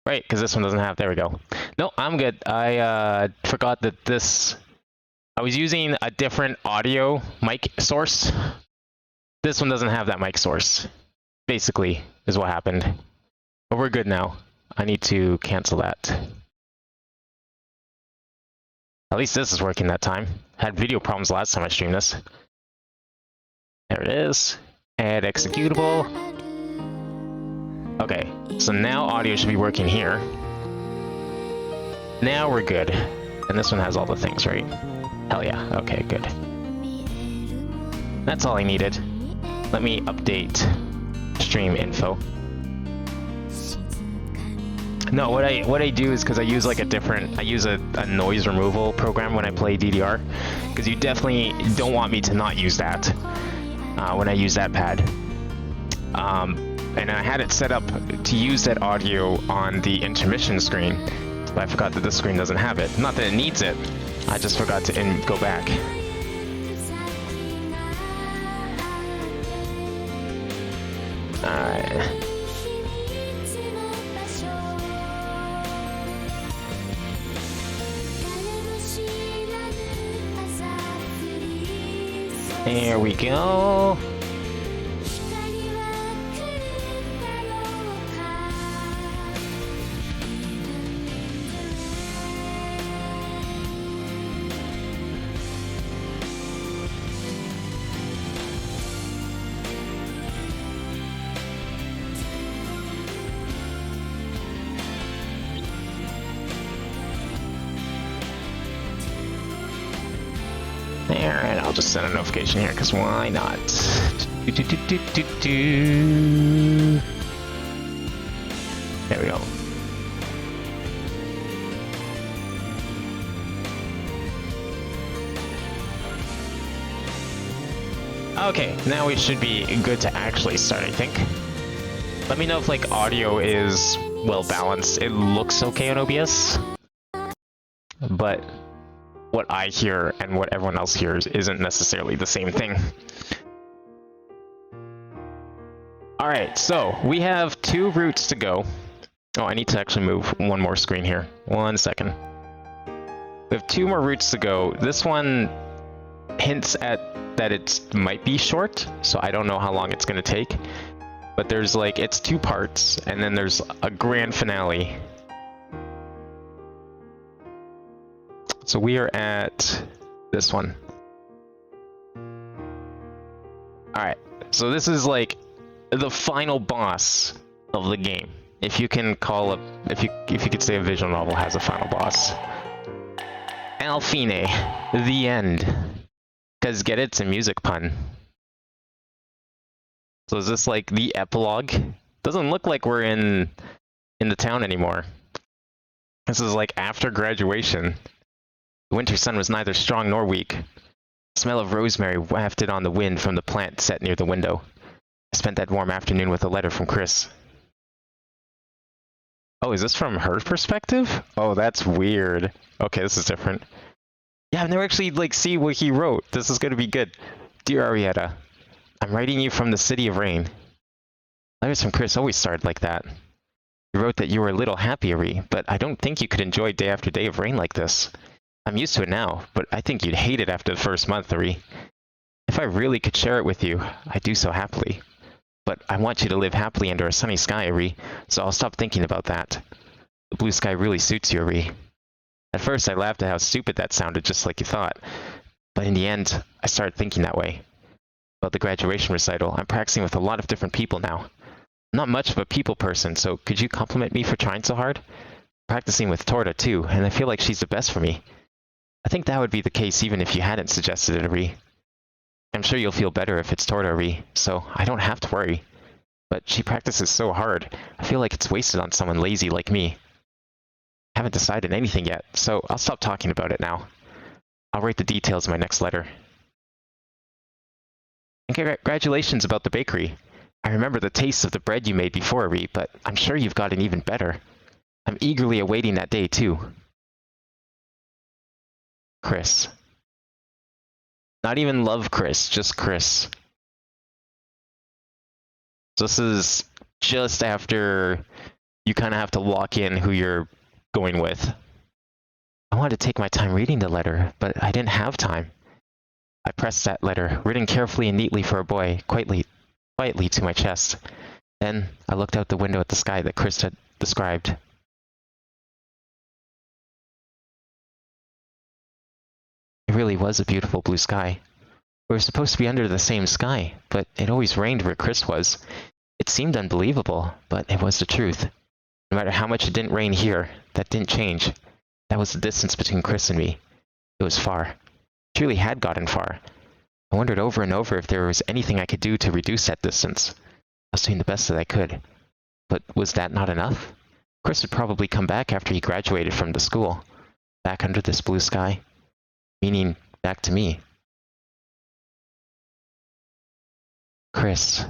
Right, because this one doesn't have. There we go. No, I'm good. I forgot that this. I was using a different audio mic source. This one doesn't have that mic source. Basically, is what happened. But we're good now. I need to cancel that. At least this is working that time. Had video problems last time I streamed this. There it is. Add executable. Okay, so now audio should be working here. Now we're good. And this one has all the things, right? Hell yeah. Okay, good. That's all I needed. Let me update stream info. No, what I do is because I use like I use a noise removal program when I play DDR, because you definitely don't want me to not use that when I use that pad. And I had it set up to use that audio on the intermission screen, but I forgot that this screen doesn't have it. Not that it needs it, I just forgot to go back. Alright. There we go. There, and I'll just send a notification here, because why not? There we go. Okay, now we should be good to actually start, I think. Let me know if, like, audio is well balanced. It looks okay on OBS, but what I hear and what everyone else hears isn't necessarily the same thing. Alright, so we have 2 routes to go. Oh, I need to actually move one more screen here. 1 second. We have 2 more routes to go. This one hints at that it might be short, so I don't know how long it's going to take. But there's like, it's 2 parts, and then there's a grand finale. So we are at this one. Alright, so this is like the final boss of the game. If you can call a, if you could say a visual novel has a final boss. Alfine, the end. Cause get it, it's a music pun. So is this like the epilogue? Doesn't look like we're in the town anymore. This is like after graduation. The winter sun was neither strong nor weak. The smell of rosemary wafted on the wind from the plant set near the window. I spent that warm afternoon with a letter from Chris. Oh, is this from her perspective? Oh, that's weird. Okay, this is different. Yeah, I've never actually, like, see what he wrote. This is gonna be good. Dear Arietta, I'm writing you from the city of rain. Letters from Chris always started like that. You wrote that you were a little happy, Ari, but I don't think you could enjoy day after day of rain like this. I'm used to it now, but I think you'd hate it after the first month, Ari. If I really could share it with you, I'd do so happily. But I want you to live happily under a sunny sky, Ari, so I'll stop thinking about that. The blue sky really suits you, Ari. At first, I laughed at how stupid that sounded, just like you thought. But in the end, I started thinking that way. About the graduation recital, I'm practicing with a lot of different people now. I'm not much of a people person, so could you compliment me for trying so hard? Practicing with Torta, too, and I feel like she's the best for me. I think that would be the case even if you hadn't suggested it, Ari. I'm sure you'll feel better if it's Torta, Ari, so I don't have to worry. But she practices so hard, I feel like it's wasted on someone lazy like me. I haven't decided anything yet, so I'll stop talking about it now. I'll write the details in my next letter. And congratulations about the bakery. I remember the taste of the bread you made before, Ari, but I'm sure you've gotten even better. I'm eagerly awaiting that day, too. Chris. Not even love Chris, just Chris. So this is just after you kind of have to lock in who you're going with. I wanted to take my time reading the letter, but I didn't have time. I pressed that letter, written carefully and neatly for a boy, quietly to my chest. Then I looked out the window at the sky that Chris had described. It really was a beautiful blue sky. We were supposed to be under the same sky, but it always rained where Chris was. It seemed unbelievable, but it was the truth. No matter how much it didn't rain here, that didn't change. That was the distance between Chris and me. It was far. It truly had gotten far. I wondered over and over if there was anything I could do to reduce that distance. I was doing the best that I could. But was that not enough? Chris would probably come back after he graduated from the school. Back under this blue sky. Meaning, back to me. Chris,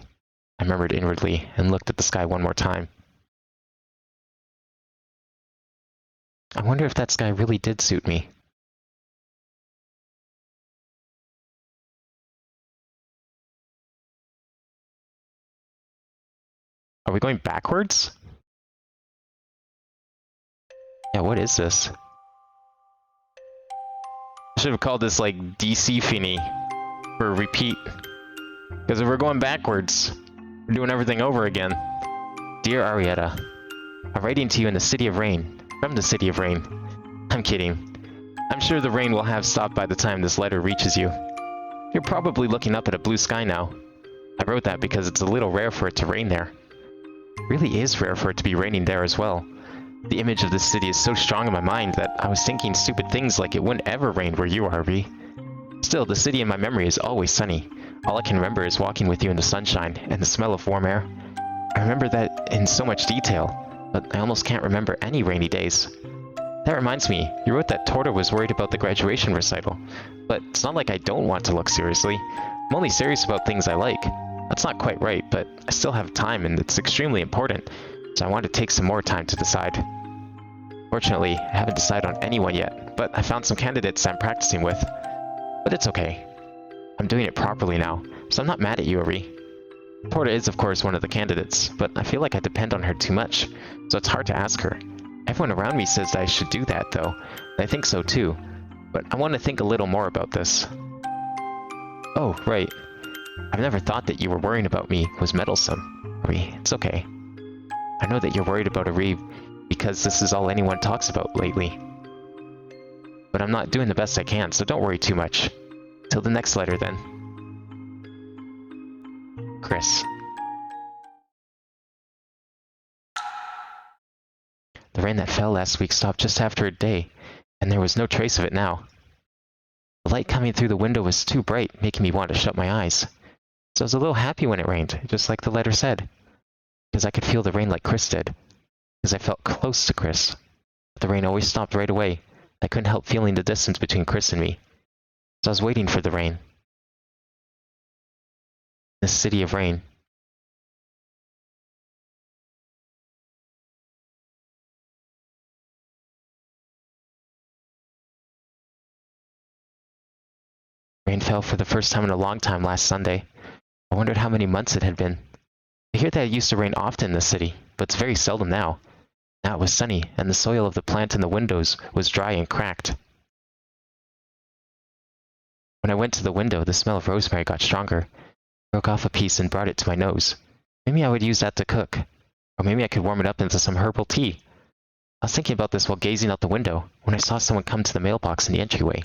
I murmured inwardly and looked at the sky one more time. I wonder if that sky really did suit me. Are we going backwards? Yeah, what is this? I should have called this like DC Fini for repeat. Because if we're going backwards, we're doing everything over again. Dear Arietta, I'm writing to you in the City of Rain, from the City of Rain. I'm kidding. I'm sure the rain will have stopped by the time this letter reaches you. You're probably looking up at a blue sky now. I wrote that because it's a little rare for it to rain there. It really is rare for it to be raining there as well. The image of this city is so strong in my mind that I was thinking stupid things like it wouldn't ever rain where you are, Ree. Still, the city in my memory is always sunny. All I can remember is walking with you in the sunshine and the smell of warm air. I remember that in so much detail, but I almost can't remember any rainy days. That reminds me, you wrote that Torta was worried about the graduation recital. But it's not like I don't want to look seriously. I'm only serious about things I like. That's not quite right, but I still have time and it's extremely important, so I want to take some more time to decide. Fortunately, I haven't decided on anyone yet, but I found some candidates I'm practicing with. But it's okay. I'm doing it properly now, so I'm not mad at you, Ari. Torta is of course one of the candidates, but I feel like I depend on her too much, so it's hard to ask her. Everyone around me says that I should do that, though, and I think so too, but I want to think a little more about this. Oh, right. I've never thought that you were worrying about me was meddlesome. Ari, it's okay. I know that you're worried about Ari because this is all anyone talks about lately. But I'm not doing the best I can, so don't worry too much. Till the next letter, then. Chris. The rain that fell last week stopped just after a day, and there was no trace of it now. The light coming through the window was too bright, making me want to shut my eyes. So I was a little happy when it rained, just like the letter said. Because I could feel the rain like Chris did. Because I felt close to Chris. But the rain always stopped right away. I couldn't help feeling the distance between Chris and me. So I was waiting for the rain. The City of Rain. Rain fell for the first time in a long time last Sunday. I wondered how many months it had been. I hear that it used to rain often in the city, but it's very seldom now. Now it was sunny, and the soil of the plant in the windows was dry and cracked. When I went to the window, the smell of rosemary got stronger. I broke off a piece and brought it to my nose. Maybe I would use that to cook. Or maybe I could warm it up into some herbal tea. I was thinking about this while gazing out the window, when I saw someone come to the mailbox in the entryway.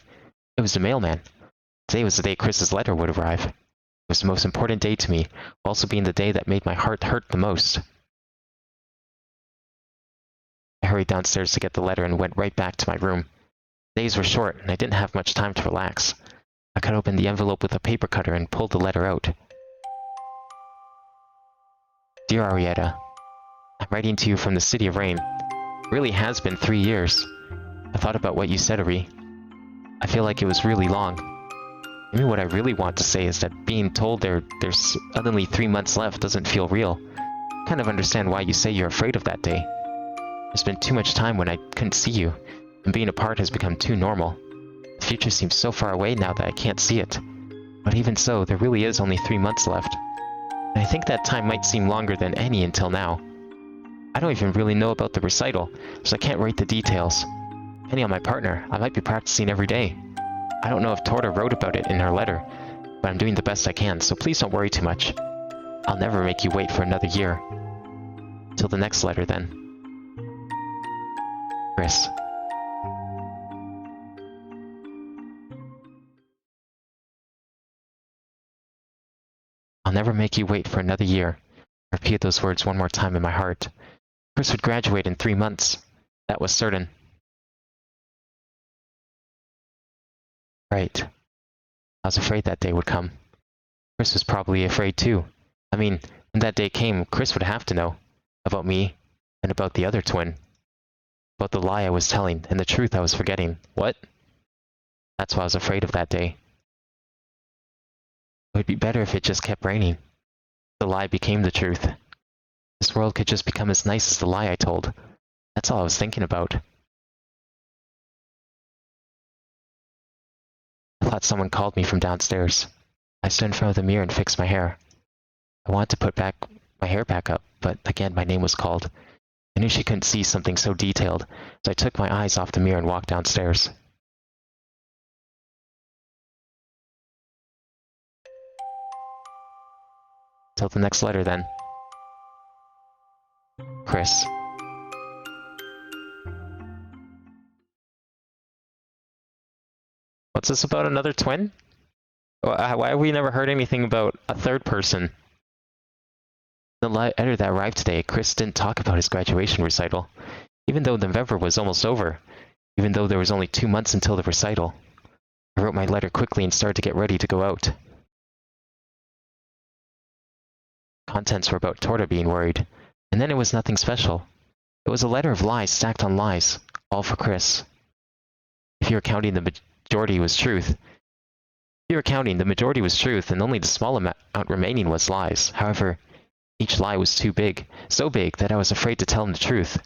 It was the mailman. Today was the day Chris's letter would arrive. It was the most important day to me, also being the day that made my heart hurt the most. I hurried downstairs to get the letter and went right back to my room. The days were short, and I didn't have much time to relax. I cut open the envelope with a paper cutter and pulled the letter out. Dear Arietta, I'm writing to you from the City of Rain. It really has been 3 years. I thought about what you said, Ari. I feel like it was really long. Maybe what I really want to say is that being told there's suddenly 3 months left doesn't feel real. I kind of understand why you say you're afraid of that day. There's been too much time when I couldn't see you, and being apart has become too normal. The future seems so far away now that I can't see it. But even so, there really is only 3 months left. And I think that time might seem longer than any until now. I don't even really know about the recital, so I can't rate the details. Depending on my partner, I might be practicing every day. I don't know if Torta wrote about it in her letter, but I'm doing the best I can, so please don't worry too much. I'll never make you wait for another year. Till the next letter, then. Chris. I'll never make you wait for another year. I repeated those words one more time in my heart. Chris would graduate in 3 months. That was certain. Right. I was afraid that day would come. Chris was probably afraid too. I mean, when that day came, Chris would have to know. About me, and about the other twin. About the lie I was telling, and the truth I was forgetting. What? That's why I was afraid of that day. It would be better if it just kept raining. The lie became the truth. This world could just become as nice as the lie I told. That's all I was thinking about. I thought someone called me from downstairs. I stood in front of the mirror and fixed my hair. I wanted to put my hair back up, but again my name was called. I knew she couldn't see something so detailed, so I took my eyes off the mirror and walked downstairs. Till the next letter, then. Chris. What's this about, another twin? Why have we never heard anything about a third person? The letter that arrived today, Chris didn't talk about his graduation recital. Even though November was almost over. Even though there was only 2 months until the recital. I wrote my letter quickly and started to get ready to go out. Contents were about Torta being worried. And then it was nothing special. It was a letter of lies stacked on lies. All for Chris. If you were counting, the majority was truth. And only the small amount remaining was lies. However, each lie was too big. So big that I was afraid to tell him the truth.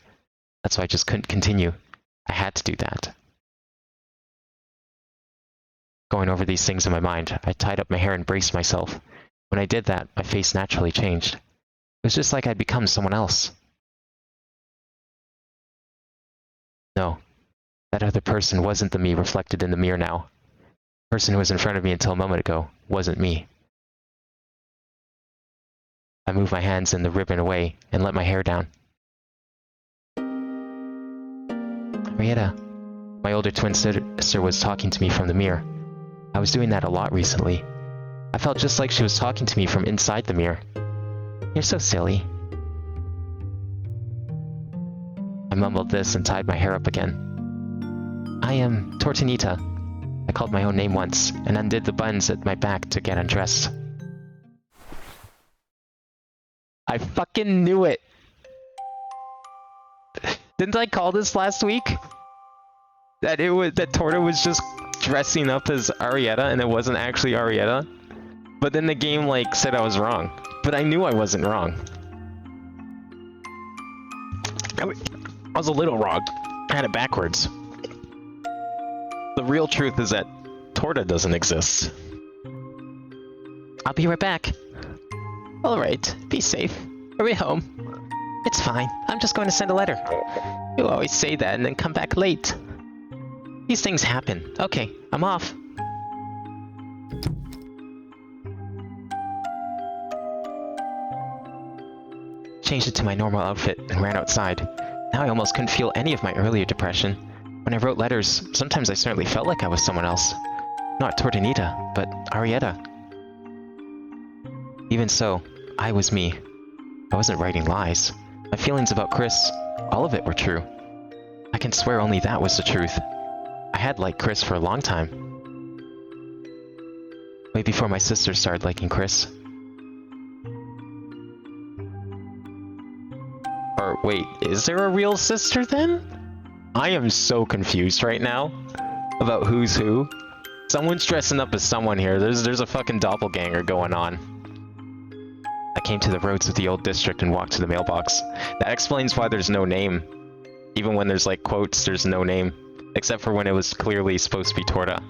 That's why I just couldn't continue. I had to do that. Going over these things in my mind, I tied up my hair and braced myself. When I did that, my face naturally changed. It was just like I'd become someone else. No, that other person wasn't the me reflected in the mirror now. The person who was in front of me until a moment ago wasn't me. I moved my hands and the ribbon away and let my hair down. Henrietta, my older twin sister, was talking to me from the mirror. I was doing that a lot recently. I felt just like she was talking to me from inside the mirror. You're so silly. I mumbled this and tied my hair up again. I am Tortinita. I called my own name once and undid the buttons at my back to get undressed. I fucking knew it! Didn't I call this last week? That Torta was just dressing up as Arietta and it wasn't actually Arietta? But then the game said I was wrong. But I knew I wasn't wrong. I was a little wrong. I had it backwards. The real truth is that Torta doesn't exist. I'll be right back. Alright, be safe. Hurry home. It's fine. I'm just going to send a letter. You always say that and then come back late. These things happen. Okay, I'm off. Changed it to my normal outfit and ran outside. Now I almost couldn't feel any of my earlier depression. When I wrote letters, sometimes I certainly felt like I was someone else. Not Tortinita, but Arietta. Even so, I was me. I wasn't writing lies. My feelings about Chris, all of it were true. I can swear only that was the truth. I had liked Chris for a long time. Way before my sister started liking Chris. Or wait, is there a real sister then? I am so confused right now about who's who. Someone's dressing up as someone here. There's a fucking doppelganger going on. I came to the roads of the old district and walked to the mailbox. That explains why there's no name. Even when there's quotes, there's no name. Except for when it was clearly supposed to be Torta.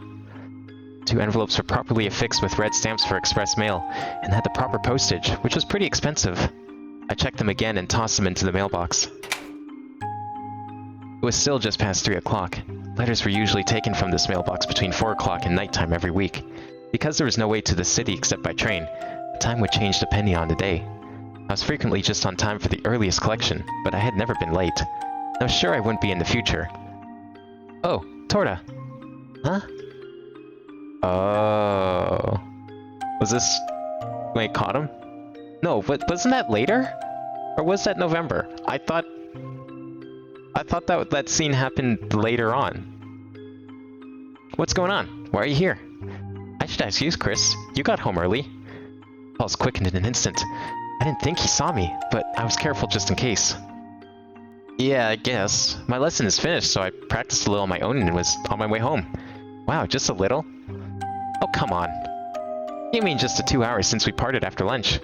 2 envelopes were properly affixed with red stamps for express mail, and had the proper postage, which was pretty expensive. I checked them again and tossed them into the mailbox. It was still just past 3 o'clock. Letters were usually taken from this mailbox between 4 o'clock and nighttime every week. Because there was no way to the city except by train, the time would change depending on the day. I was frequently just on time for the earliest collection, but I had never been late. I was sure I wouldn't be in the future. Oh, Torta. Huh? Oh. Was this when I caught him? No, but wasn't that later? Or was that November? I thought that scene happened later on. What's going on? Why are you here? I should ask you, Chris. You got home early. Pulse quickened in an instant. I didn't think he saw me, but I was careful just in case. Yeah, I guess. My lesson is finished, so I practiced a little on my own and was on my way home. Wow, just a little? Oh, come on. You mean just the 2 hours since we parted after lunch?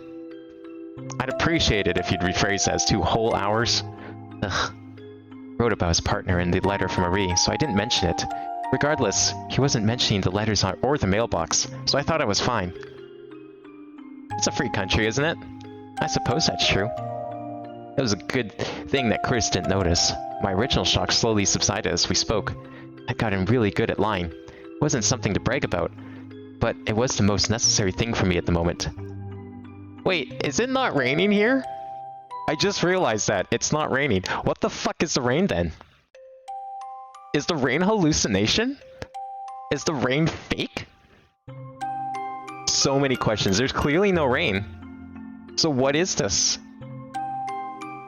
I'd appreciate it if you'd rephrase that as 2 whole hours. Ugh. Wrote about his partner in the letter from Marie, so I didn't mention it. Regardless, he wasn't mentioning the letters or the mailbox, so I thought I was fine. It's a free country, isn't it? I suppose that's true. It was a good thing that Chris didn't notice. My original shock slowly subsided as we spoke. I'd gotten really good at lying. It wasn't something to brag about, but it was the most necessary thing for me at the moment. Wait, is it not raining here? I just realized that. It's not raining. What the fuck is the rain then? Is the rain hallucination? Is the rain fake? So many questions. There's clearly no rain. So what is this?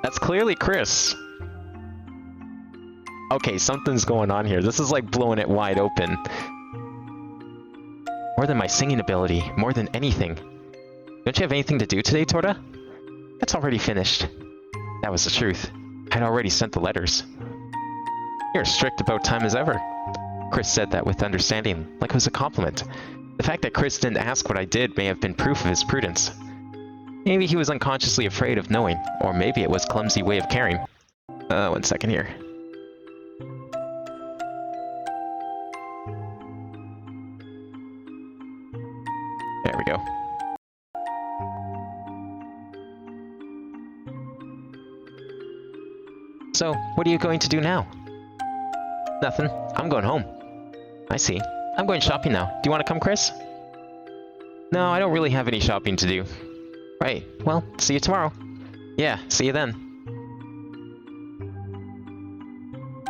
That's clearly Chris. Okay, something's going on here. This is like blowing it wide open. More than my singing ability, more than anything. Don't you have anything to do today, Torta? That's already finished. That was the truth. I'd already sent the letters. You're as strict about time as ever. Chris said that with understanding, like it was a compliment. The fact that Chris didn't ask what I did may have been proof of his prudence. Maybe he was unconsciously afraid of knowing, or maybe it was a clumsy way of caring. 1 second here. There we go. So, what are you going to do now? Nothing. I'm going home. I see. I'm going shopping now. Do you want to come, Chris? No, I don't really have any shopping to do. Right. Well, see you tomorrow. Yeah, see you then.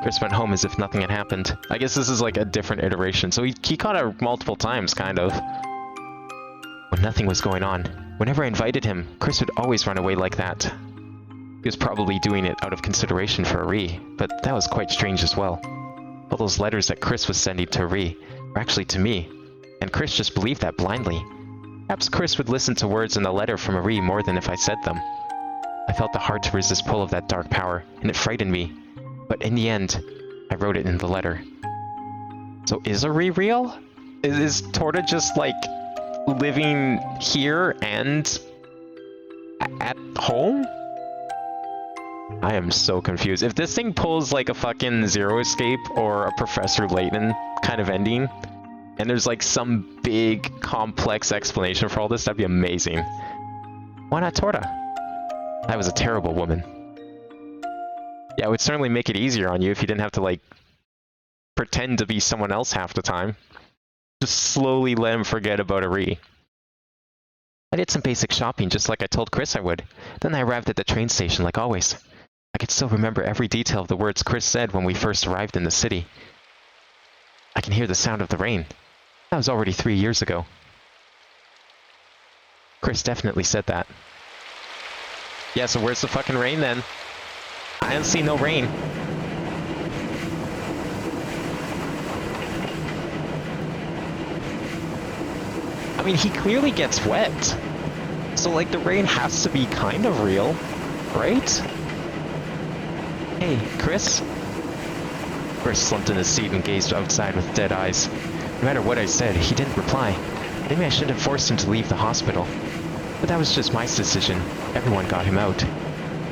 Chris went home as if nothing had happened. I guess this is like a different iteration, so he caught her multiple times, kind of. When nothing was going on, whenever I invited him, Chris would always run away like that. He was probably doing it out of consideration for Ari, but that was quite strange as well. All those letters that Chris was sending to Ari were actually to me, and Chris just believed that blindly. Perhaps Chris would listen to words in the letter from Ari more than if I said them. I felt the hard to resist pull of that dark power, and it frightened me. But in the end, I wrote it in the letter. So is Ari real? Is Torta just like living here and at home? I am so confused. If this thing pulls like a fucking Zero Escape or a Professor Layton kind of ending, and there's like some big complex explanation for all this, that'd be amazing. Why not Torta? I was a terrible woman. Yeah, it would certainly make it easier on you if you didn't have to like pretend to be someone else half the time. Just slowly let him forget about Ari. I did some basic shopping just like I told Chris I would. Then I arrived at the train station like always. I could still remember every detail of the words Chris said when we first arrived in the city. I can hear the sound of the rain. That was already 3 years ago. Chris definitely said that. Yeah, so where's the fucking rain then? I don't see no rain. I mean, he clearly gets wet. So, like, the rain has to be kind of real, right? Hey, Chris? Chris slumped in his seat and gazed outside with dead eyes. No matter what I said, he didn't reply. Maybe I shouldn't have forced him to leave the hospital. But that was just my decision. Everyone got him out.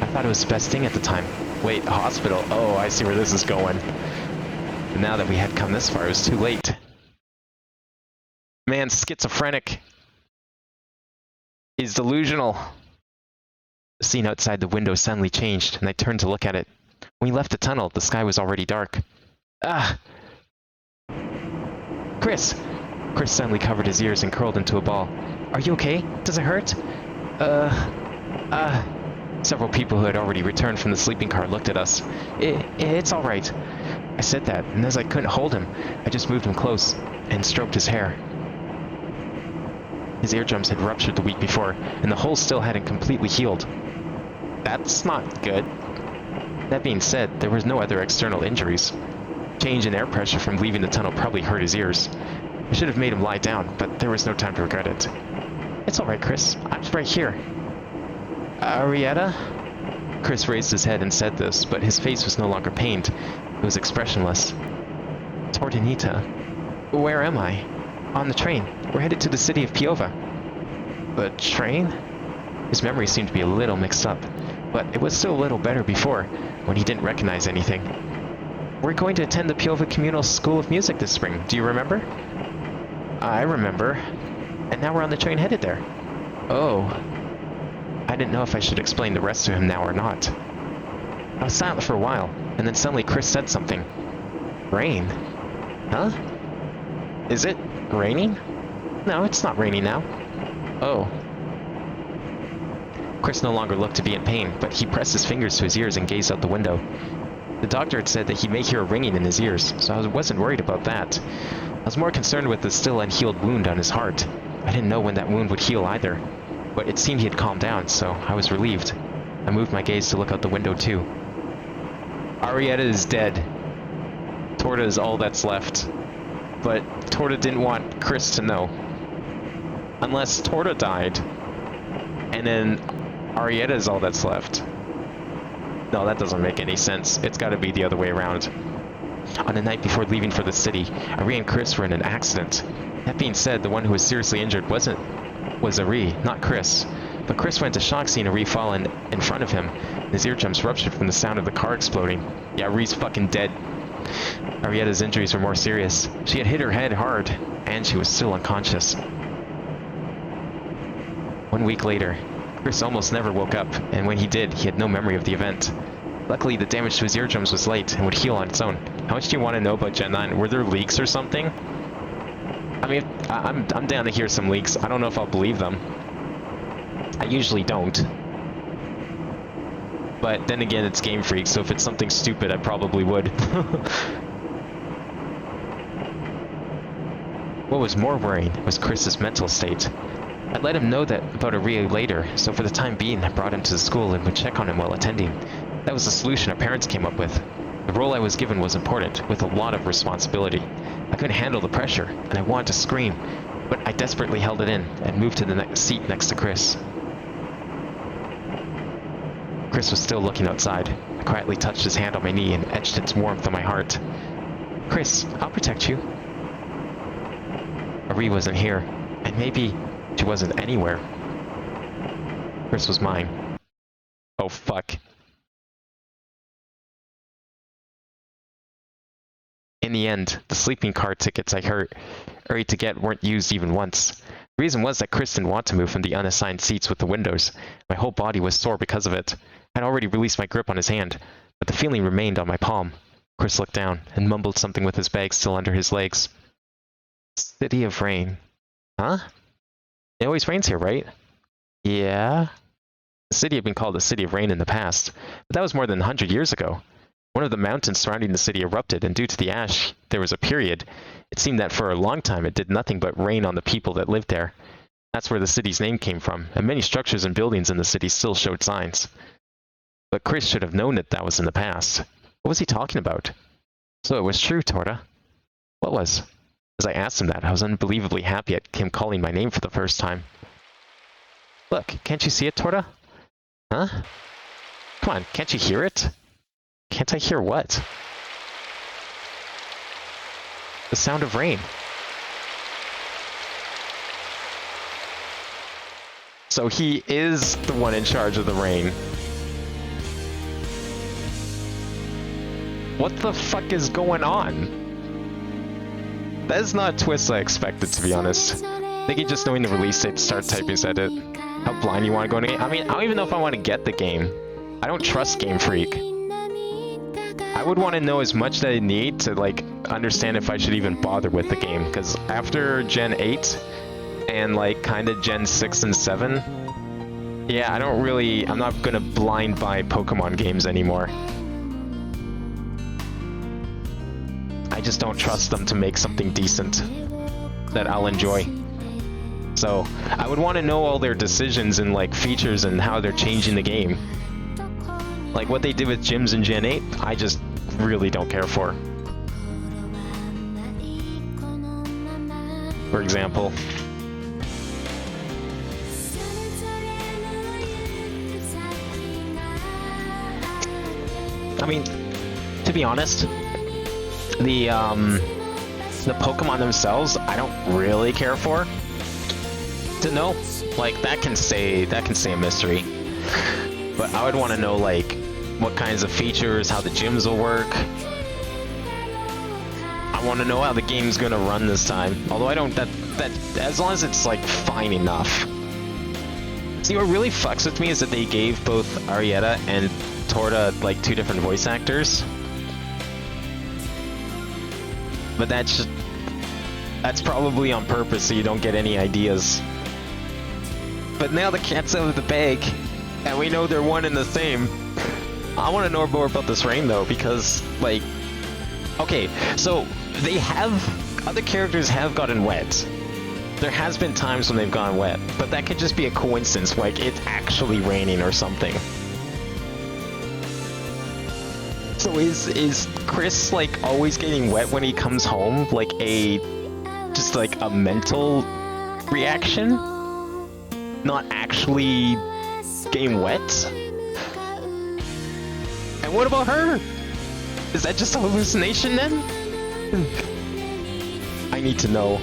I thought it was the best thing at the time. Wait, a hospital? Oh, I see where this is going. But now that we had come this far, it was too late. Man, schizophrenic. He's delusional. The scene outside the window suddenly changed, and I turned to look at it. When we left the tunnel, the sky was already dark. Ah! Chris! Chris suddenly covered his ears and curled into a ball. Are you okay? Does it hurt? Several people who had already returned from the sleeping car looked at us. It's alright. I said that, and as I couldn't hold him, I just moved him close and stroked his hair. His eardrums had ruptured the week before, and the hole still hadn't completely healed. That's not good. That being said, there was no other external injuries. Change in air pressure from leaving the tunnel probably hurt his ears. I should have made him lie down, but there was no time to regret it. It's alright, Chris. I'm right here. Arietta? Chris raised his head and said this, but his face was no longer pained. It was expressionless. Tordanita. Where am I? On the train. We're headed to the city of Piova. The train? His memory seemed to be a little mixed up, but it was still a little better before, when he didn't recognize anything. We're going to attend the Piova Communal School of Music this spring. Do you remember? I remember. And now we're on the train headed there. Oh. I didn't know if I should explain the rest to him now or not. I was silent for a while, and then suddenly Chris said something. Rain? Huh? Is it raining? No, it's not raining now. Oh. Chris no longer looked to be in pain, but he pressed his fingers to his ears and gazed out the window. The doctor had said that he may hear a ringing in his ears, so I wasn't worried about that. I was more concerned with the still unhealed wound on his heart. I didn't know when that wound would heal either, but it seemed he had calmed down, so I was relieved. I moved my gaze to look out the window too. Arietta is dead. Torda is all that's left. But Torda didn't want Chris to know. Unless Torda died, and then Arietta is all that's left. No, that doesn't make any sense. It's gotta be the other way around. On the night before leaving for the city, Ari and Chris were in an accident. That being said, the one who was seriously injured was Ari, not Chris. But Chris went to shock seeing Ari fall in front of him. His eardrums ruptured from the sound of the car exploding. Yeah, Ari's fucking dead. Arietta's injuries were more serious. She had hit her head hard, and she was still unconscious. 1 week later, Chris almost never woke up, and when he did, he had no memory of the event. Luckily, the damage to his eardrums was light and would heal on its own. How much do you want to know about Gen 9? Were there leaks or something? I mean, I'm down to hear some leaks. I don't know if I'll believe them. I usually don't. But then again, it's Game Freak, so if it's something stupid, I probably would. What was more worrying was Chris's mental state. I let him know that about Aria later, so for the time being, I brought him to the school and would check on him while attending. That was the solution our parents came up with. The role I was given was important, with a lot of responsibility. I couldn't handle the pressure, and I wanted to scream, but I desperately held it in and moved to the seat next to Chris. Chris was still looking outside. I quietly touched his hand on my knee and etched its warmth on my heart. Chris, I'll protect you. Ari wasn't here, and maybe she wasn't anywhere. Chris was mine. Oh fuck. In the end, the sleeping car tickets I hurried to get weren't used even once. The reason was that Chris didn't want to move from the unassigned seats with the windows. My whole body was sore because of it. I'd already released my grip on his hand, but the feeling remained on my palm. Chris looked down and mumbled something with his bag still under his legs. City of Rain. Huh? It always rains here, right? Yeah? The city had been called the City of Rain in the past, but that was more than 100 years ago. One of the mountains surrounding the city erupted, and due to the ash, there was a period. It seemed that for a long time it did nothing but rain on the people that lived there. That's where the city's name came from, and many structures and buildings in the city still showed signs. But Chris should have known that was in the past. What was he talking about? So it was true, Torda. What was? As I asked him that, I was unbelievably happy at him calling my name for the first time. Look, can't you see it, Torda? Huh? Come on, can't you hear it? Can't I hear what? The sound of rain. So he is the one in charge of the rain. What the fuck is going on? That is not a twist I expected, to be honest. I think he just knowing the release date to start typing said it. How blind you want to go into the game? I mean, I don't even know if I want to get the game. I don't trust Game Freak. I would want to know as much that I need to like understand if I should even bother with the game, because after Gen 8 and like kind of Gen 6 and 7, yeah, I'm not gonna blind buy Pokemon games anymore. I just don't trust them to make something decent that I'll enjoy. So I would want to know all their decisions and like features and how they're changing the game. Like what they did with gyms in Gen 8, I just really don't care for. For example. I mean, to be honest, the Pokemon themselves, I don't really care for. To know, like that can say a mystery. But I would want to know like what kinds of features, how the gyms will work. I want to know how the game's gonna run this time. Although I don't, that as long as it's like fine enough. See, what really fucks with me is that they gave both Arietta and Torta like 2 different voice actors. But that's probably on purpose so you don't get any ideas. But now the cat's out of the bag, and we know they're one and the same. I want to know more about this Rain though, because like, okay, so other characters have gotten wet. There has been times when they've gone wet, but that could just be a coincidence, like it's actually raining or something. So is Chris like always getting wet when he comes home, like just like a mental reaction? Not actually getting wet? And what about her? Is that just a hallucination then? I need to know.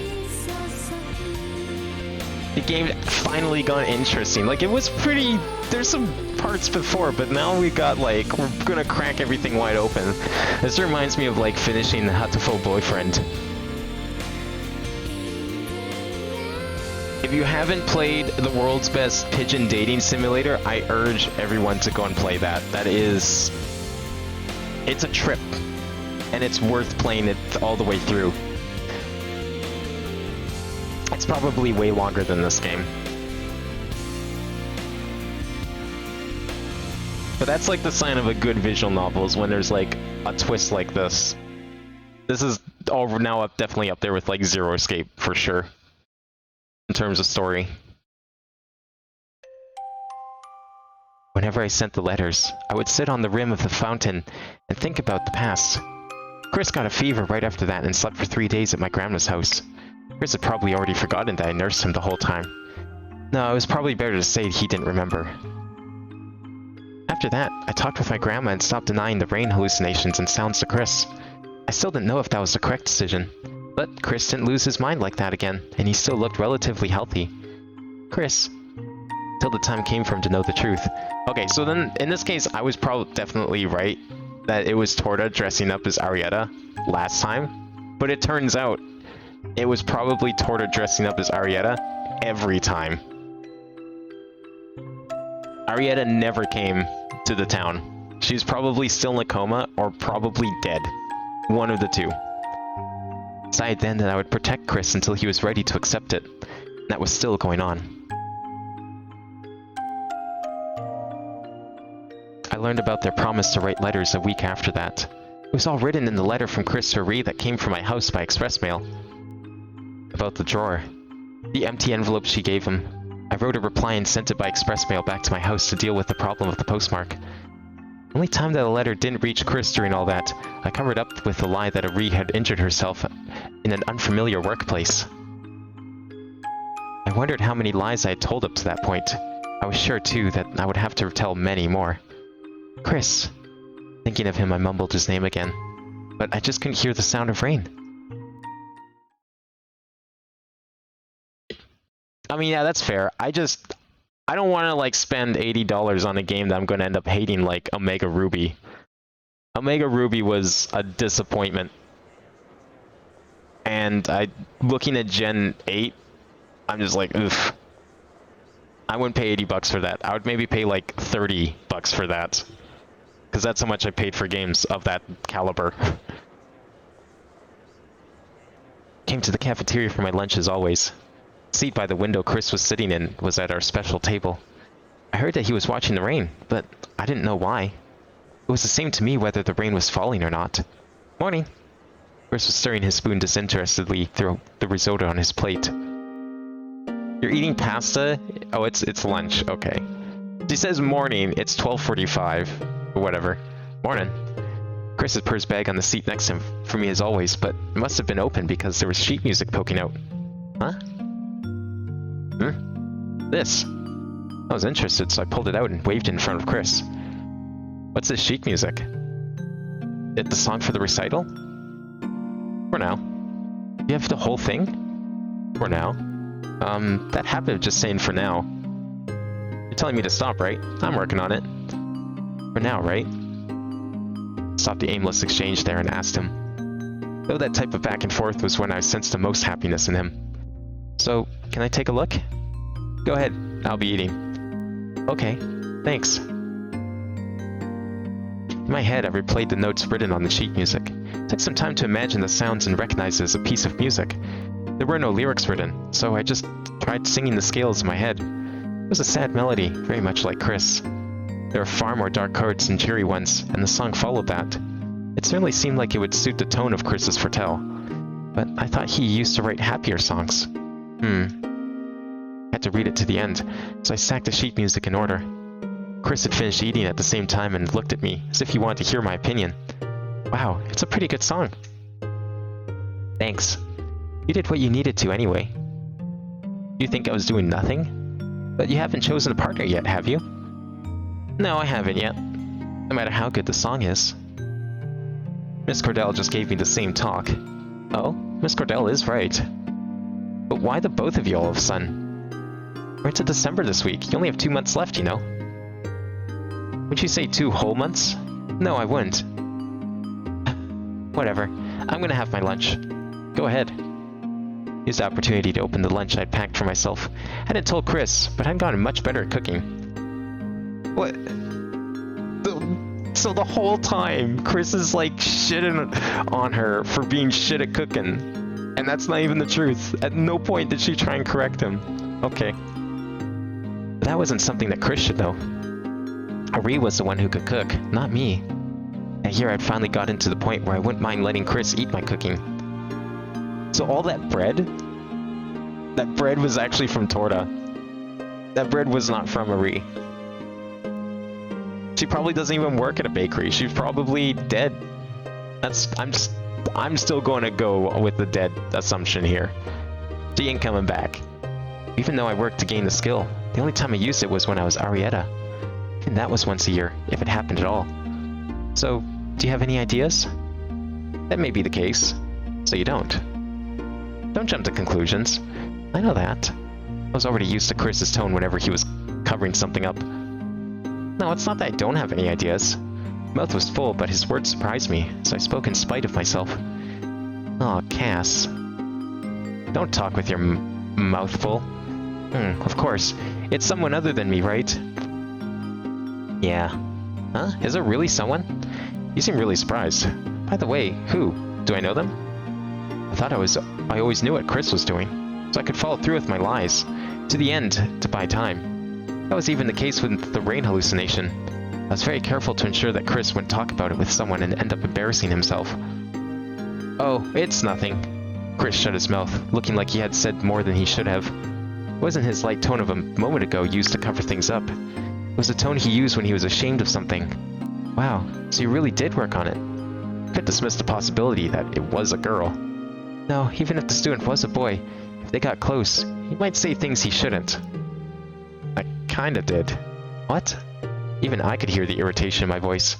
The game finally got interesting. Like it was pretty, there's some parts before, but now we got like, we're gonna crack everything wide open. This reminds me of like finishing the Hatoful Boyfriend. If you haven't played the world's best pigeon dating simulator, I urge everyone to go and play that. It's a trip, and it's worth playing it all the way through. It's probably way longer than this game. But that's like the sign of a good visual novel, is when there's like a twist like this. This is all now definitely up there with like Zero Escape for sure. In terms of story. Whenever I sent the letters, I would sit on the rim of the fountain and think about the past. Chris got a fever right after that and slept for 3 days at my grandma's house. Chris had probably already forgotten that I nursed him the whole time. No, it was probably better to say he didn't remember. After that, I talked with my grandma and stopped denying the rain hallucinations and sounds to Chris. I still didn't know if that was the correct decision. But Chris didn't lose his mind like that again, and he still looked relatively healthy. Chris. Till the time came for him to know the truth. Okay, so then, in this case, I was probably definitely right that it was Torta dressing up as Arietta last time. But it turns out, it was probably Torta dressing up as Arietta every time. Arietta never came to the town. She was probably still in a coma, or probably dead. One of the two. Decided then that I would protect Chris until he was ready to accept it. That was still going on. I learned about their promise to write letters a week after that. It was all written in the letter from Chris to Ree that came from my house by express mail. About the drawer. The empty envelope she gave him. I wrote a reply and sent it by express mail back to my house to deal with the problem of the postmark. The only time that a letter didn't reach Chris during all that, I covered up with the lie that Ree had injured herself in an unfamiliar workplace. I wondered how many lies I had told up to that point. I was sure, too, that I would have to tell many more. Chris. Thinking of him, I mumbled his name again. But I just couldn't hear the sound of rain. I mean, yeah, that's fair. I don't want to, like, spend $80 on a game that I'm going to end up hating, like Omega Ruby. Omega Ruby was a disappointment. And looking at Gen 8, I'm just like, oof. I wouldn't pay 80 bucks for that. I would maybe pay like 30 bucks for that. Because that's how much I paid for games of that caliber. Came to the cafeteria for my lunch as always. The seat by the window Chris was sitting in was at our special table. I heard that he was watching the rain, but I didn't know why. It was the same to me whether the rain was falling or not. Morning. Chris was stirring his spoon disinterestedly through the risotto on his plate. You're eating pasta? Oh, it's lunch. Okay. She says morning. It's 12:45. Or whatever. Morning. Chris had put his bag on the seat next to him for me as always, but it must have been open because there was sheet music poking out. Huh? This. I was interested, so I pulled it out and waved it in front of Chris. What's this sheet music? It the song for the recital? For now. You have the whole thing? For now. That habit of just saying for now. You're telling me to stop, right? I'm working on it. For now, right? Stopped the aimless exchange there and asked him. Though that type of back and forth was when I sensed the most happiness in him. So, can I take a look? Go ahead, I'll be eating. Okay, thanks. In my head, I replayed the notes written on the sheet music. It took some time to imagine the sounds and recognize it as a piece of music. There were no lyrics written, so I just tried singing the scales in my head. It was a sad melody, very much like Chris. There were far more dark chords and cheery ones, and the song followed that. It certainly seemed like it would suit the tone of Chris's Fortell, but I thought he used to write happier songs. I had to read it to the end, so I stacked the sheet music in order. Chris had finished eating at the same time and looked at me, as if he wanted to hear my opinion. Wow, it's a pretty good song. Thanks. You did what you needed to anyway. You think I was doing nothing? But you haven't chosen a partner yet, have you? No, I haven't yet. No matter how good the song is. Miss Cordell just gave me the same talk. Oh, Miss Cordell is right. But why the both of you all of a sudden? We're into December this week. You only have 2 months left, you know. Would you say 2 whole months? No, I wouldn't. Whatever. I'm gonna have my lunch. Go ahead. Used the opportunity to open the lunch I'd packed for myself. I hadn't told Chris, but I'd gotten much better at cooking. What? So the whole time, Chris is like shitting on her for being shit at cooking. And that's not even the truth. At no point did she try and correct him. Okay. But that wasn't something that Chris should know. Ari was the one who could cook, not me. That year I'd finally gotten to the point where I wouldn't mind letting Chris eat my cooking. So all that bread was actually from Torta. That bread was not from Ari. She probably doesn't even work at a bakery. She's probably dead. I'm still going to go with the dead assumption here. She ain't coming back. Even though I worked to gain the skill, the only time I used it was when I was Arietta. And that was once a year, if it happened at all. So, do you have any ideas? That may be the case. So you don't. Don't jump to conclusions. I know that. I was already used to Chris's tone whenever he was covering something up. No, it's not that I don't have any ideas. My mouth was full, but his words surprised me, so I spoke in spite of myself. Oh, Cass. Don't talk with your mouth full. Of course. It's someone other than me, right? Yeah. Huh? Is it really someone? You seem really surprised. By the way, who? Do I know them? I always knew what Chris was doing, so I could follow through with my lies. To the end, to buy time. That was even the case with the rain hallucination. I was very careful to ensure that Chris wouldn't talk about it with someone and end up embarrassing himself. Oh, it's nothing. Chris shut his mouth, looking like he had said more than he should have. It wasn't his light tone of a moment ago used to cover things up. It was the tone he used when he was ashamed of something. Wow, so you really did work on it. Couldn't dismiss the possibility that it was a girl. No, even if the student was a boy, if they got close, he might say things he shouldn't. I kinda did. What? Even I could hear the irritation in my voice.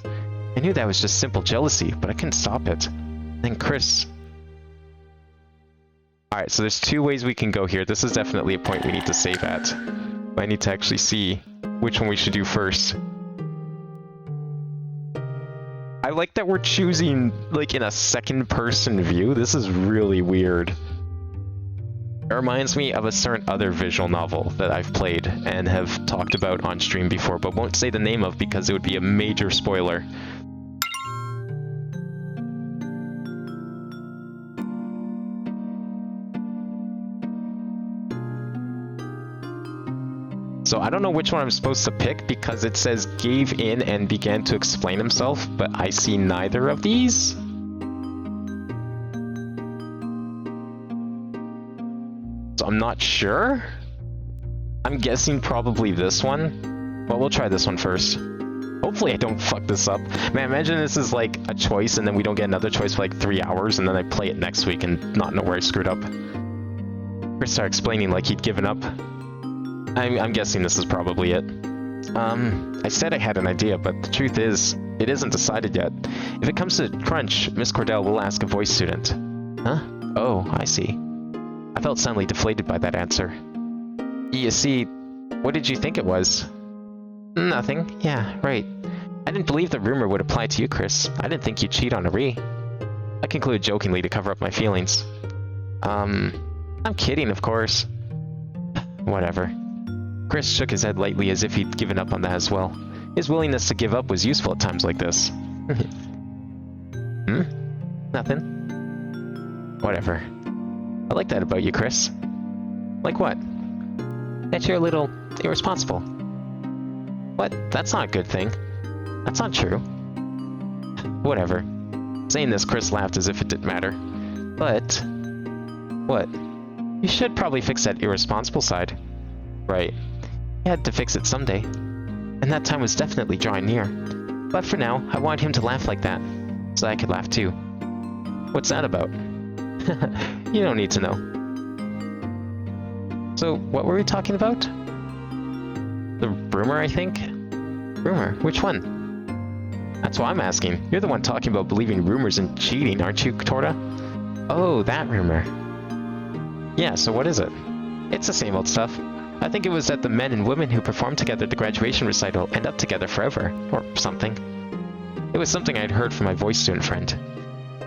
I knew that was just simple jealousy, but I couldn't stop it. Then Chris... Alright, so there's 2 ways we can go here. This is definitely a point we need to save at. But I need to actually see which one we should do first. I like that we're choosing, like, in a second-person view. This is really weird. It reminds me of a certain other visual novel that I've played and have talked about on stream before, but won't say the name of because it would be a major spoiler. So I don't know which one I'm supposed to pick because it says gave in and began to explain himself, but I see neither of these. So I'm not sure. I'm guessing probably this one. Well, we'll try this one first. Hopefully I don't fuck this up. Man, imagine this is like a choice and then we don't get another choice for like 3 hours and then I play it next week and not know where I screwed up. Chris started explaining like he'd given up. I'm guessing this is probably it. I said I had an idea, but the truth is, it isn't decided yet. If it comes to crunch, Miss Cordell will ask a voice student. Huh? Oh, I see. I felt suddenly deflated by that answer. You see, what did you think it was? Nothing. Yeah, right. I didn't believe the rumor would apply to you, Chris. I didn't think you'd cheat on Ari. I concluded jokingly to cover up my feelings. I'm kidding, of course. Whatever. Chris shook his head lightly as if he'd given up on that as well. His willingness to give up was useful at times like this. Nothing. Whatever. I like that about you, Chris. Like what? That you're a little irresponsible. What? That's not a good thing. That's not true. Whatever. Saying this, Chris laughed as if it didn't matter. But... what? You should probably fix that irresponsible side. Right. He had to fix it someday. And that time was definitely drawing near. But for now, I wanted him to laugh like that, so I could laugh too. What's that about? You don't need to know. So, what were we talking about? The rumor, I think? Rumor? Which one? That's what I'm asking. You're the one talking about believing rumors and cheating, aren't you, Torta? Oh, that rumor. Yeah, so what is it? It's the same old stuff. I think it was that the men and women who performed together at the graduation recital end up together forever, or something. It was something I'd heard from my voice student friend.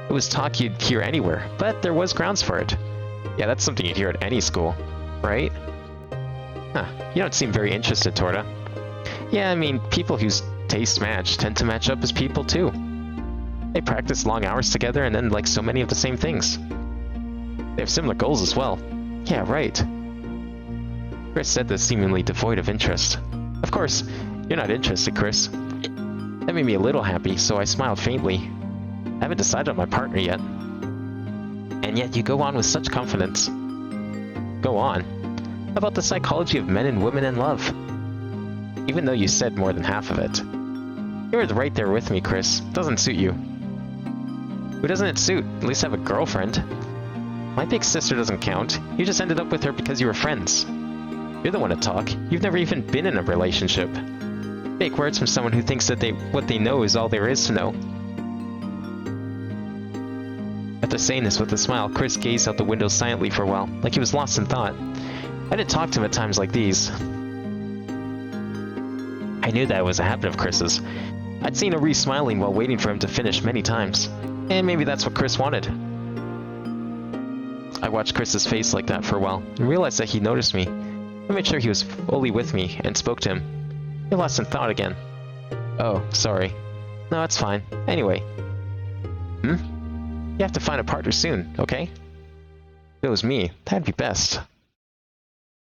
It was talk you'd hear anywhere, but there was grounds for it. Yeah, that's something you'd hear at any school, right? Huh, you don't seem very interested, Torta. Yeah, I mean, people whose tastes match tend to match up as people too. They practice long hours together and then like so many of the same things. They have similar goals as well. Yeah, right. Chris said this seemingly devoid of interest. Of course, you're not interested, Chris. That made me a little happy, so I smiled faintly. I haven't decided on my partner yet. And yet you go on with such confidence. Go on? About the psychology of men and women in love. Even though you said more than half of it. You were right there with me, Chris. Doesn't suit you. Who doesn't it suit? At least have a girlfriend. My big sister doesn't count. You just ended up with her because you were friends. You're the one to talk. You've never even been in a relationship. Fake words from someone who thinks that what they know is all there is to know. After saying this with a smile, Chris gazed out the window silently for a while, like he was lost in thought. I didn't talk to him at times like these. I knew that was a habit of Chris's. I'd seen Ari smiling while waiting for him to finish many times. And maybe that's what Chris wanted. I watched Chris's face like that for a while, and realized that he noticed me. I made sure he was fully with me, and spoke to him. He lost in thought again. Oh, sorry. No, it's fine. Anyway. You have to find a partner soon, okay? If it was me, that'd be best.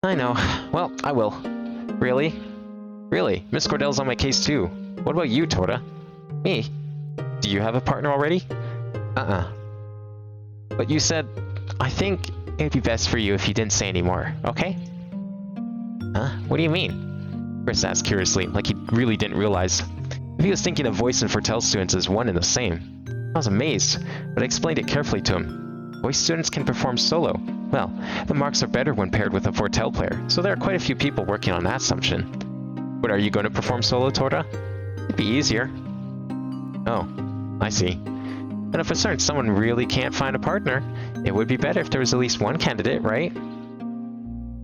I know. Well, I will. Really? Really? Miss Cordell's on my case too. What about you, Torta? Me? Do you have a partner already? But you said... I think it'd be best for you if you didn't say any more, okay? Huh? What do you mean? Chris asked curiously, like he really didn't realize. If he was thinking of voice and foretell students as one and the same. I was amazed, but I explained it carefully to him. Voice students can perform solo. Well, the marks are better when paired with a foretell player, so there are quite a few people working on that assumption. But are you going to perform solo, Torta? It'd be easier. Oh, I see. And if a certain someone really can't find a partner, it would be better if there was at least one candidate, right?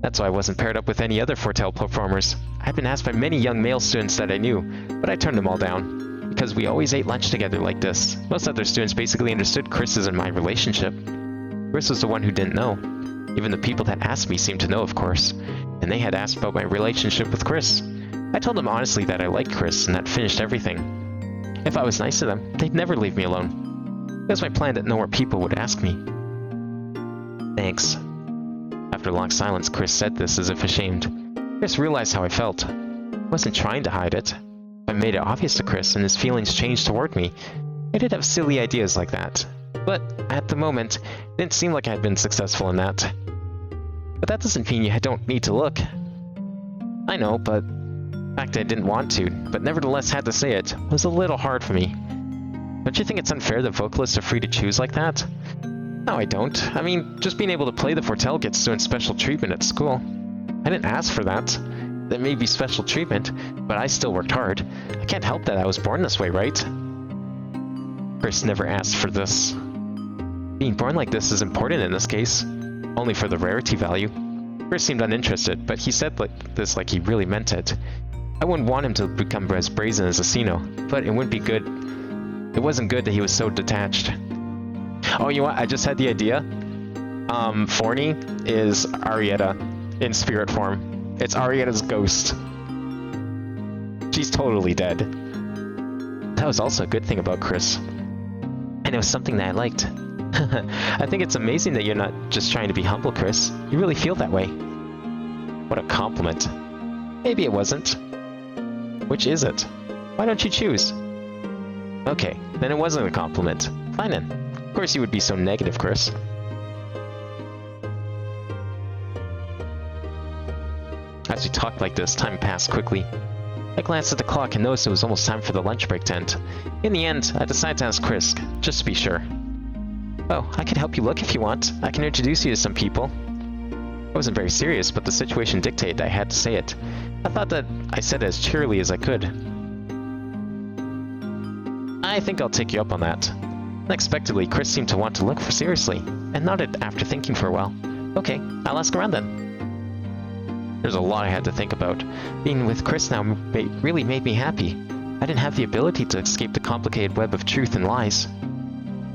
That's why I wasn't paired up with any other foretell performers. I'd been asked by many young male students that I knew, but I turned them all down. Because we always ate lunch together like this. Most other students basically understood Chris's and my relationship. Chris was the one who didn't know. Even the people that asked me seemed to know, of course, and they had asked about my relationship with Chris. I told them honestly that I liked Chris, and that finished everything. If I was nice to them, they'd never leave me alone. It was my plan that no more people would ask me. Thanks. After a long silence, Chris said this as if ashamed. Chris realized how I felt. I wasn't trying to hide it. I made it obvious to Chris, and his feelings changed toward me. I did have silly ideas like that. But at the moment, it didn't seem like I had been successful in that. But that doesn't mean you don't need to look. I know, but the fact I didn't want to, but nevertheless had to say it, was a little hard for me. Don't you think it's unfair that vocalists are free to choose like that? No, I don't. I mean, just being able to play the Fortell gets students special treatment at school. I didn't ask for that. That may be special treatment, but I still worked hard. I can't help that I was born this way, right? Chris never asked for this. Being born like this is important in this case, only for the rarity value. Chris seemed uninterested, but he said this like he really meant it. I wouldn't want him to become as brazen as Asino, but it wouldn't be good. It wasn't good that he was so detached. Oh, you know what? I just had the idea. Forney is Arietta in spirit form. It's Arietta's ghost. She's totally dead. That was also a good thing about Chris. And it was something that I liked. I think it's amazing that you're not just trying to be humble, Chris. You really feel that way. What a compliment. Maybe it wasn't. Which is it? Why don't you choose? Okay, then it wasn't a compliment. Fine then. Of course you would be so negative, Chris. As we talked like this, time passed quickly. I glanced at the clock and noticed it was almost time for the lunch break to end. In the end, I decided to ask Chris, just to be sure. Oh, I can help you look if you want. I can introduce you to some people. I wasn't very serious, but the situation dictated I had to say it. I thought that I said it as cheerily as I could. I think I'll take you up on that. Unexpectedly, Chris seemed to want to look for seriously, and nodded after thinking for a while. Okay, I'll ask around then. There's a lot I had to think about. Being with Chris now really made me happy. I didn't have the ability to escape the complicated web of truth and lies.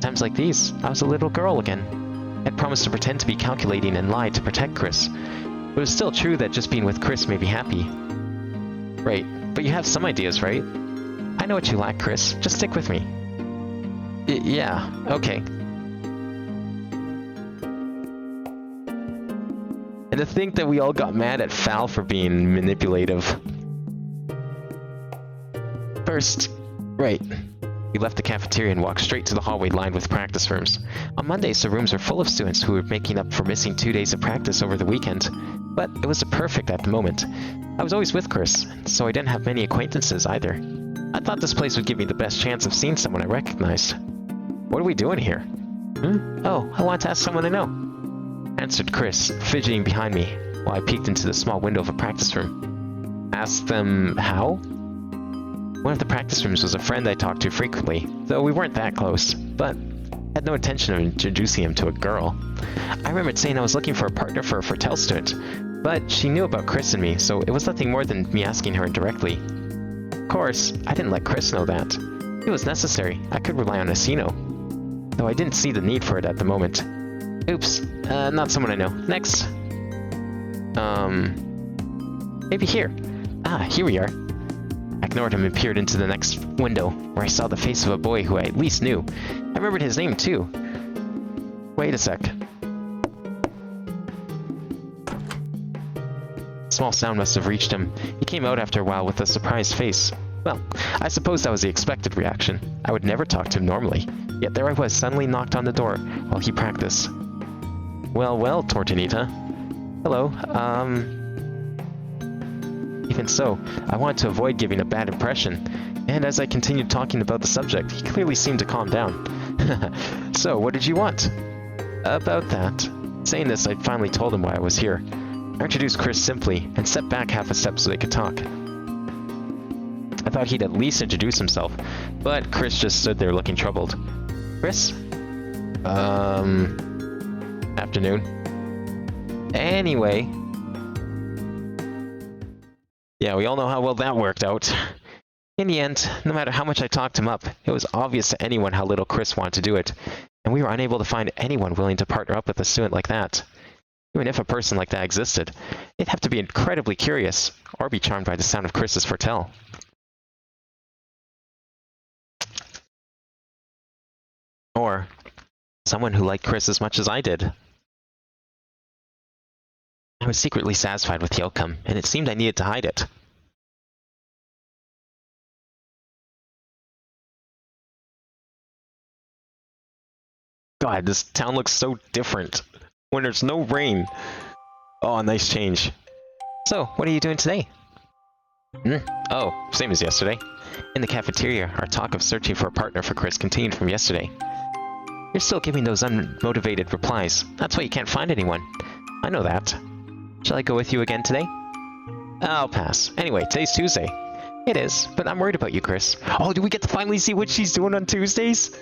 Times like these, I was a little girl again. I'd promised to pretend to be calculating and lie to protect Chris. But it was still true that just being with Chris made me happy. Right, but you have some ideas, right? I know what you lack, Chris. Just stick with me. Yeah, okay. And to think that we all got mad at Fal for being manipulative. First, right. We left the cafeteria and walked straight to the hallway lined with practice rooms. On Mondays, the rooms were full of students who were making up for missing 2 days of practice over the weekend. But it was perfect at the moment. I was always with Chris, so I didn't have many acquaintances either. I thought this place would give me the best chance of seeing someone I recognized. What are we doing here? Oh, I want to ask someone I know, answered Chris, fidgeting behind me, while I peeked into the small window of a practice room. Ask them how? One of the practice rooms was a friend I talked to frequently, though we weren't that close, but had no intention of introducing him to a girl. I remembered saying I was looking for a partner for a Fortell student, but she knew about Chris and me, so it was nothing more than me asking her indirectly. Of course, I didn't let Chris know that. If it was necessary, I could rely on Asino, though I didn't see the need for it at the moment. Oops, not someone I know. Next. Maybe here. Ah, here we are. I ignored him and peered into the next window, where I saw the face of a boy who I at least knew. I remembered his name, too. Wait a sec. A small sound must have reached him. He came out after a while with a surprised face. Well, I suppose that was the expected reaction. I would never talk to him normally. Yet there I was, suddenly knocked on the door while he practiced. Well, well, Tortanita. Hello, Even so, I wanted to avoid giving a bad impression, and as I continued talking about the subject, he clearly seemed to calm down. So, what did you want? About that. Saying this, I finally told him why I was here. I introduced Chris simply, and stepped back half a step so they could talk. I thought he'd at least introduce himself, but Chris just stood there looking troubled. Chris? Afternoon. Anyway. Yeah, we all know how well that worked out. In the end, no matter how much I talked him up, it was obvious to anyone how little Chris wanted to do it, and we were unable to find anyone willing to partner up with a student like that. Even if a person like that existed, they'd have to be incredibly curious, or be charmed by the sound of Chris's foretell. Or someone who liked Chris as much as I did. I was secretly satisfied with the outcome, and it seemed I needed to hide it. God, this town looks so different when there's no rain. Oh, nice change. So, what are you doing today? Oh, same as yesterday. In the cafeteria, our talk of searching for a partner for Chris continued from yesterday. You're still giving those unmotivated replies. That's why you can't find anyone. I know that. Shall I go with you again today? I'll pass. Anyway, today's Tuesday. It is, but I'm worried about you, Chris. Oh, do we get to finally see what she's doing on Tuesdays?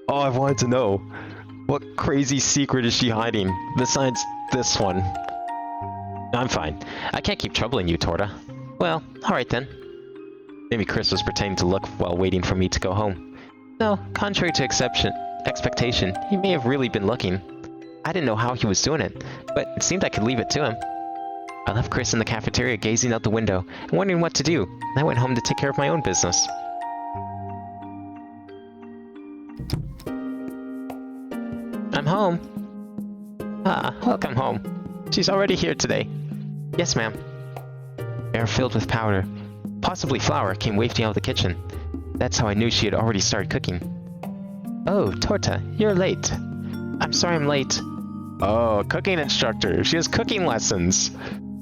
Oh, I wanted to know. What crazy secret is she hiding, besides this one? I'm fine. I can't keep troubling you, Torta. Well, alright then. Maybe Chris was pretending to look while waiting for me to go home. No, contrary to expectation, he may have really been looking. I didn't know how he was doing it, but it seemed I could leave it to him. I left Chris in the cafeteria gazing out the window and wondering what to do, and I went home to take care of my own business. I'm home. Ah, welcome home. She's already here today. Yes, ma'am. Air filled with powder, possibly flour, came wafting out of the kitchen. That's how I knew she had already started cooking. Oh, Torta, you're late. I'm sorry I'm late. Oh, cooking instructor. She has cooking lessons.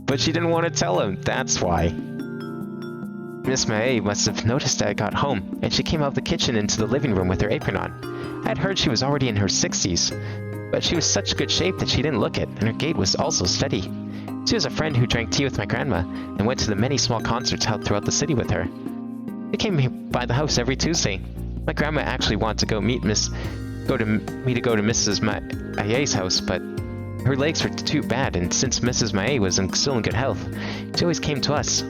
But she didn't want to tell him, that's why. Miss Mae must have noticed that I got home, and she came out of the kitchen into the living room with her apron on. I had heard she was already in her 60s, but she was such good shape that she didn't look it, and her gait was also steady. She was a friend who drank tea with my grandma, and went to the many small concerts held throughout the city with her. They came by the house every Tuesday. My grandma actually wanted to go to Mrs. Mae's house, but her legs were too bad, and since Mrs. Mae was still in good health, she always came to us.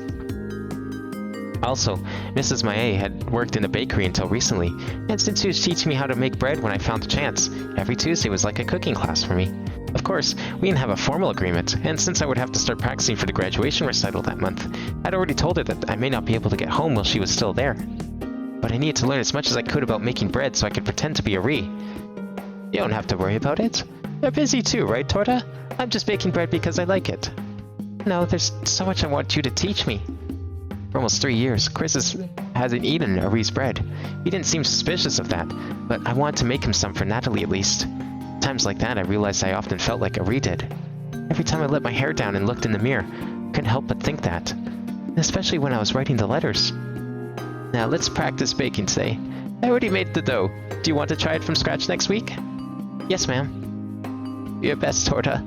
Also, Mrs. Mae had worked in a bakery until recently, and since she was teaching me how to make bread when I found the chance, every Tuesday was like a cooking class for me. Of course, we didn't have a formal agreement, and since I would have to start practicing for the graduation recital that month, I'd already told her that I may not be able to get home while she was still there. But I needed to learn as much as I could about making bread so I could pretend to be a Ree. You don't have to worry about it. You're busy too, right, Torta? I'm just baking bread because I like it. No, there's so much I want you to teach me. For almost 3 years, Chris hasn't eaten a Ree's bread. He didn't seem suspicious of that, but I wanted to make him some for Natalie at least. Times like that, I realized I often felt like a Ree did. Every time I let my hair down and looked in the mirror, I couldn't help but think that. Especially when I was writing the letters. Now let's practice baking today. I already made the dough. Do you want to try it from scratch next week? Yes, ma'am. Your best, Torta.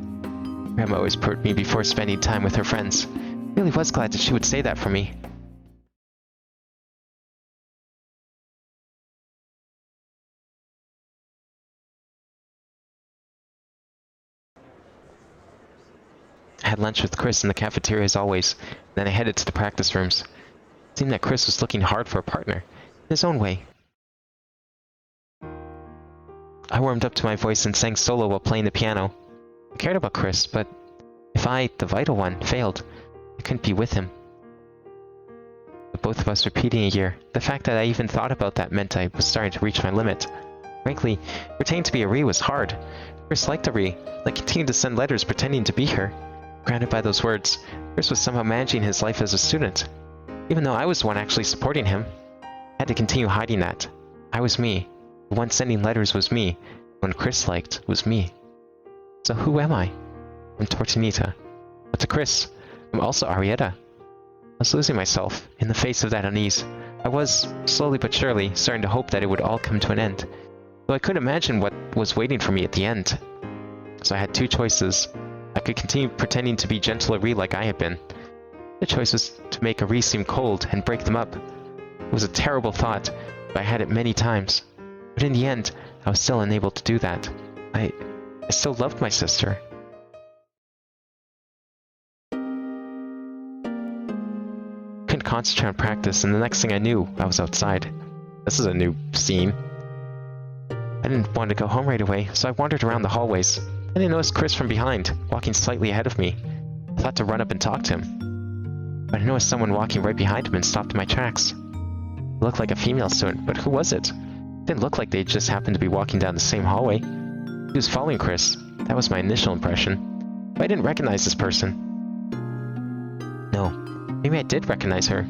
Grandma always purred me before spending time with her friends. I really was glad that she would say that for me. I had lunch with Chris in the cafeteria as always, then I headed to the practice rooms. It seemed that Chris was looking hard for a partner, in his own way. I warmed up to my voice and sang solo while playing the piano. I cared about Chris, but if I, the vital one, failed, I couldn't be with him. With both of us repeating a year, the fact that I even thought about that meant I was starting to reach my limit. Frankly, pretending to be a Ree was hard. Chris liked a Ree, and I continued to send letters pretending to be her. Grounded by those words, Chris was somehow managing his life as a student. Even though I was the one actually supporting him, I had to continue hiding that. I was me. The one sending letters was me. The one Chris liked was me. So who am I? I'm Tortinita. But to Chris, I'm also Arietta. I was losing myself in the face of that unease. I was, slowly but surely, starting to hope that it would all come to an end. Though I couldn't imagine what was waiting for me at the end. So I had two choices. I could continue pretending to be gentle Ree like I had been. The choice was to make a Ree seem cold and break them up. It was a terrible thought, but I had it many times. But in the end, I was still unable to do that. I still loved my sister. Couldn't concentrate on practice, and the next thing I knew, I was outside. This is a new scene. I didn't want to go home right away, so I wandered around the hallways. I didn't notice Chris from behind, walking slightly ahead of me. I thought to run up and talk to him. But I noticed someone walking right behind him and stopped in my tracks. It looked like a female student, but who was it? It didn't look like they just happened to be walking down the same hallway. He was following Chris. That was my initial impression. But I didn't recognize this person. No, maybe I did recognize her.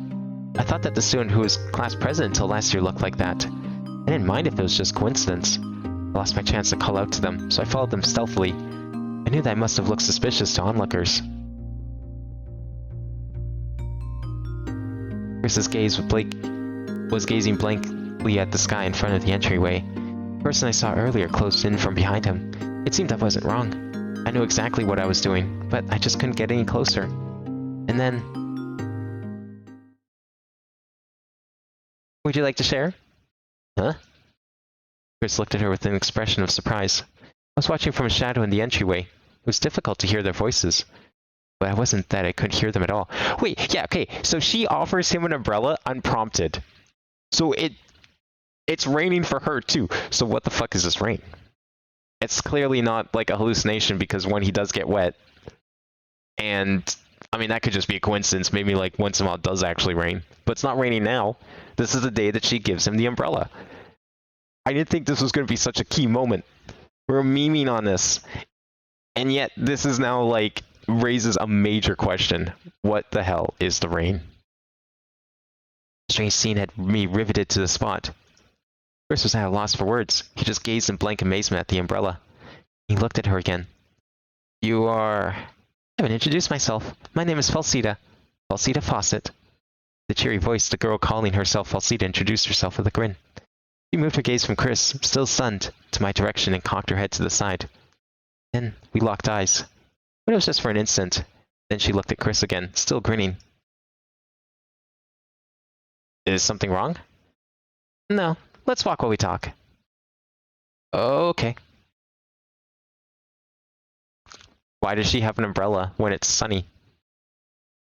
I thought that the student who was class president until last year looked like that. I didn't mind if it was just coincidence. I lost my chance to call out to them, so I followed them stealthily. I knew that I must have looked suspicious to onlookers. Chris's gaze was gazing blankly at the sky in front of the entryway. The person I saw earlier closed in from behind him. It seemed I wasn't wrong. I knew exactly what I was doing, but I just couldn't get any closer. And then... Would you like to share? Huh? Chris looked at her with an expression of surprise. I was watching from a shadow in the entryway. It was difficult to hear their voices. But I wasn't that I couldn't hear them at all. Wait, yeah, okay, so she offers him an umbrella unprompted. So it's raining for her too. So what the fuck is this rain? It's clearly not like a hallucination because when he does get wet, and I mean that could just be a coincidence, maybe like once in a while it does actually rain. But it's not raining now. This is the day that she gives him the umbrella. I didn't think this was going to be such a key moment. We're memeing on this. And yet this is now like raises a major question. What the hell is the rain? The strange scene had me riveted to the spot. Chris was at a loss for words. He just gazed in blank amazement at the umbrella. He looked at her again. You are... I haven't introduced myself. My name is Falsita. Falsita Fawcett. The cheery voice, the girl calling herself Falsita, introduced herself with a grin. She moved her gaze from Chris, still stunned, to my direction and cocked her head to the side. Then we locked eyes. But it was just for an instant. Then she looked at Chris again, still grinning. Is something wrong? No. Let's walk while we talk. Okay. Why does she have an umbrella when it's sunny?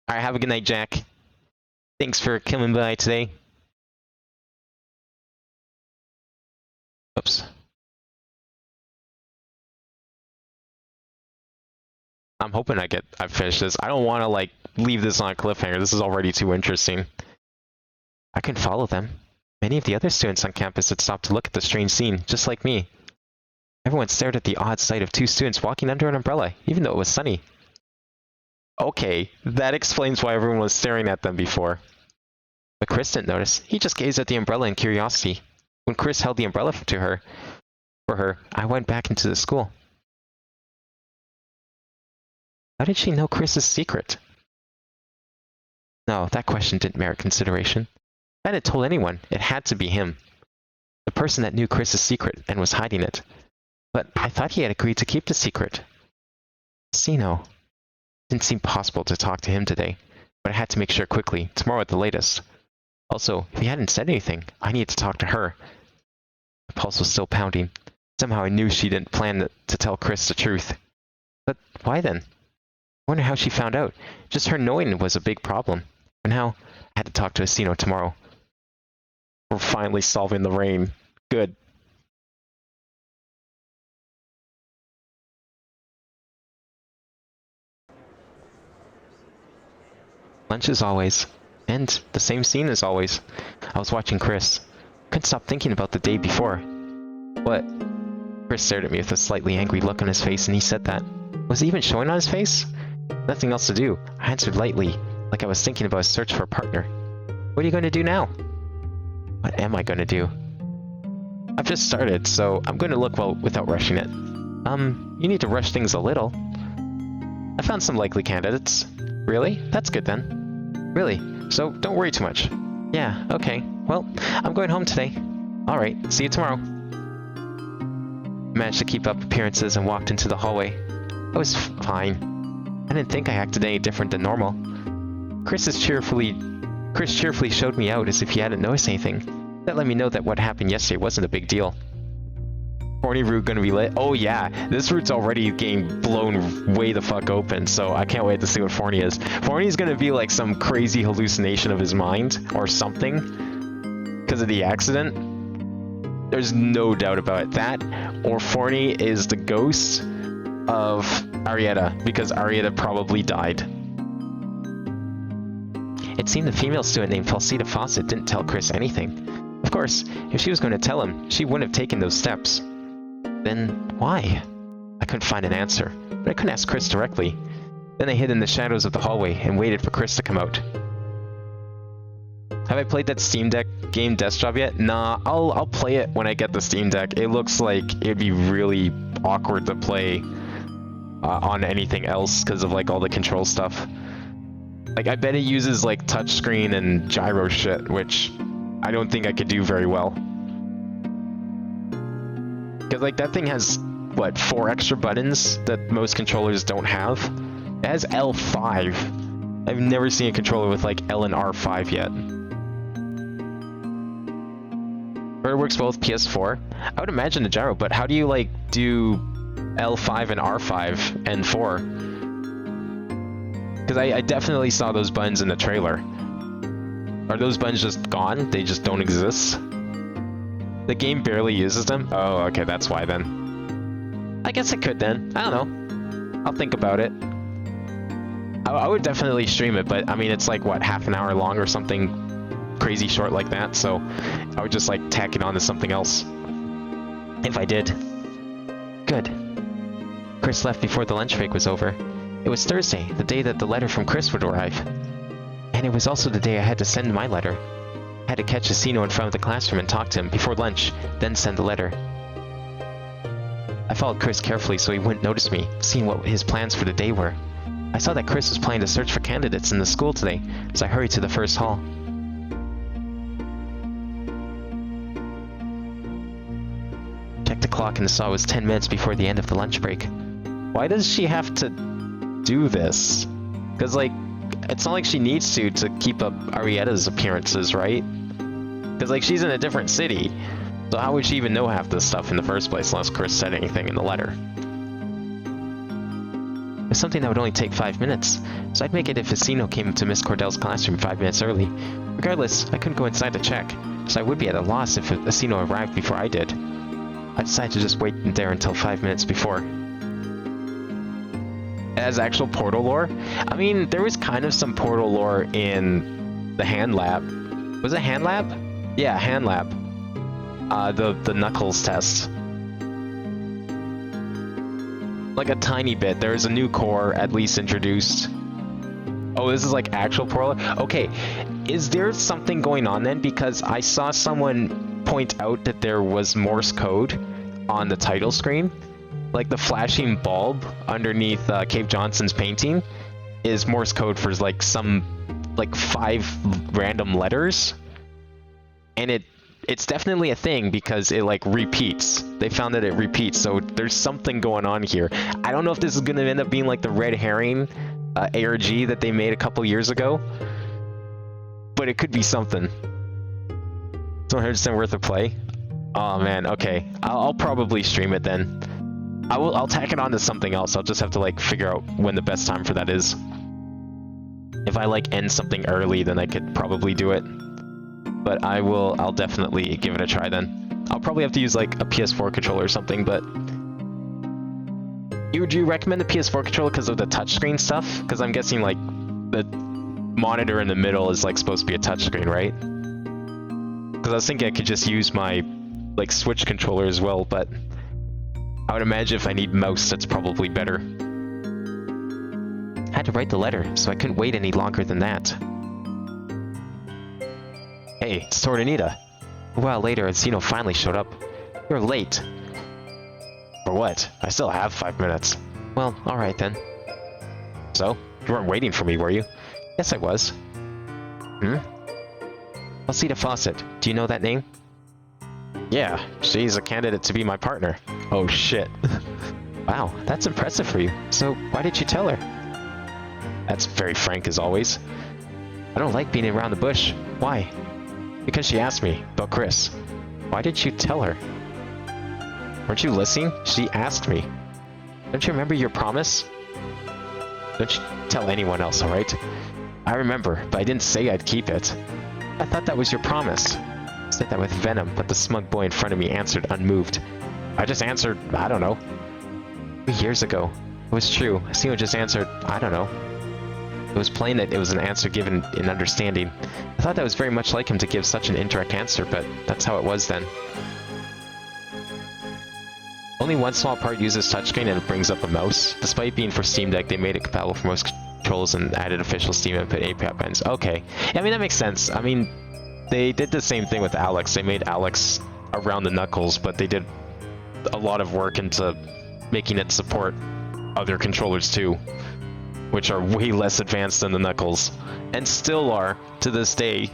Alright, have a good night, Jack. Thanks for coming by today. Oops. I'm hoping I've finished this. I don't want to like leave this on a cliffhanger. This is already too interesting. I can follow them. Many of the other students on campus had stopped to look at the strange scene, just like me. Everyone stared at the odd sight of two students walking under an umbrella, even though it was sunny. Okay, that explains why everyone was staring at them before. But Chris didn't notice. He just gazed at the umbrella in curiosity. When Chris held the umbrella for her, I went back into the school. How did she know Chris's secret? No, that question didn't merit consideration. If I hadn't told anyone, it had to be him. The person that knew Chris's secret and was hiding it. But I thought he had agreed to keep the secret. Sino. It didn't seem possible to talk to him today, but I had to make sure quickly, tomorrow at the latest. Also, if he hadn't said anything, I needed to talk to her. My pulse was still pounding. Somehow I knew she didn't plan to tell Chris the truth. But why then? I wonder how she found out. Just her knowing was a big problem. For now, I had to talk to Asino tomorrow. We're finally solving the rain. Good. Lunch as always. And the same scene as always. I was watching Chris. Couldn't stop thinking about the day before. What? Chris stared at me with a slightly angry look on his face, and he said that. Was it even showing on his face? Nothing else to do. I answered lightly, like I was thinking about a search for a partner. What are you going to do now? What am I going to do? I've just started, so I'm going to look well without rushing it. You need to rush things a little. I found some likely candidates. Really? That's good then. Really? So don't worry too much. Yeah, okay. Well, I'm going home today. Alright, see you tomorrow. I managed to keep up appearances and walked into the hallway. I was fine. I didn't think I acted any different than normal. Chris cheerfully showed me out as if he hadn't noticed anything. That let me know that what happened yesterday wasn't a big deal. Horny route gonna be lit? Oh yeah, this route's already getting blown way the fuck open, so I can't wait to see what Forney is. Forney's gonna be like some crazy hallucination of his mind, or something, because of the accident. There's no doubt about it. That, or Forney is the ghost of Arietta, because Arietta probably died. It seemed the female student named Falsita Fawcett didn't tell Chris anything. Of course, if she was going to tell him, she wouldn't have taken those steps. Then why? I couldn't find an answer, but I couldn't ask Chris directly. Then I hid in the shadows of the hallway and waited for Chris to come out. Have I played that Steam Deck game Desk Job yet? Nah, I'll play it when I get the Steam Deck. It looks like it'd be really awkward to play on anything else because of like all the control stuff. Like I bet it uses like touchscreen and gyro shit, which I don't think I could do very well. Because like that thing has what, 4 extra buttons that most controllers don't have? It has L5. I've never seen a controller with like L and R5 yet. Or it works both PS4. I would imagine the gyro, but how do you like do L5 and R5 and 4? Because I definitely saw those buttons in the trailer. Are those buttons just gone? They just don't exist? The game barely uses them? Oh, okay, that's why then. I guess it could then. I don't know. I'll think about it. I would definitely stream it, but I mean, it's like, what, half an hour long or something crazy short like that, so I would just like tack it on to something else. If I did. Good. Chris left before the lunch break was over. It was Thursday, the day that the letter from Chris would arrive. And it was also the day I had to send my letter. I had to catch Asino in front of the classroom and talk to him before lunch, then send the letter. I followed Chris carefully so he wouldn't notice me, seeing what his plans for the day were. I saw that Chris was planning to search for candidates in the school today, so I hurried to the first hall. Checked the clock and saw it was 10 minutes before the end of the lunch break. Why does she have to do this? Because, like, it's not like she needs to keep up Arietta's appearances, right? Because, like, she's in a different city, so how would she even know half this stuff in the first place unless Chris said anything in the letter? It was something that would only take 5 minutes, so I'd make it if Asino came to Miss Cordell's classroom 5 minutes early. Regardless, I couldn't go inside to check, so I would be at a loss if Asino arrived before I did. I decided to just wait there until 5 minutes before. As actual Portal lore? I mean, there was kind of some Portal lore in the Hand Lab. Was it Hand Lab? Yeah, Hand Lab. The Knuckles test. Like a tiny bit. There is a new core at least introduced. Oh, this is like actual Portal? Okay, is there something going on then? Because I saw someone point out that there was Morse code on the title screen. Like the flashing bulb underneath Cave Johnson's painting is Morse code for like some like 5 random letters, and it's definitely a thing because it like repeats. They found that it repeats, so there's something going on here. I don't know if this is gonna end up being like the red herring ARG that they made a couple years ago, but it could be something. It's 100% worth a play. Oh man, okay. I'll probably stream it then. I'll tack it on to something else. I'll just have to like figure out when the best time for that is. If I like end something early, then I could probably do it. But I'll definitely give it a try then. I'll probably have to use like a PS4 controller or something, but would you recommend the PS4 controller because of the touchscreen stuff? Because I'm guessing like the monitor in the middle is like supposed to be a touchscreen, right? Because I was thinking I could just use my like Switch controller as well, but I would imagine if I need mouse, that's probably better. I had to write the letter, so I couldn't wait any longer than that. Hey, it's Tordanita. A while later, Asino finally showed up. You're late. For what? I still have 5 minutes. Well, alright then. So? You weren't waiting for me, were you? Yes, I was. Hmm? Falsita Fawcett. Do you know that name? Yeah, she's a candidate to be my partner. Oh shit. Wow, that's impressive for you. So, why did you tell her? That's very frank as always. I don't like being around the bush. Why? Because she asked me about Chris. Why did you tell her? Weren't you listening? She asked me. Don't you remember your promise? Don't you tell anyone else, alright? I remember, but I didn't say I'd keep it. I thought that was your promise. I said that with venom, but the smug boy in front of me answered unmoved. I just answered, I don't know. Years ago. It was true. Sino just answered, I don't know. It was plain that it was an answer given in understanding. I thought that was very much like him to give such an indirect answer, but that's how it was then. Only one small part uses touchscreen and it brings up a mouse. Despite being for Steam Deck, they made it compatible for most controls and added official Steam input API buttons. Okay. Yeah, I mean, that makes sense. I mean, they did the same thing with Alex. They made Alex around the knuckles, but they did a lot of work into making it support other controllers too, which are way less advanced than the knuckles, and still are to this day.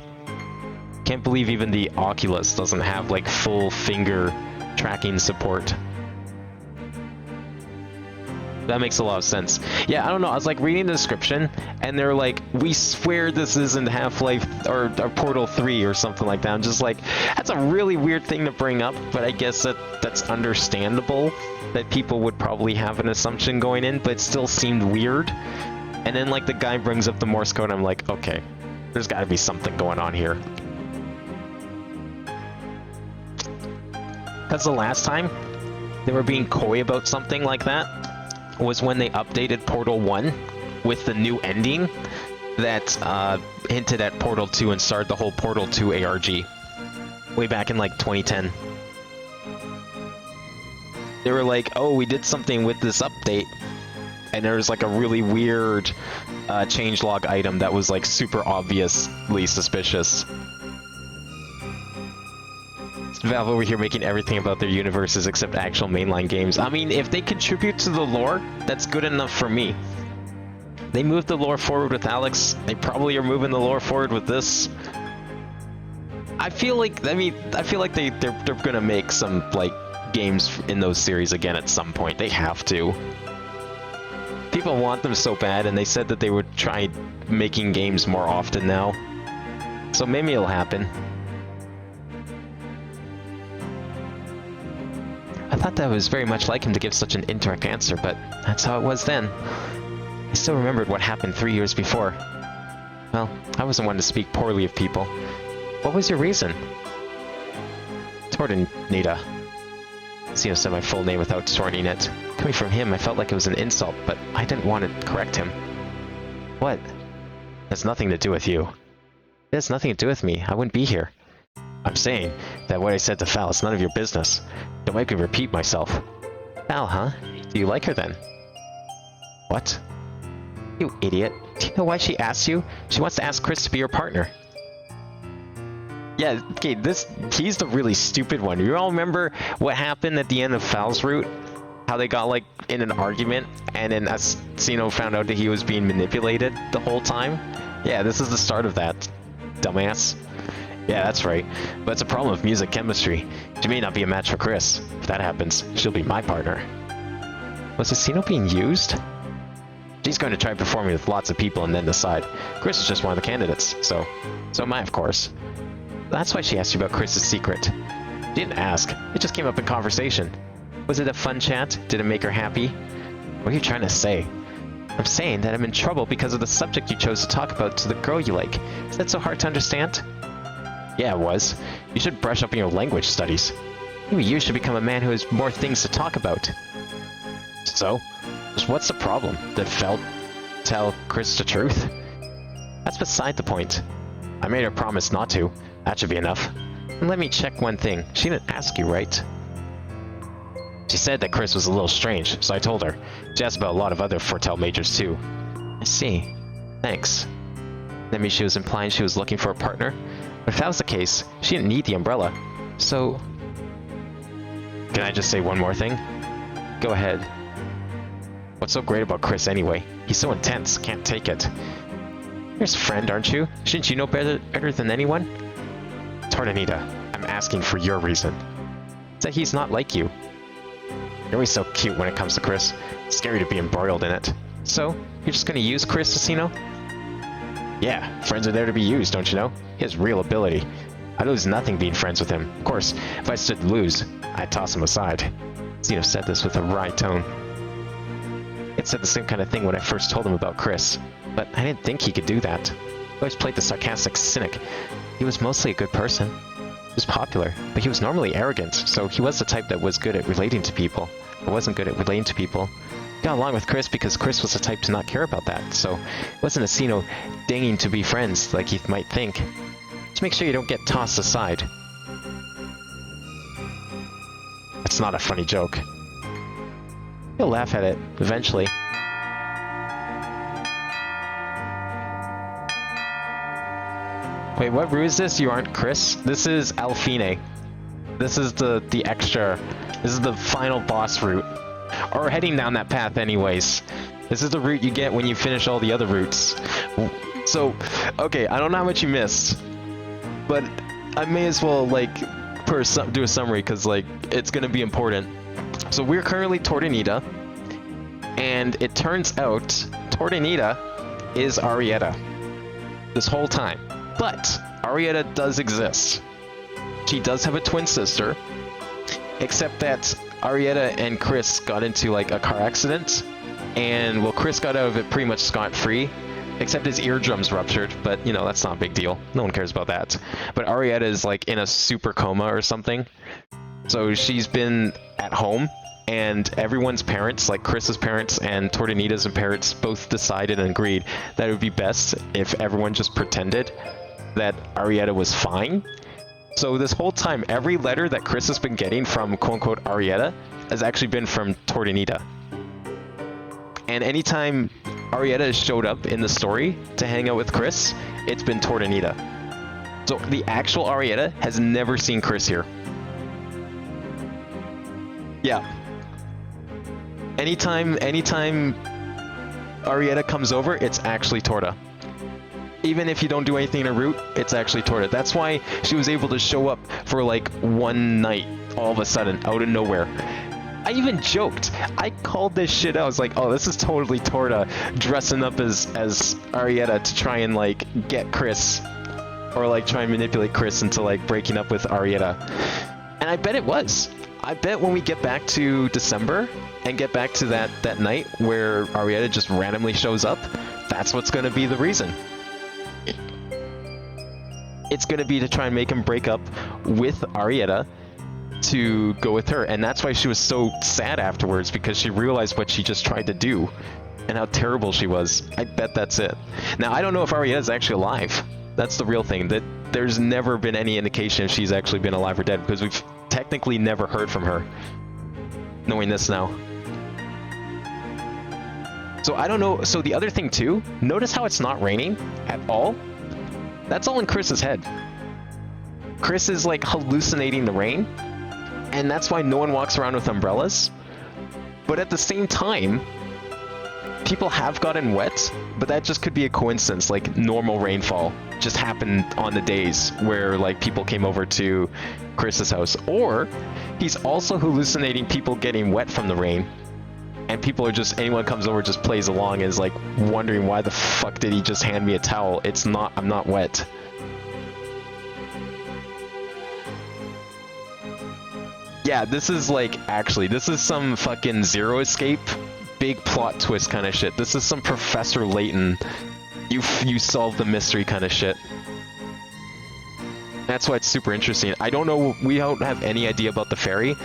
Can't believe even the Oculus doesn't have like full finger tracking support. That makes a lot of sense. Yeah, I don't know, I was like reading the description and they're like, we swear this isn't Half-Life or Portal 3 or something like that. I'm just like, that's a really weird thing to bring up, but I guess that's understandable that people would probably have an assumption going in, but it still seemed weird. And then like the guy brings up the Morse code, I'm like, okay, there's gotta be something going on here. Because the last time they were being coy about something like that was when they updated Portal 1 with the new ending that hinted at Portal 2 and started the whole Portal 2 ARG way back in like 2010. They were like, oh, we did something with this update, and there was like a really weird changelog item that was like super obviously suspicious. Valve over here making everything about their universes except actual mainline games. I mean, if they contribute to the lore, that's good enough for me. They moved the lore forward with Alex. They probably are moving the lore forward with this. I feel like they're gonna make some like games in those series again at some point. They have to. People want them so bad, and they said that they would try making games more often now. So maybe it'll happen. I thought that was very much like him to give such an indirect answer, but that's how it was then. I still remembered what happened 3 years before. Well, I wasn't one to speak poorly of people. What was your reason? Tordanita. Sino said my full name without shortening it. Coming from him, I felt like it was an insult, but I didn't want to correct him. What? It has nothing to do with you. It has nothing to do with me. I wouldn't be here. I'm saying that what I said to Val is none of your business. Don't make me repeat myself. Val, huh? Do you like her then? What? You idiot. Do you know why she asked you? She wants to ask Chris to be your partner. Yeah, okay, he's the really stupid one. You all remember what happened at the end of Val's route? How they got like in an argument and then Sino found out that he was being manipulated the whole time? Yeah, this is the start of that, dumbass. Yeah, that's right. But it's a problem with music chemistry. She may not be a match for Chris. If that happens, she'll be my partner. Was Sino being used? She's going to try performing with lots of people and then decide. Chris is just one of the candidates, so am I, of course. That's why she asked you about Chris's secret. She didn't ask. It just came up in conversation. Was it a fun chat? Did it make her happy? What are you trying to say? I'm saying that I'm in trouble because of the subject you chose to talk about to the girl you like. Is that so hard to understand? Yeah, it was. You should brush up on your language studies. Maybe you should become a man who has more things to talk about. So? Just what's the problem? Did Fel tell Chris the truth? That's beside the point. I made her promise not to. That should be enough. And let me check one thing. She didn't ask you, right? She said that Chris was a little strange, so I told her. She asked about a lot of other Fortel majors too. I see. Thanks. That means she was implying she was looking for a partner? But if that was the case, she didn't need the umbrella. So... Can I just say one more thing? Go ahead. What's so great about Chris anyway? He's so intense, can't take it. You're his friend, aren't you? Shouldn't you know better than anyone? Tordanita, I'm asking for your reason. It's that he's not like you. You're always so cute when it comes to Chris. It's scary to be embroiled in it. So, you're just gonna use Chris, Sino? Yeah, friends are there to be used, don't you know? He has real ability. I lose nothing being friends with him. Of course, if I stood to lose, I'd toss him aside. Sino said this with a wry tone. It said the same kind of thing when I first told him about Chris, but I didn't think he could do that. He always played the sarcastic cynic. He was mostly a good person. He was popular, but he was normally arrogant, so he was the type that was good at relating to people. I wasn't good at relating to people. Got along with Chris because Chris was the type to not care about that, so it wasn't a Sino dinging to be friends like you might think. Just make sure you don't get tossed aside. That's not a funny joke. You'll laugh at it, eventually. Wait, what route is this? You aren't Chris? This is Alfine. This is the extra... This is the final boss route. Or we're heading down that path anyways. This is the route you get when you finish all the other routes. So, okay, I don't know how much you missed. But I may as well, like, do a summary, because, like, it's going to be important. So we're currently Tordanita. And it turns out Tordanita is Arietta. This whole time. But Arietta does exist. She does have a twin sister, except that Arietta and Chris got into like a car accident, and well, Chris got out of it pretty much scot-free, except his eardrums ruptured, but you know, that's not a big deal. No one cares about that. But Arietta is like in a super coma or something, so she's been at home, and everyone's parents, like Chris's parents and Tordanita's parents, both decided and agreed that it would be best if everyone just pretended that Arietta was fine. So this whole time, every letter that Chris has been getting from quote-unquote Arietta has actually been from Tordanita. And anytime Arietta has showed up in the story to hang out with Chris, it's been Tordanita. So the actual Arietta has never seen Chris here. Yeah. Anytime Arietta comes over, it's actually Torda. Even if you don't do anything in a route, it's actually Torda. That's why she was able to show up for like one night, all of a sudden, out of nowhere. I even joked. I called this shit out. I was like, oh, this is totally Torda dressing up as Arietta to try and like get Chris, or like try and manipulate Chris into like breaking up with Arietta. And I bet it was. I bet when we get back to December and get back to that night where Arietta just randomly shows up, that's what's going to be the reason. It's going to be to try and make him break up with Arietta to go with her. And that's why she was so sad afterwards, because she realized what she just tried to do and how terrible she was. I bet that's it. Now, I don't know if Arietta's actually alive. That's the real thing. That there's never been any indication if she's actually been alive or dead, because we've technically never heard from her. Knowing this now. So I don't know. So the other thing too, notice how it's not raining at all? That's all in Chris's head. Chris is like hallucinating the rain, and that's why no one walks around with umbrellas. But at the same time, people have gotten wet, but that just could be a coincidence, like normal rainfall just happened on the days where like people came over to Chris's house. Or he's also hallucinating people getting wet from the rain, and people are just, anyone comes over just plays along and is like wondering why the fuck did he just hand me a towel? It's not, I'm not wet. Yeah, this is like, actually, this is some fucking Zero Escape, big plot twist kind of shit. This is some Professor Layton, you solve the mystery kind of shit. That's why it's super interesting. I don't know, we don't have any idea about the ferry.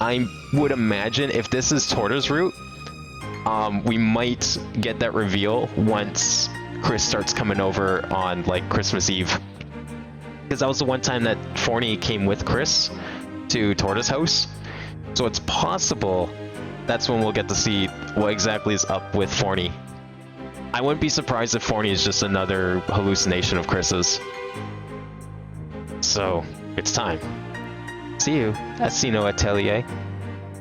I would imagine if this is Torda's route, we might get that reveal once Chris starts coming over on like Christmas Eve. Because that was the one time that Forney came with Chris to Torda's house. So it's possible that's when we'll get to see what exactly is up with Forney. I wouldn't be surprised if Forney is just another hallucination of Chris's. So, it's time. See you at Sino Atelier.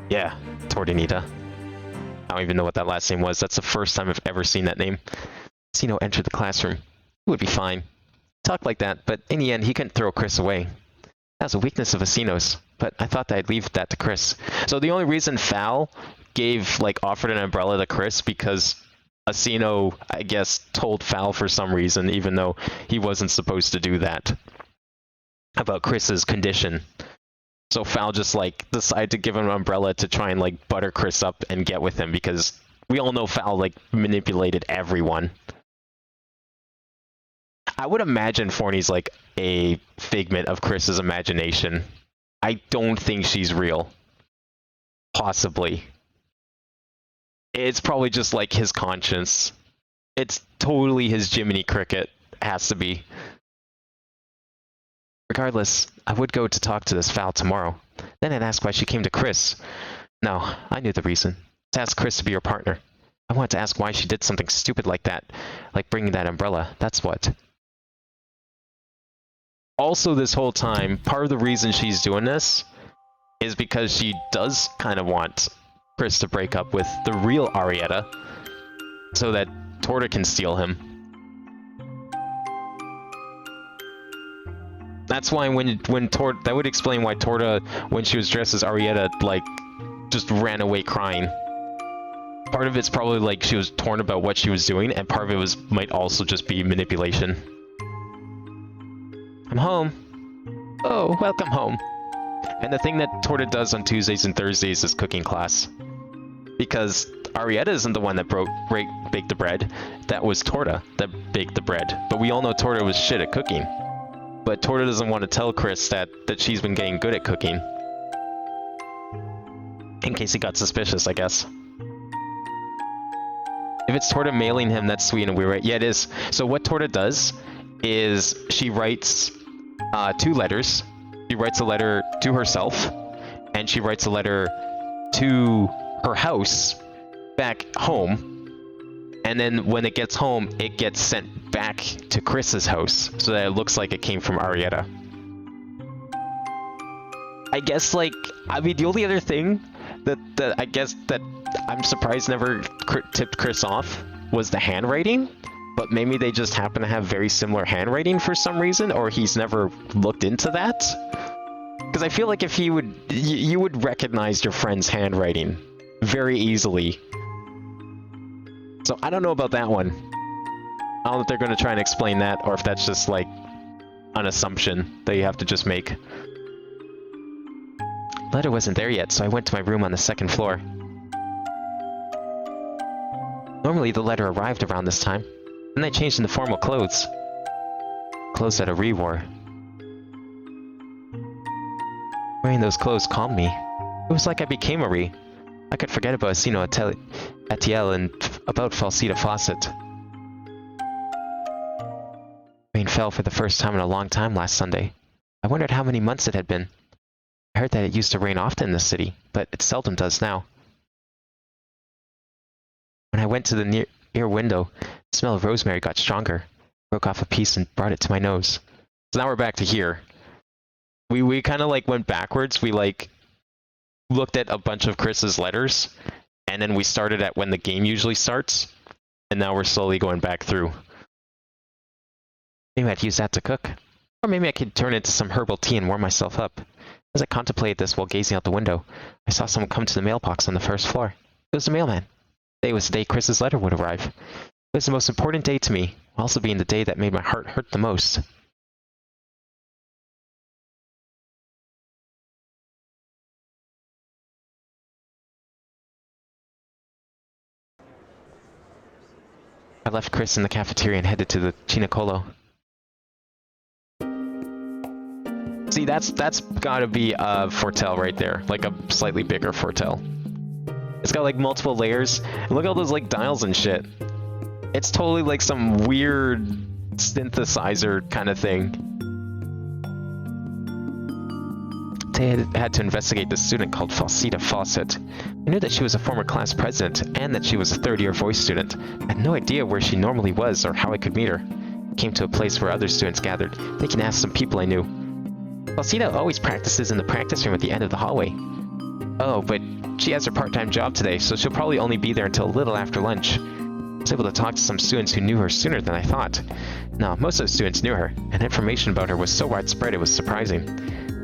Yeah, Tordanita. I don't even know what that last name was. That's the first time I've ever seen that name. Sino entered the classroom. He would be fine. Talk like that, but in the end, he couldn't throw Chris away. That was a weakness of Asino's, but I thought that I'd leave that to Chris. So the only reason Fal offered an umbrella to Chris, because Asino, I guess, told Fal for some reason, even though he wasn't supposed to do that, about Chris's condition. So Fal just like decided to give him an umbrella to try and like butter Chris up and get with him, because we all know Fal like manipulated everyone. I would imagine Forney's like a figment of Chris's imagination. I don't think she's real. Possibly. It's probably just like his conscience. It's totally his Jiminy Cricket. Has to be. Regardless, I would go to talk to this Val tomorrow. Then I'd ask why she came to Chris. No, I knew the reason. To ask Chris to be her partner. I wanted to ask why she did something stupid like that. Like bringing that umbrella, that's what. Also, this whole time, part of the reason she's doing this is because she does kind of want Chris to break up with the real Arietta so that Torta can steal him. That's why when Torta, that would explain why Torta, when she was dressed as Arietta, like, just ran away crying. Part of it's probably like she was torn about what she was doing, and part of it might also just be manipulation. I'm home. Oh, welcome home. And the thing that Torta does on Tuesdays and Thursdays is cooking class. Because Arietta isn't the one that baked the bread. That was Torta that baked the bread. But we all know Torta was shit at cooking. But Torta doesn't want to tell Chris that she's been getting good at cooking. In case he got suspicious, I guess. If it's Torta mailing him, that's sweet and weird, right? Yeah, it is. So what Torta does is she writes 2 letters. She writes a letter to herself, and she writes a letter to her house back home. And then when it gets home, it gets sent back to Chris's house, so that it looks like it came from Arietta. I guess, like, I mean, the only other thing that I guess that I'm surprised never tipped Chris off was the handwriting. But maybe they just happen to have very similar handwriting for some reason, or he's never looked into that. Because I feel like if you would recognize your friend's handwriting very easily. So I don't know about that one. I don't know if they're going to try and explain that, or if that's just like an assumption that you have to just make. Letter wasn't there yet, so I went to my room on the 2nd floor. Normally the letter arrived around this time. Then I changed into formal clothes. Clothes that a re-wore. Wearing those clothes calmed me. It was like I became a re. I could forget about Asino Atiel and about Falsita Fawcett. Rain fell for the first time in a long time last Sunday. I wondered how many months it had been. I heard that it used to rain often in the city, but it seldom does now. When I went to the near window, the smell of rosemary got stronger. Broke off a piece and brought it to my nose. So now we're back to here. We kind of like went backwards. We like looked at a bunch of Chris's letters, and then we started at when the game usually starts, and now we're slowly going back through. Maybe I'd use that to cook. Or maybe I could turn it into some herbal tea and warm myself up. As I contemplated this while gazing out the window, I saw someone come to the mailbox on the 1st floor. It was the mailman. Today was the day Chris's letter would arrive. It was the most important day to me, while also being the day that made my heart hurt the most. I left Chris in the cafeteria and headed to the Chinacolo. See, that's gotta be a Fortel right there, like a slightly bigger Fortel. It's got like multiple layers. And look at all those like dials and shit. It's totally like some weird synthesizer kind of thing. They had to investigate this student called Falsita Fawcett. I knew that she was a former class president and that she was a 3rd-year voice student. I had no idea where she normally was or how I could meet her. I came to a place where other students gathered. They can ask some people I knew. Falsita always practices in the practice room at the end of the hallway. Oh, but she has her part-time job today, so she'll probably only be there until a little after lunch. I was able to talk to some students who knew her sooner than I thought. No, most of the students knew her, and information about her was so widespread it was surprising.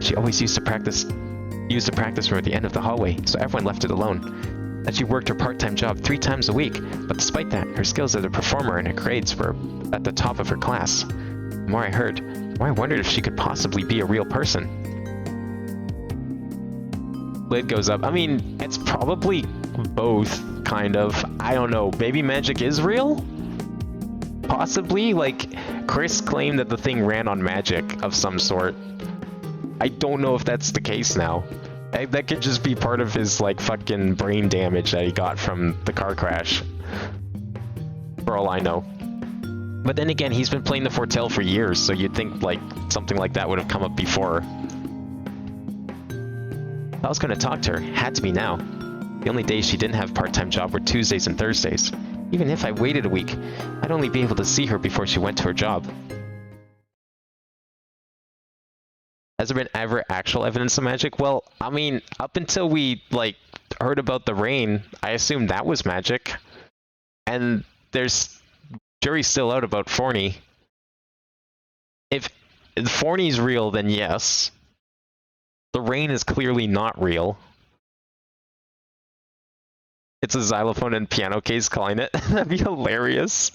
She always used the practice room at the end of the hallway, so everyone left it alone. That she worked her part-time job 3 times a week, but despite that, her skills as a performer and her grades were at the top of her class. The more I heard, the more I wondered if she could possibly be a real person. Lid goes up. I mean, it's probably both, kind of. I don't know. Maybe magic is real? Possibly? Like, Chris claimed that the thing ran on magic of some sort. I don't know if that's the case now. That could just be part of his, like, fucking brain damage that he got from the car crash. For all I know. But then again, he's been playing the Fortell for years, so you'd think, like, something like that would have come up before. I was gonna talk to her. Had to be now. The only days she didn't have a part-time job were Tuesdays and Thursdays. Even if I waited a week, I'd only be able to see her before she went to her job. Has there been ever actual evidence of magic? Well, I mean, up until we, like, heard about the rain, I assumed that was magic. And there's... jury's still out about Forney. If Forney's real, then yes. The rain is clearly not real. It's a xylophone and piano case calling it. That'd be hilarious.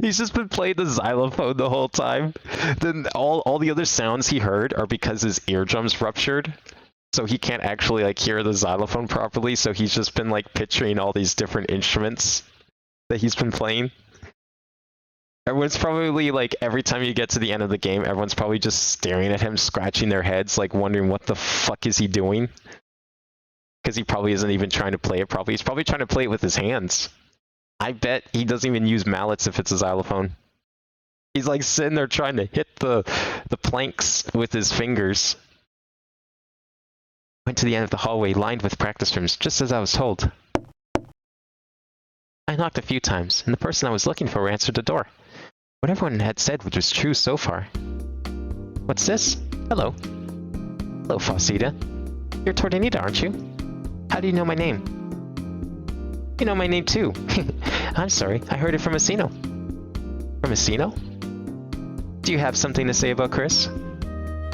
He's just been playing the xylophone the whole time. Then all the other sounds he heard are because his eardrums ruptured. So he can't actually, like, hear the xylophone properly, so he's just been, like, picturing all these different instruments that he's been playing. Everyone's probably, like, every time you get to the end of the game, everyone's probably just staring at him, scratching their heads, like, wondering what the fuck is he doing? Because he probably isn't even trying to play it properly. He's probably trying to play it with his hands. I bet he doesn't even use mallets if it's a xylophone. He's, like, sitting there trying to hit the planks with his fingers. Went to the end of the hallway lined with practice rooms, just as I was told. I knocked a few times, and the person I was looking for answered the door. What everyone had said was true so far. What's this? Hello. Hello, Fawcetta. You're Tordanita, aren't you? How do you know my name? You know my name too. I'm sorry, I heard it from Asino. From Asino? Do you have something to say about Chris?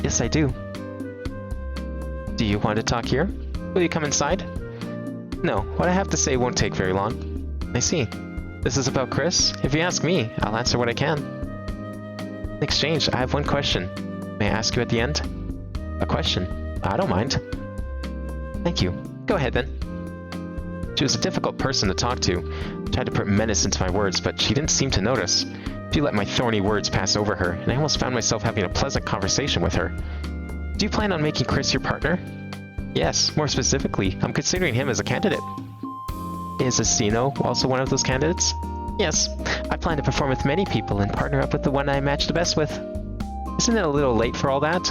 Yes, I do. Do you want to talk here? Will you come inside? No, what I have to say won't take very long. I see. This is about Chris? If you ask me, I'll answer what I can. In exchange, I have one question. May I ask you at the end? A question? I don't mind. Thank you. Go ahead then. She was a difficult person to talk to. I tried to put menace into my words, but she didn't seem to notice. She let my thorny words pass over her, and I almost found myself having a pleasant conversation with her. Do you plan on making Chris your partner? Yes, more specifically, I'm considering him as a candidate. Is Asino also one of those candidates? Yes, I plan to perform with many people and partner up with the one I match the best with. Isn't it a little late for all that?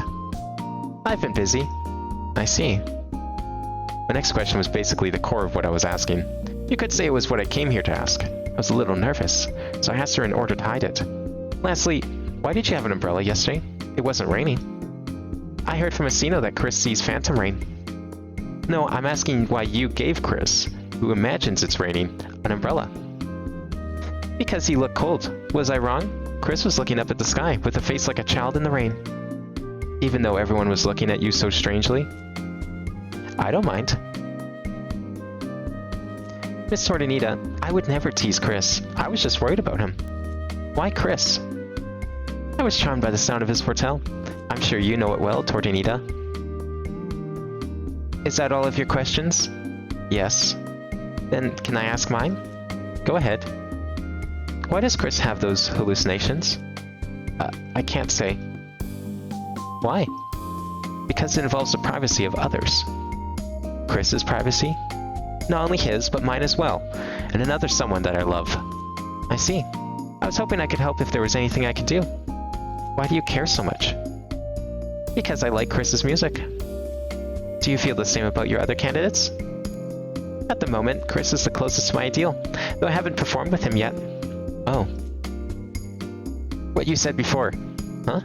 I've been busy. I see. My next question was basically the core of what I was asking. You could say it was what I came here to ask. I was a little nervous, so I asked her in order to hide it. Lastly, why did you have an umbrella yesterday? It wasn't raining. I heard from Asino that Chris sees phantom rain. No, I'm asking why you gave Chris, who imagines it's raining, an umbrella. Because he looked cold. Was I wrong? Chris was looking up at the sky with a face like a child in the rain. Even though everyone was looking at you so strangely. I don't mind. Miss Tordanita, I would never tease Chris. I was just worried about him. Why Chris? I was charmed by the sound of his Fortell. I'm sure you know it well, Tordanita. Is that all of your questions? Yes. Then can I ask mine? Go ahead. Why does Chris have those hallucinations? I can't say. Why? Because it involves the privacy of others. Chris's privacy? Not only his, but mine as well, and another someone that I love. I see. I was hoping I could help if there was anything I could do. Why do you care so much? Because I like Chris's music. Do you feel the same about your other candidates? At the moment, Chris is the closest to my ideal, though I haven't performed with him yet. Oh. What you said before. Huh?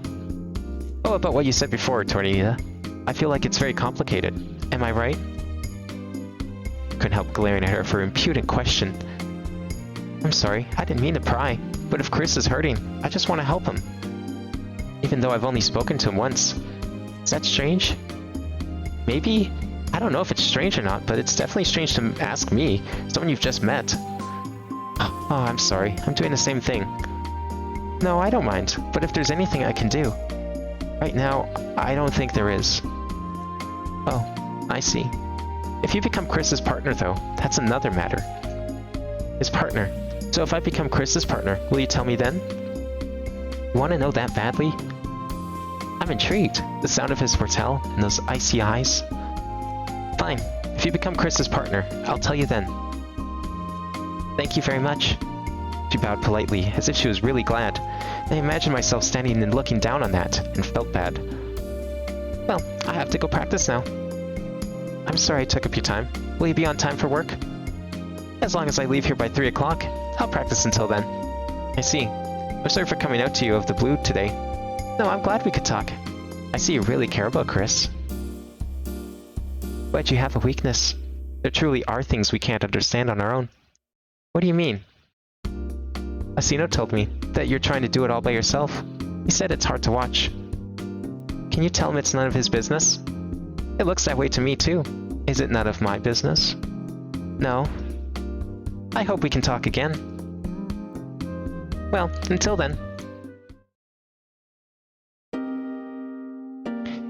Oh, about what you said before, Tornita. I feel like it's very complicated. Am I right? Couldn't help glaring at her for her impudent question. I'm sorry, I didn't mean to pry, but if Chris is hurting, I just want to help him. Even though I've only spoken to him once. Is that strange? Maybe? I don't know if it's strange or not, but it's definitely strange to ask me, someone you've just met. Oh, I'm sorry, I'm doing the same thing. No, I don't mind, but if there's anything I can do. Right now, I don't think there is. Oh, I see. If you become Chris's partner, though, that's another matter. His partner. So if I become Chris's partner, will you tell me then? You want to know that badly? I'm intrigued. The sound of his Fortell and those icy eyes. Fine. If you become Chris's partner, I'll tell you then. Thank you very much. She bowed politely, as if she was really glad. I imagined myself standing and looking down on that, and felt bad. Well, I have to go practice now. I'm sorry I took up your time. Will you be on time for work? As long as I leave here by 3 o'clock, I'll practice until then. I see. I'm sorry for coming out to you of the blue today. No, I'm glad we could talk. I see you really care about Chris. But you have a weakness. There truly are things we can't understand on our own. What do you mean? Asino told me that you're trying to do it all by yourself. He said it's hard to watch. Can you tell him it's none of his business? It looks that way to me too. Is it none of my business? No. I hope we can talk again. Well, until then.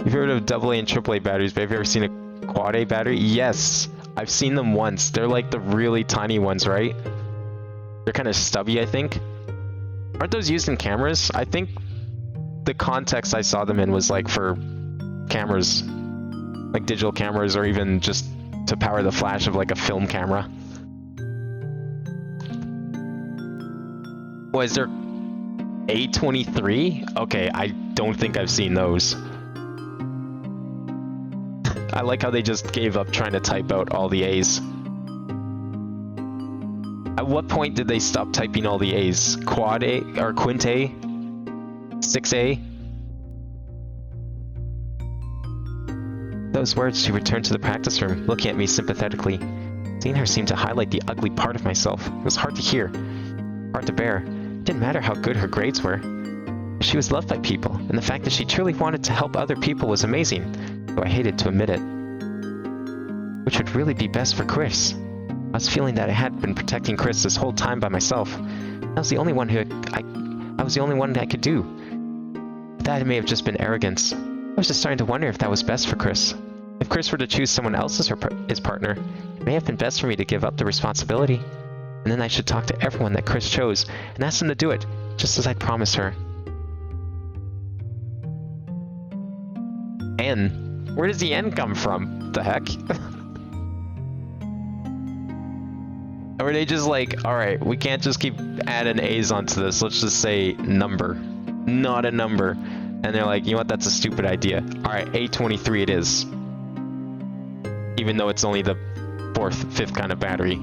You've heard of AA and AAA batteries, but have you ever seen a quad A battery? Yes, I've seen them once. They're like the really tiny ones, right? They're kind of stubby, I think. Aren't those used in cameras? I think the context I saw them in was like for cameras, like digital cameras, or even just to power the flash of like a film camera. Was there A23? Okay, I don't think I've seen those. I like how they just gave up trying to type out all the A's. At what point did they stop typing all the A's? Quad A or Quint A? 6A? Those words, she returned to the practice room, looking at me sympathetically. Seeing her seemed to highlight the ugly part of myself. It was hard to hear, hard to bear. It didn't matter how good her grades were. She was loved by people, and the fact that she truly wanted to help other people was amazing, though I hated to admit it. Which would really be best for Chris. I was feeling that I had been protecting Chris this whole time by myself. I was the only one that I could do. That may have just been arrogance. I was just starting to wonder if that was best for Chris. If Chris were to choose someone else as his partner, it may have been best for me to give up the responsibility. And then I should talk to everyone that Chris chose and ask them to do it, just as I'd promised her. N? Where does the N come from? The heck? Or are they just like, alright, we can't just keep adding A's onto this, let's just say number. Not a number. And they're like, you know what, that's a stupid idea. Alright, A23 it is. Even though it's only the 4th, 5th kind of battery.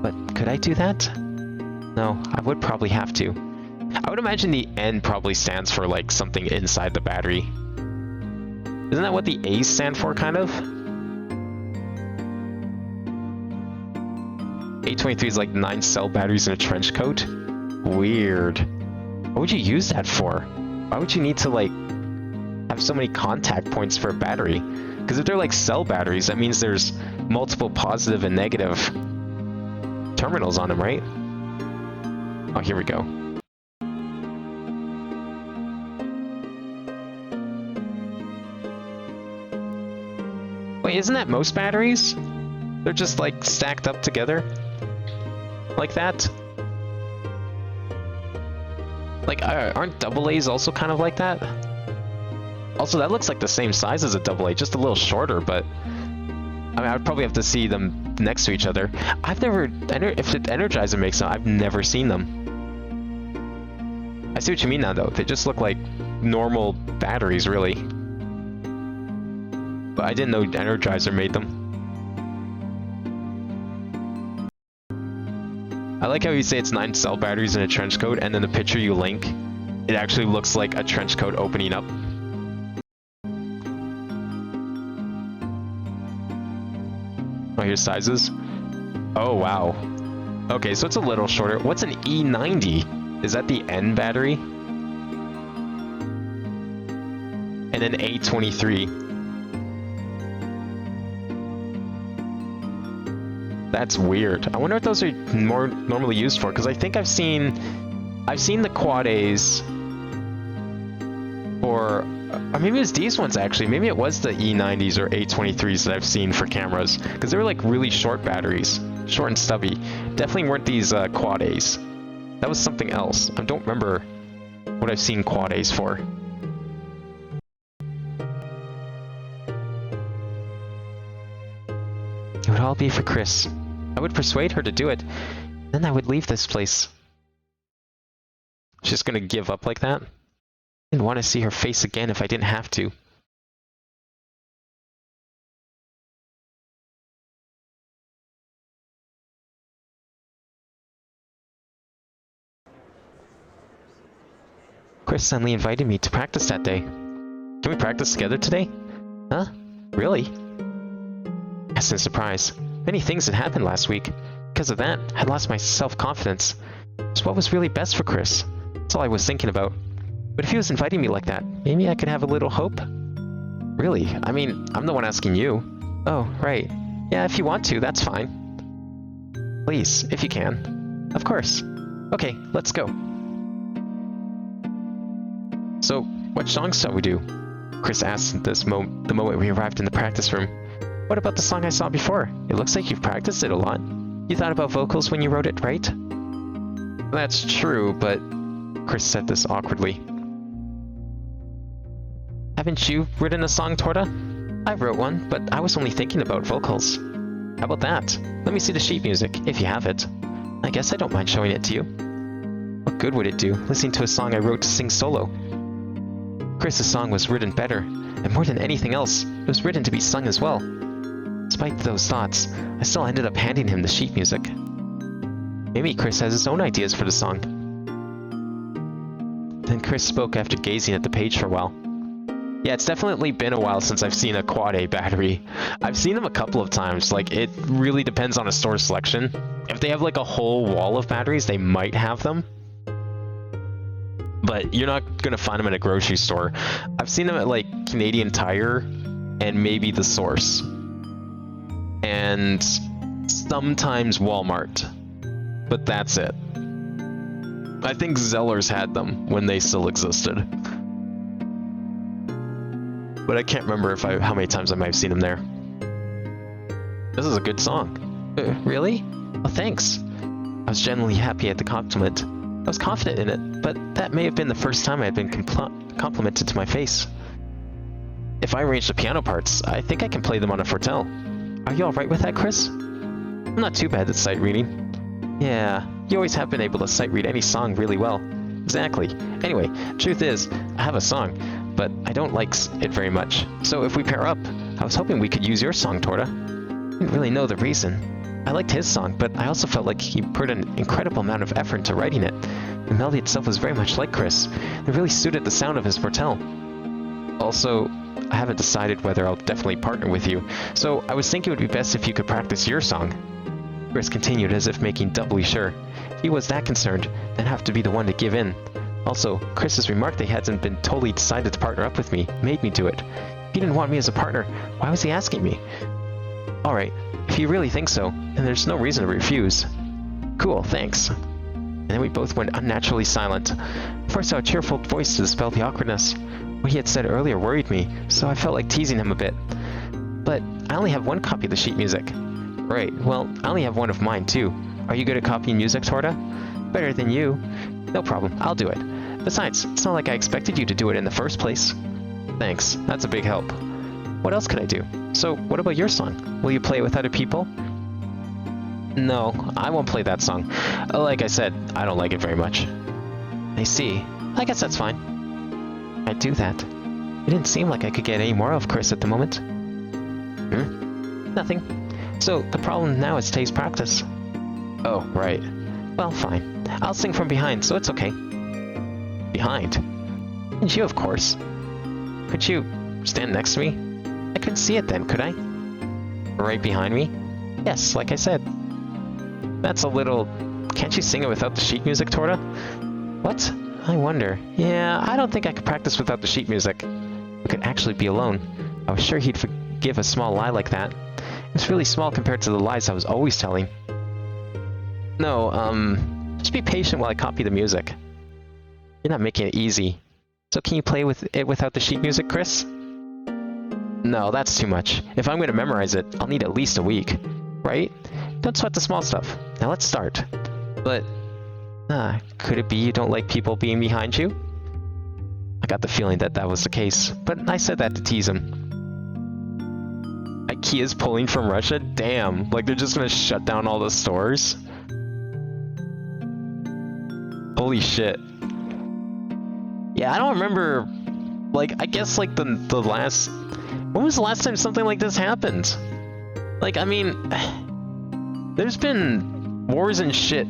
But could I do that? No, I would probably have to. I would imagine the N probably stands for like something inside the battery. Isn't that what the A's stand for, kind of? A23 is like 9 cell batteries in a trench coat? Weird. What would you use that for? Why would you need to like have so many contact points for a battery? Because if they're like cell batteries, that means there's multiple positive and negative terminals on them, right? Oh, here we go. Wait, isn't that most batteries? They're just like stacked up together? Like that? Like, aren't AA's also kind of like that? Also, that looks like the same size as a AA, just a little shorter, but... I mean, I'd probably have to see them next to each other. I've never... If the Energizer makes them, I've never seen them. I see what you mean now, though. They just look like normal batteries, really. But I didn't know Energizer made them. I like how you say it's 9 cell batteries in a trench coat, and then the picture you link, it actually looks like a trench coat opening up. Oh, here's sizes. Oh, wow. Okay, so it's a little shorter. What's an E90? Is that the N battery? And then A23. That's weird. I wonder what those are more normally used for, because I think I've seen the quad A's for, or maybe it's these ones actually. Maybe it was the E90s or A23s that I've seen for cameras, because they were like really short batteries, short and stubby. Definitely weren't these quad A's. That was something else. I don't remember what I've seen quad A's for. would all be for Chris. I would persuade her to do it. Then I would leave this place. She's gonna give up like that? I didn't want to see her face again if I didn't have to. Chris suddenly invited me to practice that day. Can we practice together today? Huh? Really? I asked in surprise. Many things had happened last week. Because of that, I lost my self-confidence. It's what was really best for Chris. That's all I was thinking about. But if he was inviting me like that, maybe I could have a little hope? Really? I mean, I'm the one asking you. Oh, right. Yeah, if you want to, that's fine. Please, if you can. Of course. Okay, let's go. So, what songs shall we do? Chris asked the moment we arrived in the practice room. What about the song I saw before? It looks like you've practiced it a lot. You thought about vocals when you wrote it, right? That's true, but... Chris said this awkwardly. Haven't you written a song, Torta? I wrote one, but I was only thinking about vocals. How about that? Let me see the sheet music, if you have it. I guess I don't mind showing it to you. What good would it do, listening to a song I wrote to sing solo? Chris's song was written better, and more than anything else, it was written to be sung as well. Despite those thoughts, I still ended up handing him the sheet music. Maybe Chris has his own ideas for the song. Then Chris spoke after gazing at the page for a while. Yeah, it's definitely been a while since I've seen a Quad A battery. I've seen them a couple of times, like it really depends on a store selection. If they have like a whole wall of batteries, they might have them. But you're not gonna find them at a grocery store. I've seen them at like Canadian Tire and maybe The Source. And sometimes Walmart. But that's it. I think Zeller's had them when they still existed. But I can't remember how many times I might have seen them there. This is a good song. Really? Oh, thanks. I was genuinely happy at the compliment. I was confident in it, but that may have been the first time I had been complimented to my face. If I arrange the piano parts, I think I can play them on a fortel. Are you alright with that, Chris? I'm not too bad at sight reading. Yeah, you always have been able to sight read any song really well. Exactly. Anyway, truth is, I have a song, but I don't like it very much. So if we pair up, I was hoping we could use your song, Torta. I didn't really know the reason. I liked his song, but I also felt like he put an incredible amount of effort into writing it. The melody itself was very much like Chris. It really suited the sound of his fortel. Also, I haven't decided whether I'll definitely partner with you, so I was thinking it would be best if you could practice your song. Chris continued as if making doubly sure. If he was that concerned, then I'd have to be the one to give in. Also, Chris's remark that he hadn't been totally decided to partner up with me made me do it. If he didn't want me as a partner, why was he asking me? Alright, if you really think so, then there's no reason to refuse. Cool, thanks. And then we both went unnaturally silent. I forced out a cheerful voice to dispel the awkwardness. What he had said earlier worried me, so I felt like teasing him a bit. But I only have one copy of the sheet music. Right, well, I only have one of mine too. Are you good at copying music, Torta? Better than you. No problem, I'll do it. Besides, it's not like I expected you to do it in the first place. Thanks, that's a big help. What else could I do? So, what about your song? Will you play it with other people? No, I won't play that song. Like I said, I don't like it very much. I see. I guess that's fine. I'd do that. It didn't seem like I could get any more of Chris at the moment. Nothing. So, the problem now is today's practice. Oh, right. Well, fine. I'll sing from behind, so it's okay. Behind? And you, of course. Could you stand next to me? I couldn't see it then, could I? Right behind me? Yes, like I said. That's a little... Can't you sing it without the sheet music, Torta? What? I wonder. Yeah, I don't think I could practice without the sheet music. We could actually be alone. I was sure he'd forgive a small lie like that. It's really small compared to the lies I was always telling. No, just be patient while I copy the music. You're not making it easy. So can you play with it without the sheet music, Chris? No, that's too much. If I'm going to memorize it, I'll need at least a week. Right? Don't sweat the small stuff. Now let's start. But, could it be you don't like people being behind you? I got the feeling that that was the case, but I said that to tease him. Ikea is pulling from Russia? Damn, like they're just gonna shut down all the stores? Holy shit. Yeah, I don't remember, like, I guess like the last, when was the last time something like this happened? Like, I mean, there's been wars and shit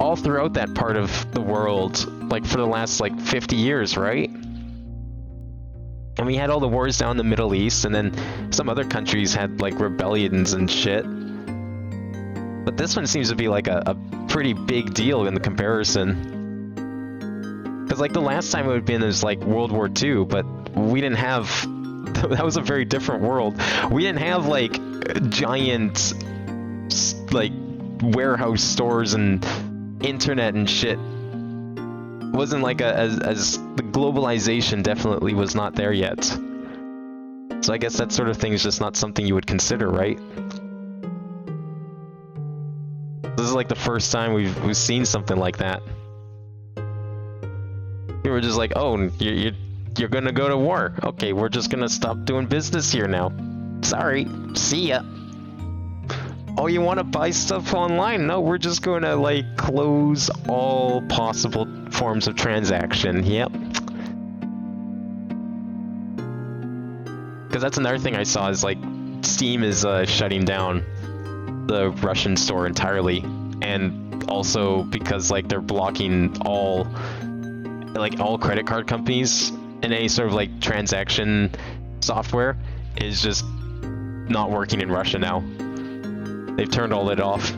all throughout that part of the world, like for the last like 50 years, right? And we had all the wars down in the Middle East, and then some other countries had like rebellions and shit. But this one seems to be like a pretty big deal in the comparison. Because like the last time it would have been was like World War II, but we didn't have, that was a very different world. We didn't have like giant like warehouse stores and internet and shit. Wasn't like as the globalization definitely was not there yet. So I guess that sort of thing is just not something you would consider, right? This is like the first time we've seen something like that. We were just like, oh, you're gonna go to war. Okay, we're just gonna stop doing business here now. Sorry, see ya. Oh, you want to buy stuff online? No, we're just going to, like, close all possible forms of transaction. Yep. Because that's another thing I saw is, like, Steam is shutting down the Russian store entirely. And also because, like, they're blocking all credit card companies and any sort of, like, transaction software is just not working in Russia now. They've turned all it off.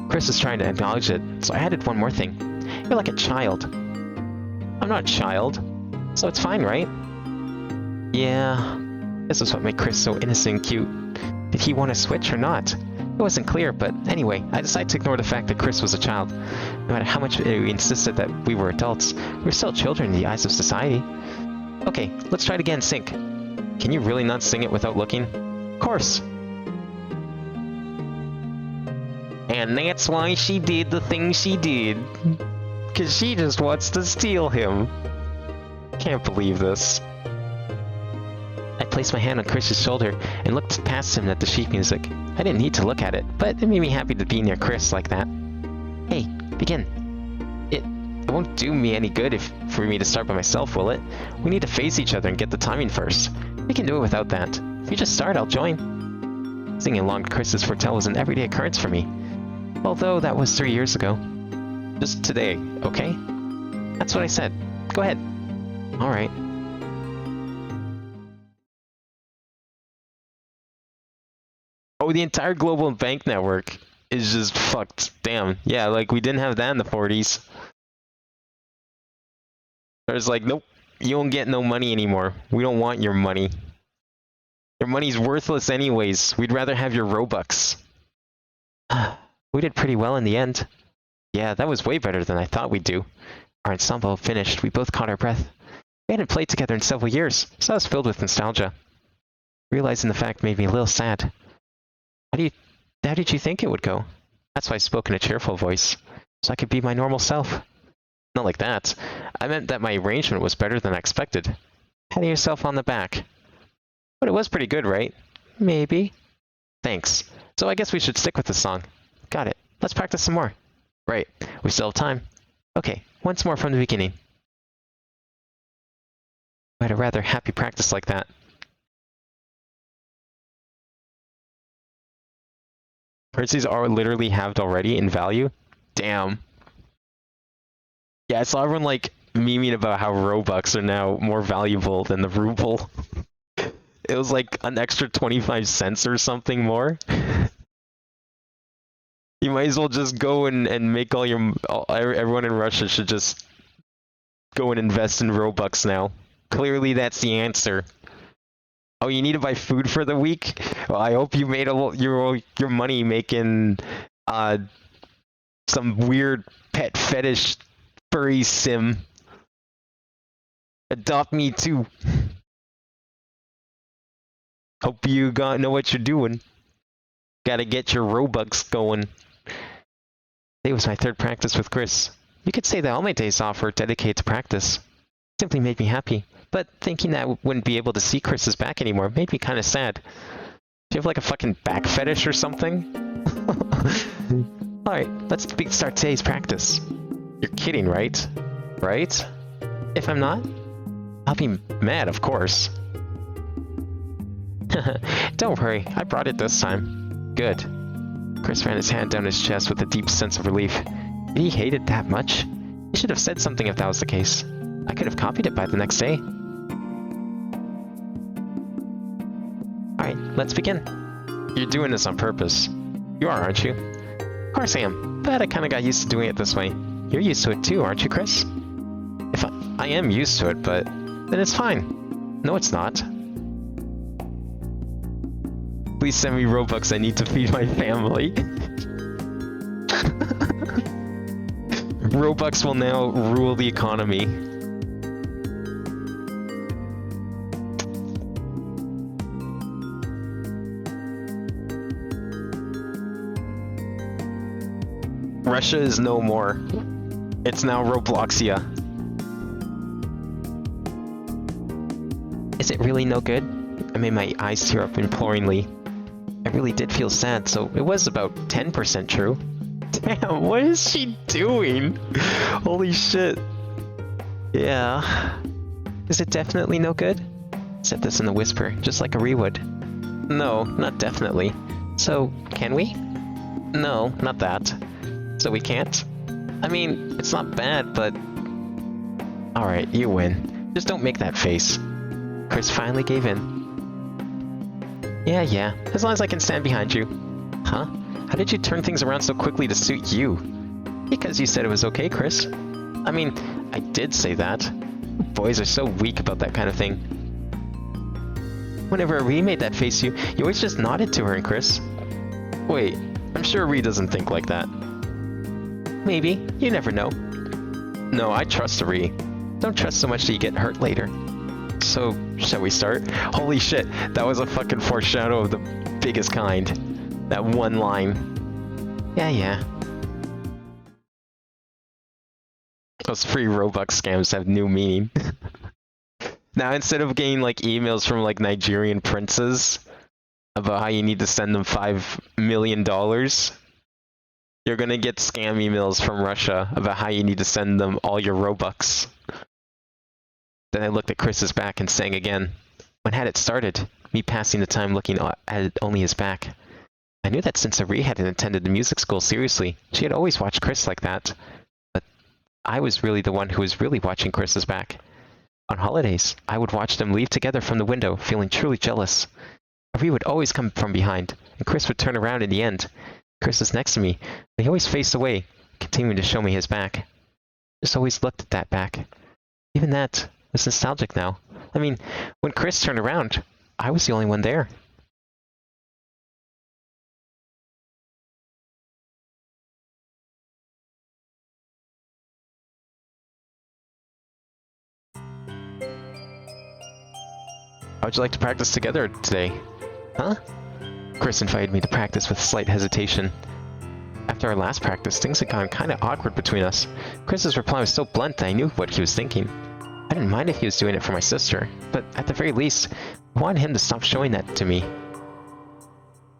Chris is trying to acknowledge it, so I added one more thing. You're like a child. I'm not a child, so it's fine, right? Yeah. This is what made Chris so innocent and cute. Did he want to switch or not? It wasn't clear, but anyway, I decided to ignore the fact that Chris was a child. No matter how much we insisted that we were adults, we were still children in the eyes of society. Okay, let's try it again, sync. Can you really not sing it without looking? Of course. And that's why she did the thing she did. Cause she just wants to steal him. Can't believe this. I placed my hand on Chris's shoulder and looked past him at the sheet music. I didn't need to look at it, but it made me happy to be near Chris like that. Hey, begin. It won't do me any good for me to start by myself, will it? We need to face each other and get the timing first. We can do it without that. If you just start, I'll join. Singing along to Chris's foretell was an everyday occurrence for me. Although that was 3 years ago. Just today, okay? That's what I said. Go ahead. Alright. Oh, the entire global bank network is just fucked. Damn. Yeah, like we didn't have that in the 40s. There's like, nope, you don't get no money anymore. We don't want your money. Your money's worthless anyways. We'd rather have your Robux. We did pretty well in the end. Yeah, that was way better than I thought we'd do. Our ensemble finished. We both caught our breath. We hadn't played together in several years, so I was filled with nostalgia. Realizing the fact made me a little sad. How did you think it would go? That's why I spoke in a cheerful voice, so I could be my normal self. Not like that. I meant that my arrangement was better than I expected. Patting yourself on the back. But it was pretty good, right? Maybe. Thanks. So I guess we should stick with the song. Got it. Let's practice some more. Right. We still have time. Okay, once more from the beginning. I had a rather happy practice like that. Currencies are literally halved already in value? Damn. Yeah, I saw everyone like memeing about how Robux are now more valuable than the ruble. It was like an extra 25 cents or something more. You might as well just go and make everyone in Russia should just go and invest in Robux now. Clearly that's the answer. Oh, you need to buy food for the week? Well, I hope you made your money making some weird pet fetish furry sim. Adopt me too. Hope you know what you're doing. Gotta get your Robux going. Today was my third practice with Chris. You could say that all my days off were dedicated to practice. It simply made me happy. but thinking that I wouldn't be able to see Chris's back anymore made me kind of sad. Do you have like a fucking back fetish or something? Alright, let's start today's practice. You're kidding, right? Right? If I'm not, I'll be mad, of course. Don't worry, I brought it this time. Good. Chris ran his hand down his chest with a deep sense of relief. Did he hate it that much? He should have said something if that was the case. I could have copied it by the next day. Alright, let's begin. You're doing this on purpose. You are, aren't you? Of course I am, but I kinda got used to doing it this way. You're used to it too, aren't you, Chris? If I am used to it, but then it's fine. No, it's not. Please send me Robux, I need to feed my family. Robux will now rule the economy. Russia is no more. It's now Robloxia. Is it really no good? I made my eyes tear up imploringly. I really did feel sad, so it was about 10% true. Damn, what is she doing? Holy shit. Yeah. Is it definitely no good? Said this in a whisper, just like Ari would. No, not definitely. So, can we? No, not that. So we can't? I mean, it's not bad, but... Alright, you win. Just don't make that face. Chris finally gave in. Yeah, as long as I can stand behind you. Huh? How did you turn things around so quickly to suit you? Because you said it was okay, Chris. I mean, I did say that. Boys are so weak about that kind of thing. Whenever Ari made that face, you always just nodded to her and Chris. Wait, I'm sure Ari doesn't think like that. Maybe. You never know. No, I trust Ari. Don't trust so much that you get hurt later. So, shall we start? Holy shit, that was a fucking foreshadow of the biggest kind. That one line. Yeah. Those free Robux scams have new meaning. Now, instead of getting like emails from like Nigerian princes about how you need to send them $5 million, you're gonna get scam emails from Russia about how you need to send them all your Robux. Then I looked at Chris's back and sang again. When had it started? Me passing the time looking at only his back. I knew that since Ari hadn't attended the music school seriously, she had always watched Chris like that. But I was really the one who was really watching Chris's back. On holidays, I would watch them leave together from the window, feeling truly jealous. Ari would always come from behind, and Chris would turn around in the end. Chris was next to me, but he always faced away, continuing to show me his back. Just always looked at that back. Even that was nostalgic now. I mean, when Chris turned around, I was the only one there. How would you like to practice together today? Huh? Chris invited me to practice with slight hesitation. After our last practice, things had gone kind of awkward between us. Chris's reply was so blunt that I knew what he was thinking. I didn't mind if he was doing it for my sister, but at the very least, I wanted him to stop showing that to me.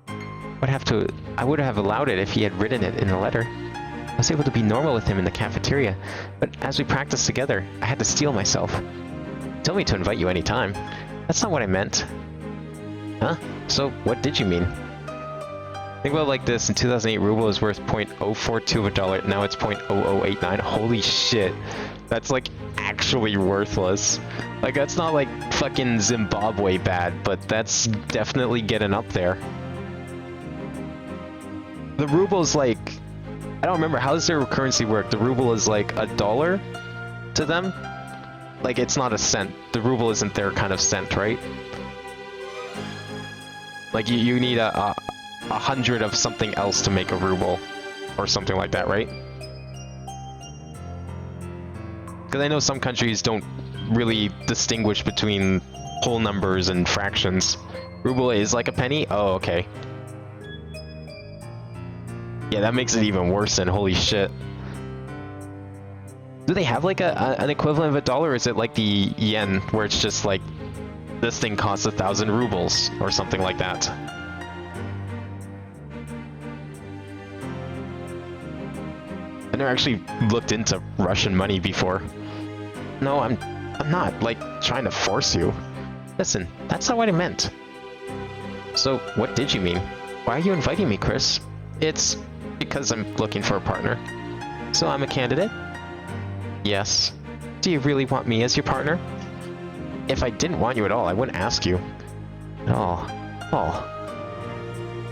I would have allowed it if he had written it in the letter. I was able to be normal with him in the cafeteria, but as we practiced together, I had to steel myself. He told me to invite you anytime. That's not what I meant. Huh? So, what did you mean? Think about it like this, in 2008, ruble is worth 0.042 of a dollar, now it's 0.0089. Holy shit. That's like actually worthless. Like, that's not like fucking Zimbabwe bad, but that's definitely getting up there. The ruble's like, I don't remember, how does their currency work? The ruble is like $1 to them? Like, it's not a cent. The ruble isn't their kind of cent, right? Like, you need a 100 of something else to make a ruble, or something like that, right? Because I know some countries don't really distinguish between whole numbers and fractions. Ruble is like a penny? Oh, okay. Yeah, that makes it even worse then, holy shit. Do they have like an equivalent of a dollar, or is it like the yen, where it's just like, this thing costs 1,000 rubles, or something like that? I never actually looked into Russian money before. No, I'm not, like, trying to force you. Listen, that's not what I meant. So, what did you mean? Why are you inviting me, Chris? It's because I'm looking for a partner. So I'm a candidate? Yes. Do you really want me as your partner? If I didn't want you at all, I wouldn't ask you. At all.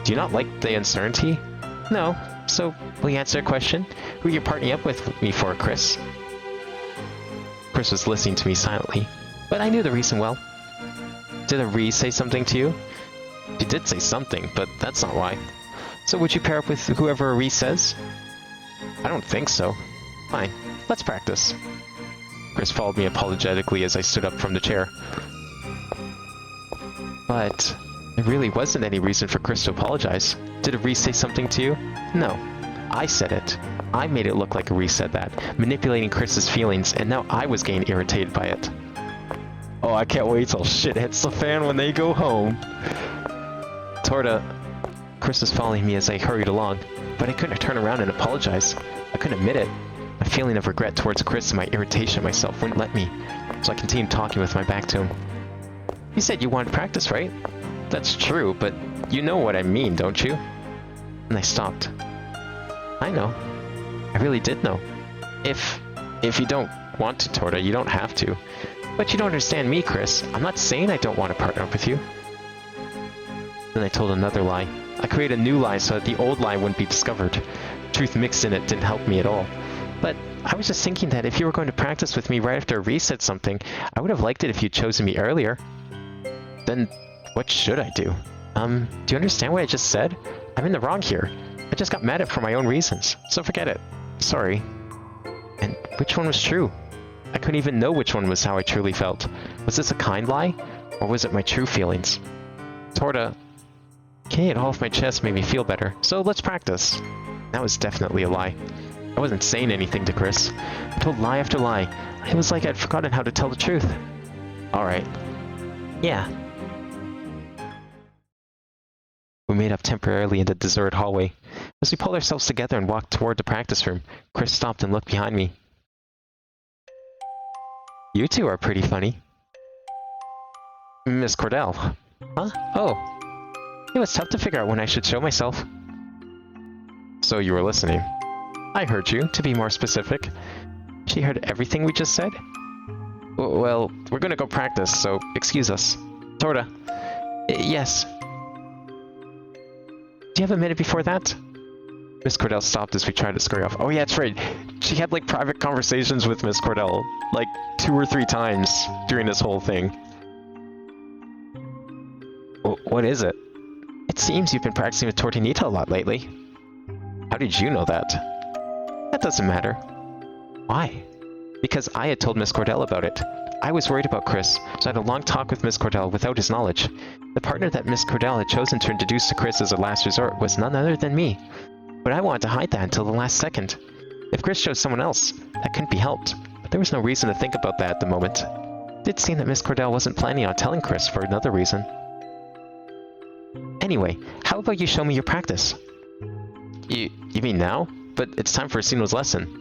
Do you not like the uncertainty? No. So, will you answer a question? Who are you partnering up with me for, Chris? Chris was listening to me silently, but I knew the reason well. Did Arie say something to you? She did say something, but that's not why. So would you pair up with whoever Arie says? I don't think so. Fine, let's practice. Chris followed me apologetically as I stood up from the chair. But there really wasn't any reason for Chris to apologize. Did Arie say something to you? No. I said it. I made it look like Arie said that, manipulating Chris's feelings, and now I was getting irritated by it. Oh, I can't wait till shit hits the fan when they go home. Torta. Chris was following me as I hurried along, but I couldn't turn around and apologize. I couldn't admit it. My feeling of regret towards Chris and my irritation at myself wouldn't let me, so I continued talking with my back to him. You said you wanted practice, right? That's true, but you know what I mean, don't you? And I stopped. I know. I really did know. If you don't want to, Torta, you don't have to. But you don't understand me, Chris. I'm not saying I don't want to partner up with you. Then I told another lie. I created a new lie so that the old lie wouldn't be discovered. Truth mixed in it didn't help me at all. But I was just thinking that if you were going to practice with me right after Arie said something, I would have liked it if you'd chosen me earlier. Then what should I do? Do you understand what I just said? I'm in the wrong here. I just got mad at it for my own reasons, so forget it. Sorry. And which one was true? I couldn't even know which one was how I truly felt. Was this a kind lie? Or was it my true feelings? Torta, getting it all off my chest made me feel better, so let's practice. That was definitely a lie. I wasn't saying anything to Chris. I told lie after lie. It was like I'd forgotten how to tell the truth. Alright. Yeah. We made up temporarily in the deserted hallway. As we pulled ourselves together and walked toward the practice room, Chris stopped and looked behind me. You two are pretty funny. Miss Cordell. Huh? Oh. It was tough to figure out when I should show myself. So you were listening. I heard you, to be more specific. She heard everything we just said? Well, we're gonna go practice, so excuse us. Torta. Yes. Do you have a minute before that? Miss Cordell stopped as we tried to scurry off. Oh yeah, that's right. She had like private conversations with Miss Cordell, like 2 or 3 times during this whole thing. What is it? It seems you've been practicing with Tortinita a lot lately. How did you know that? That doesn't matter. Why? Because I had told Miss Cordell about it. I was worried about Chris, so I had a long talk with Miss Cordell without his knowledge. The partner that Miss Cordell had chosen to introduce to Chris as a last resort was none other than me. But I wanted to hide that until the last second. If Chris chose someone else, that couldn't be helped. But there was no reason to think about that at the moment. It did seem that Miss Cordell wasn't planning on telling Chris for another reason. Anyway, how about you show me your practice? You mean now? But it's time for Asino's lesson.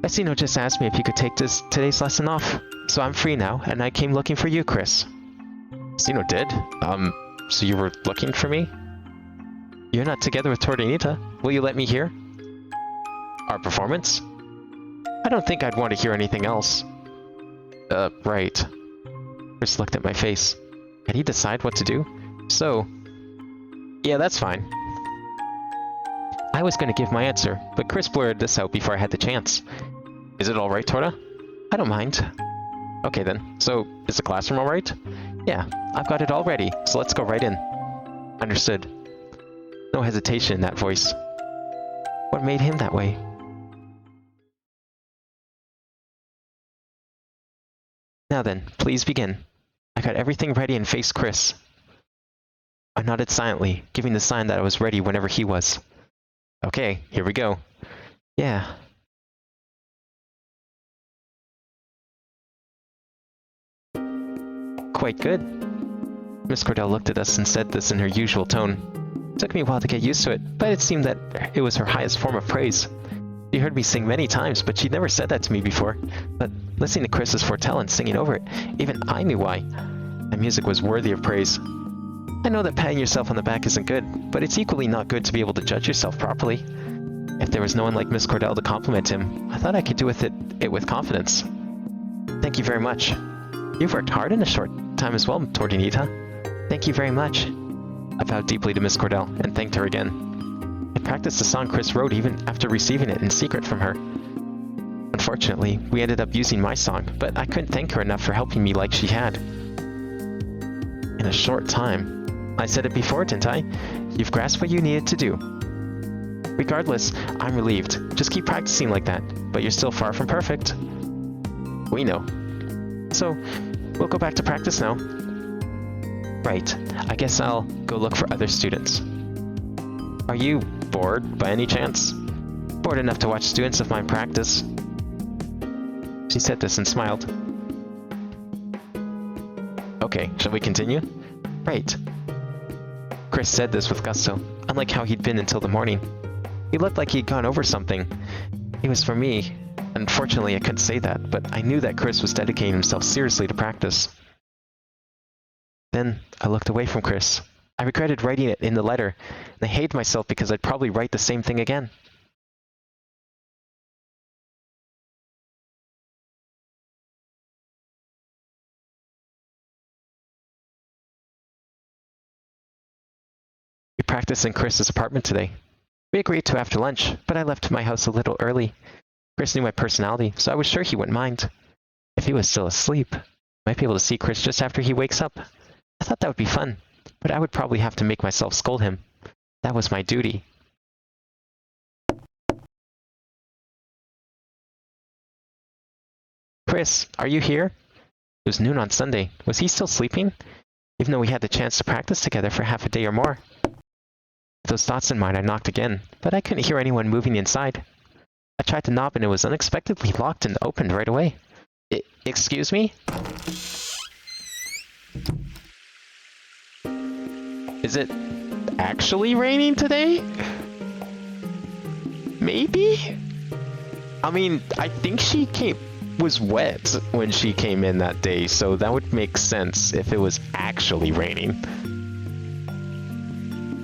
Asino just asked me if you could take today's lesson off. So I'm free now, and I came looking for you, Chris. Asino did? So you were looking for me? You're not together with Tortinita. Will you let me hear? Our performance? I don't think I'd want to hear anything else. Right. Chris looked at my face. Had he decided what to do? So, yeah, that's fine. I was going to give my answer, but Chris blurted this out before I had the chance. Is it alright, Torta? I don't mind. Okay then, so is the classroom alright? Yeah, I've got it all ready, so let's go right in. Understood. No hesitation in that voice. What made him that way? Now then, please begin. I got everything ready and faced Chris. I nodded silently, giving the sign that I was ready whenever he was. Okay, here we go. Yeah. quite good. Miss Cordell looked at us and said this in her usual tone. It took me a while to get used to it, but it seemed that it was her highest form of praise. She heard me sing many times, but she'd never said that to me before. But listening to Chris's foretell and singing over it, even I knew why. My music was worthy of praise. I know that patting yourself on the back isn't good, but it's equally not good to be able to judge yourself properly. If there was no one like Miss Cordell to compliment him, I thought I could do it with confidence. Thank you very much. You've worked hard in a short time as well, Tordinita. Thank you very much. I bowed deeply to Miss Cordell and thanked her again. I practiced the song Chris wrote even after receiving it in secret from her. Unfortunately, we ended up using my song, but I couldn't thank her enough for helping me like she had. In a short time. I said it before, didn't I? You've grasped what you needed to do. Regardless, I'm relieved. Just keep practicing like that, but you're still far from perfect. We know. So, we'll go back to practice now. Right. I guess I'll go look for other students. Are you bored by any chance? Bored enough to watch students of mine practice. She said this and smiled. Okay, shall we continue? Right. Chris said this with gusto, unlike how he'd been until the morning. He looked like he'd gone over something. It was for me. Unfortunately, I couldn't say that, but I knew that Chris was dedicating himself seriously to practice. Then I looked away from Chris. I regretted writing it in the letter, and I hated myself because I'd probably write the same thing again. We practiced in Chris's apartment today. We agreed to after lunch, but I left my house a little early. Chris knew my personality, so I was sure he wouldn't mind. If he was still asleep, I might be able to see Chris just after he wakes up. I thought that would be fun, but I would probably have to make myself scold him. That was my duty. Chris, are you here? It was noon on Sunday. Was he still sleeping? Even though we had the chance to practice together for half a day or more. With those thoughts in mind, I knocked again, but I couldn't hear anyone moving inside. I tried to knock and it was unexpectedly locked and opened right away. Excuse me? Is it actually raining today? Maybe? I mean, I think she was wet when she came in that day, so that would make sense if it was actually raining.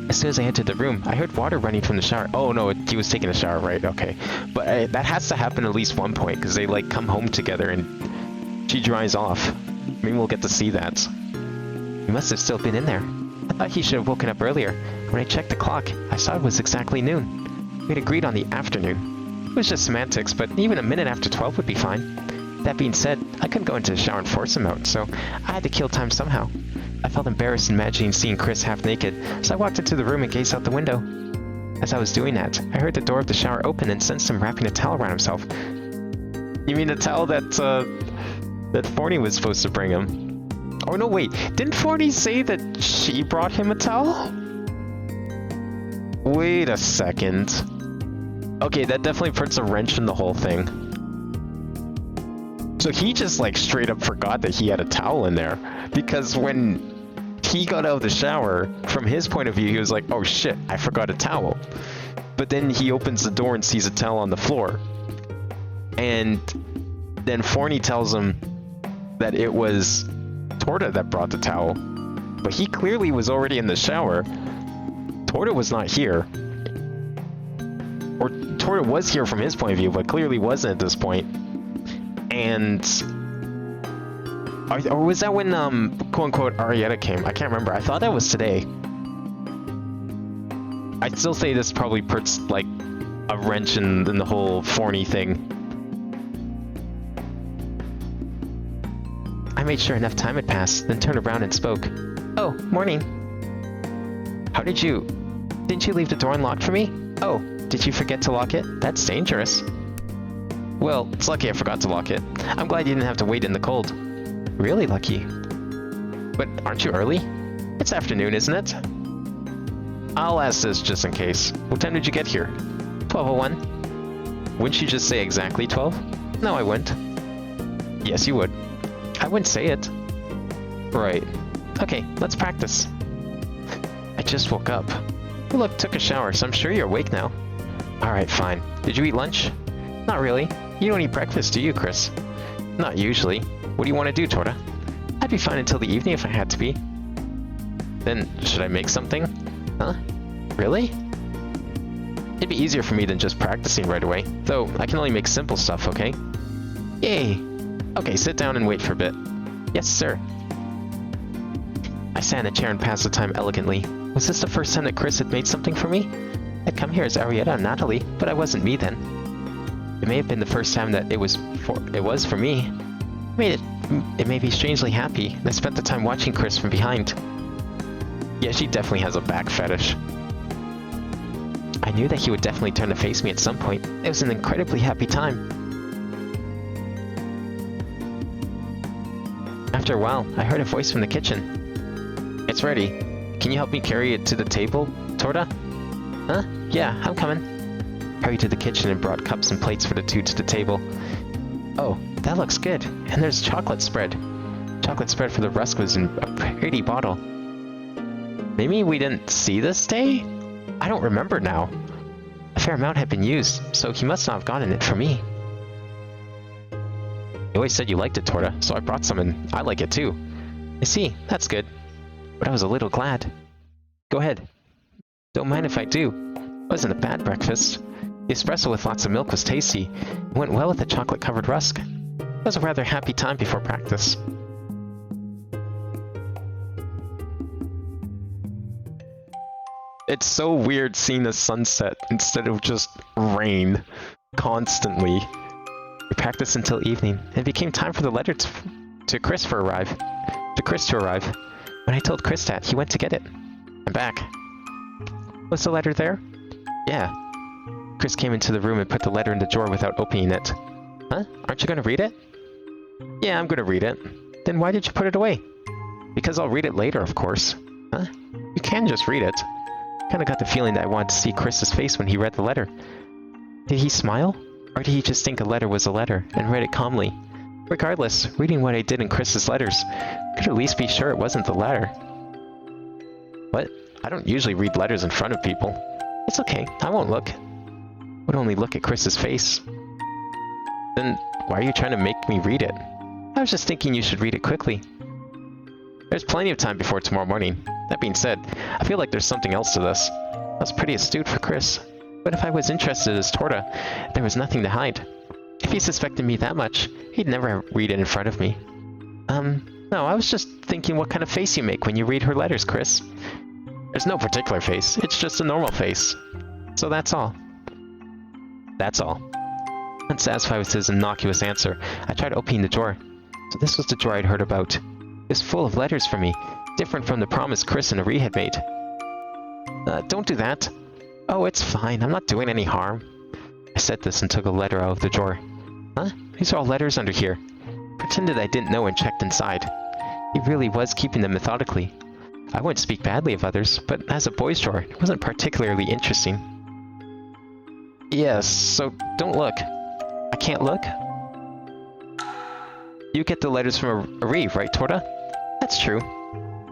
As soon as I entered the room, I heard water running from the shower. Oh no, he was taking a shower, right? Okay. But that has to happen at least one point, because they like come home together and she dries off. Maybe we'll get to see that. He must have still been in there. I thought he should have woken up earlier. When I checked the clock, I saw it was exactly noon. We'd agreed on the afternoon. It was just semantics, but even a minute after 12 would be fine. That being said, I couldn't go into the shower and force him out, so I had to kill time somehow. I felt embarrassed imagining seeing Chris half naked, so I walked into the room and gazed out the window. As I was doing that, I heard the door of the shower open and sensed him wrapping a towel around himself. You mean the towel that Forney was supposed to bring him? Oh no, wait, didn't Forney say that she brought him a towel? Wait a second. Okay, that definitely puts a wrench in the whole thing. So he just like straight up forgot that he had a towel in there, because when he got out of the shower, from his point of view, he was like, oh shit, I forgot a towel. But then he opens the door and sees a towel on the floor. And then Forney tells him that it was Torta that brought the towel. But he clearly was already in the shower. Torta was not here. Or Torta was here from his point of view, but clearly wasn't at this point. And or was that when quote-unquote Arietta came? I can't remember. I thought that was today. I'd still say this probably puts like a wrench in the whole Forney thing. I made sure enough time had passed, then turned around and spoke. Oh, morning. How didn't you leave the door unlocked for me? Oh, did you forget to lock it? That's dangerous. Well, it's lucky I forgot to lock it. I'm glad you didn't have to wait in the cold. Really lucky. But aren't you early? It's afternoon, isn't it? I'll ask this just in case. What time did you get here? 12:01. Wouldn't you just say exactly 12? No, I wouldn't. Yes, you would. I wouldn't say it. Right. Okay, let's practice. I just woke up. Oh, look, took a shower, so I'm sure you're awake now. Alright, fine. Did you eat lunch? Not really. You don't eat breakfast, do you, Chris? Not usually. What do you want to do, Torta? I'd be fine until the evening if I had to be. Then, should I make something? Huh? Really? It'd be easier for me than just practicing right away. Though, I can only make simple stuff, okay? Yay! Okay, sit down and wait for a bit. Yes, sir. I sat in a chair and passed the time elegantly. Was this the first time that Chris had made something for me? I'd come here as Arietta and Natalie, but I wasn't me then. It may have been the first time that it was for me. It made me strangely happy, and I spent the time watching Chris from behind. Yeah, she definitely has a back fetish. I knew that he would definitely turn to face me at some point. It was an incredibly happy time. After a while, I heard a voice from the kitchen. It's ready. Can you help me carry it to the table, Torta? Huh? Yeah, I'm coming. Hurried to the kitchen and brought cups and plates for the two to the table. Oh, that looks good. And there's chocolate spread. Chocolate spread for the rusk was in a pretty bottle. Maybe we didn't see this day? I don't remember now. A fair amount had been used, so he must not have gotten it for me. You always said you liked it, Torta, so I brought some and I like it too. I see, that's good. But I was a little glad. Go ahead. Don't mind if I do. It wasn't a bad breakfast. The espresso with lots of milk was tasty. It went well with the chocolate-covered rusk. It was a rather happy time before practice. It's so weird seeing the sunset instead of just rain constantly. We practiced until evening. It became time for the letter to Chris to arrive. When I told Chris that, he went to get it. I'm back. Was the letter there? Yeah. Chris came into the room and put the letter in the drawer without opening it. Huh? Aren't you going to read it? Yeah, I'm going to read it. Then why did you put it away? Because I'll read it later, of course. Huh? You can just read it. Kinda got the feeling that I wanted to see Chris's face when he read the letter. Did he smile? Or did he just think a letter was a letter and read it calmly? Regardless, reading what I did in Chris's letters, I could at least be sure it wasn't the letter. What? I don't usually read letters in front of people. It's okay, I won't look. I would only look at Chris's face. Then why are you trying to make me read it? I was just thinking you should read it quickly. There's plenty of time before tomorrow morning. That being said, I feel like there's something else to this. That's pretty astute for Chris. But if I was interested as Torta, there was nothing to hide. If he suspected me that much, he'd never read it in front of me. No, I was just thinking what kind of face you make when you read her letters, Chris. There's no particular face, it's just a normal face. So that's all. That's all. Unsatisfied with his innocuous answer, I tried opening the drawer. So this was the drawer I'd heard about. It was full of letters for me, different from the promise Chris and Ari had made. Don't do that. Oh, it's fine, I'm not doing any harm. I said this and took a letter out of the drawer. Huh? These are all letters under here. Pretended I didn't know and checked inside. He really was keeping them methodically. I wouldn't speak badly of others, but as a boys' drawer, it wasn't particularly interesting. Yes, so don't look. I can't look? You get the letters from Ari, right, Torta? That's true.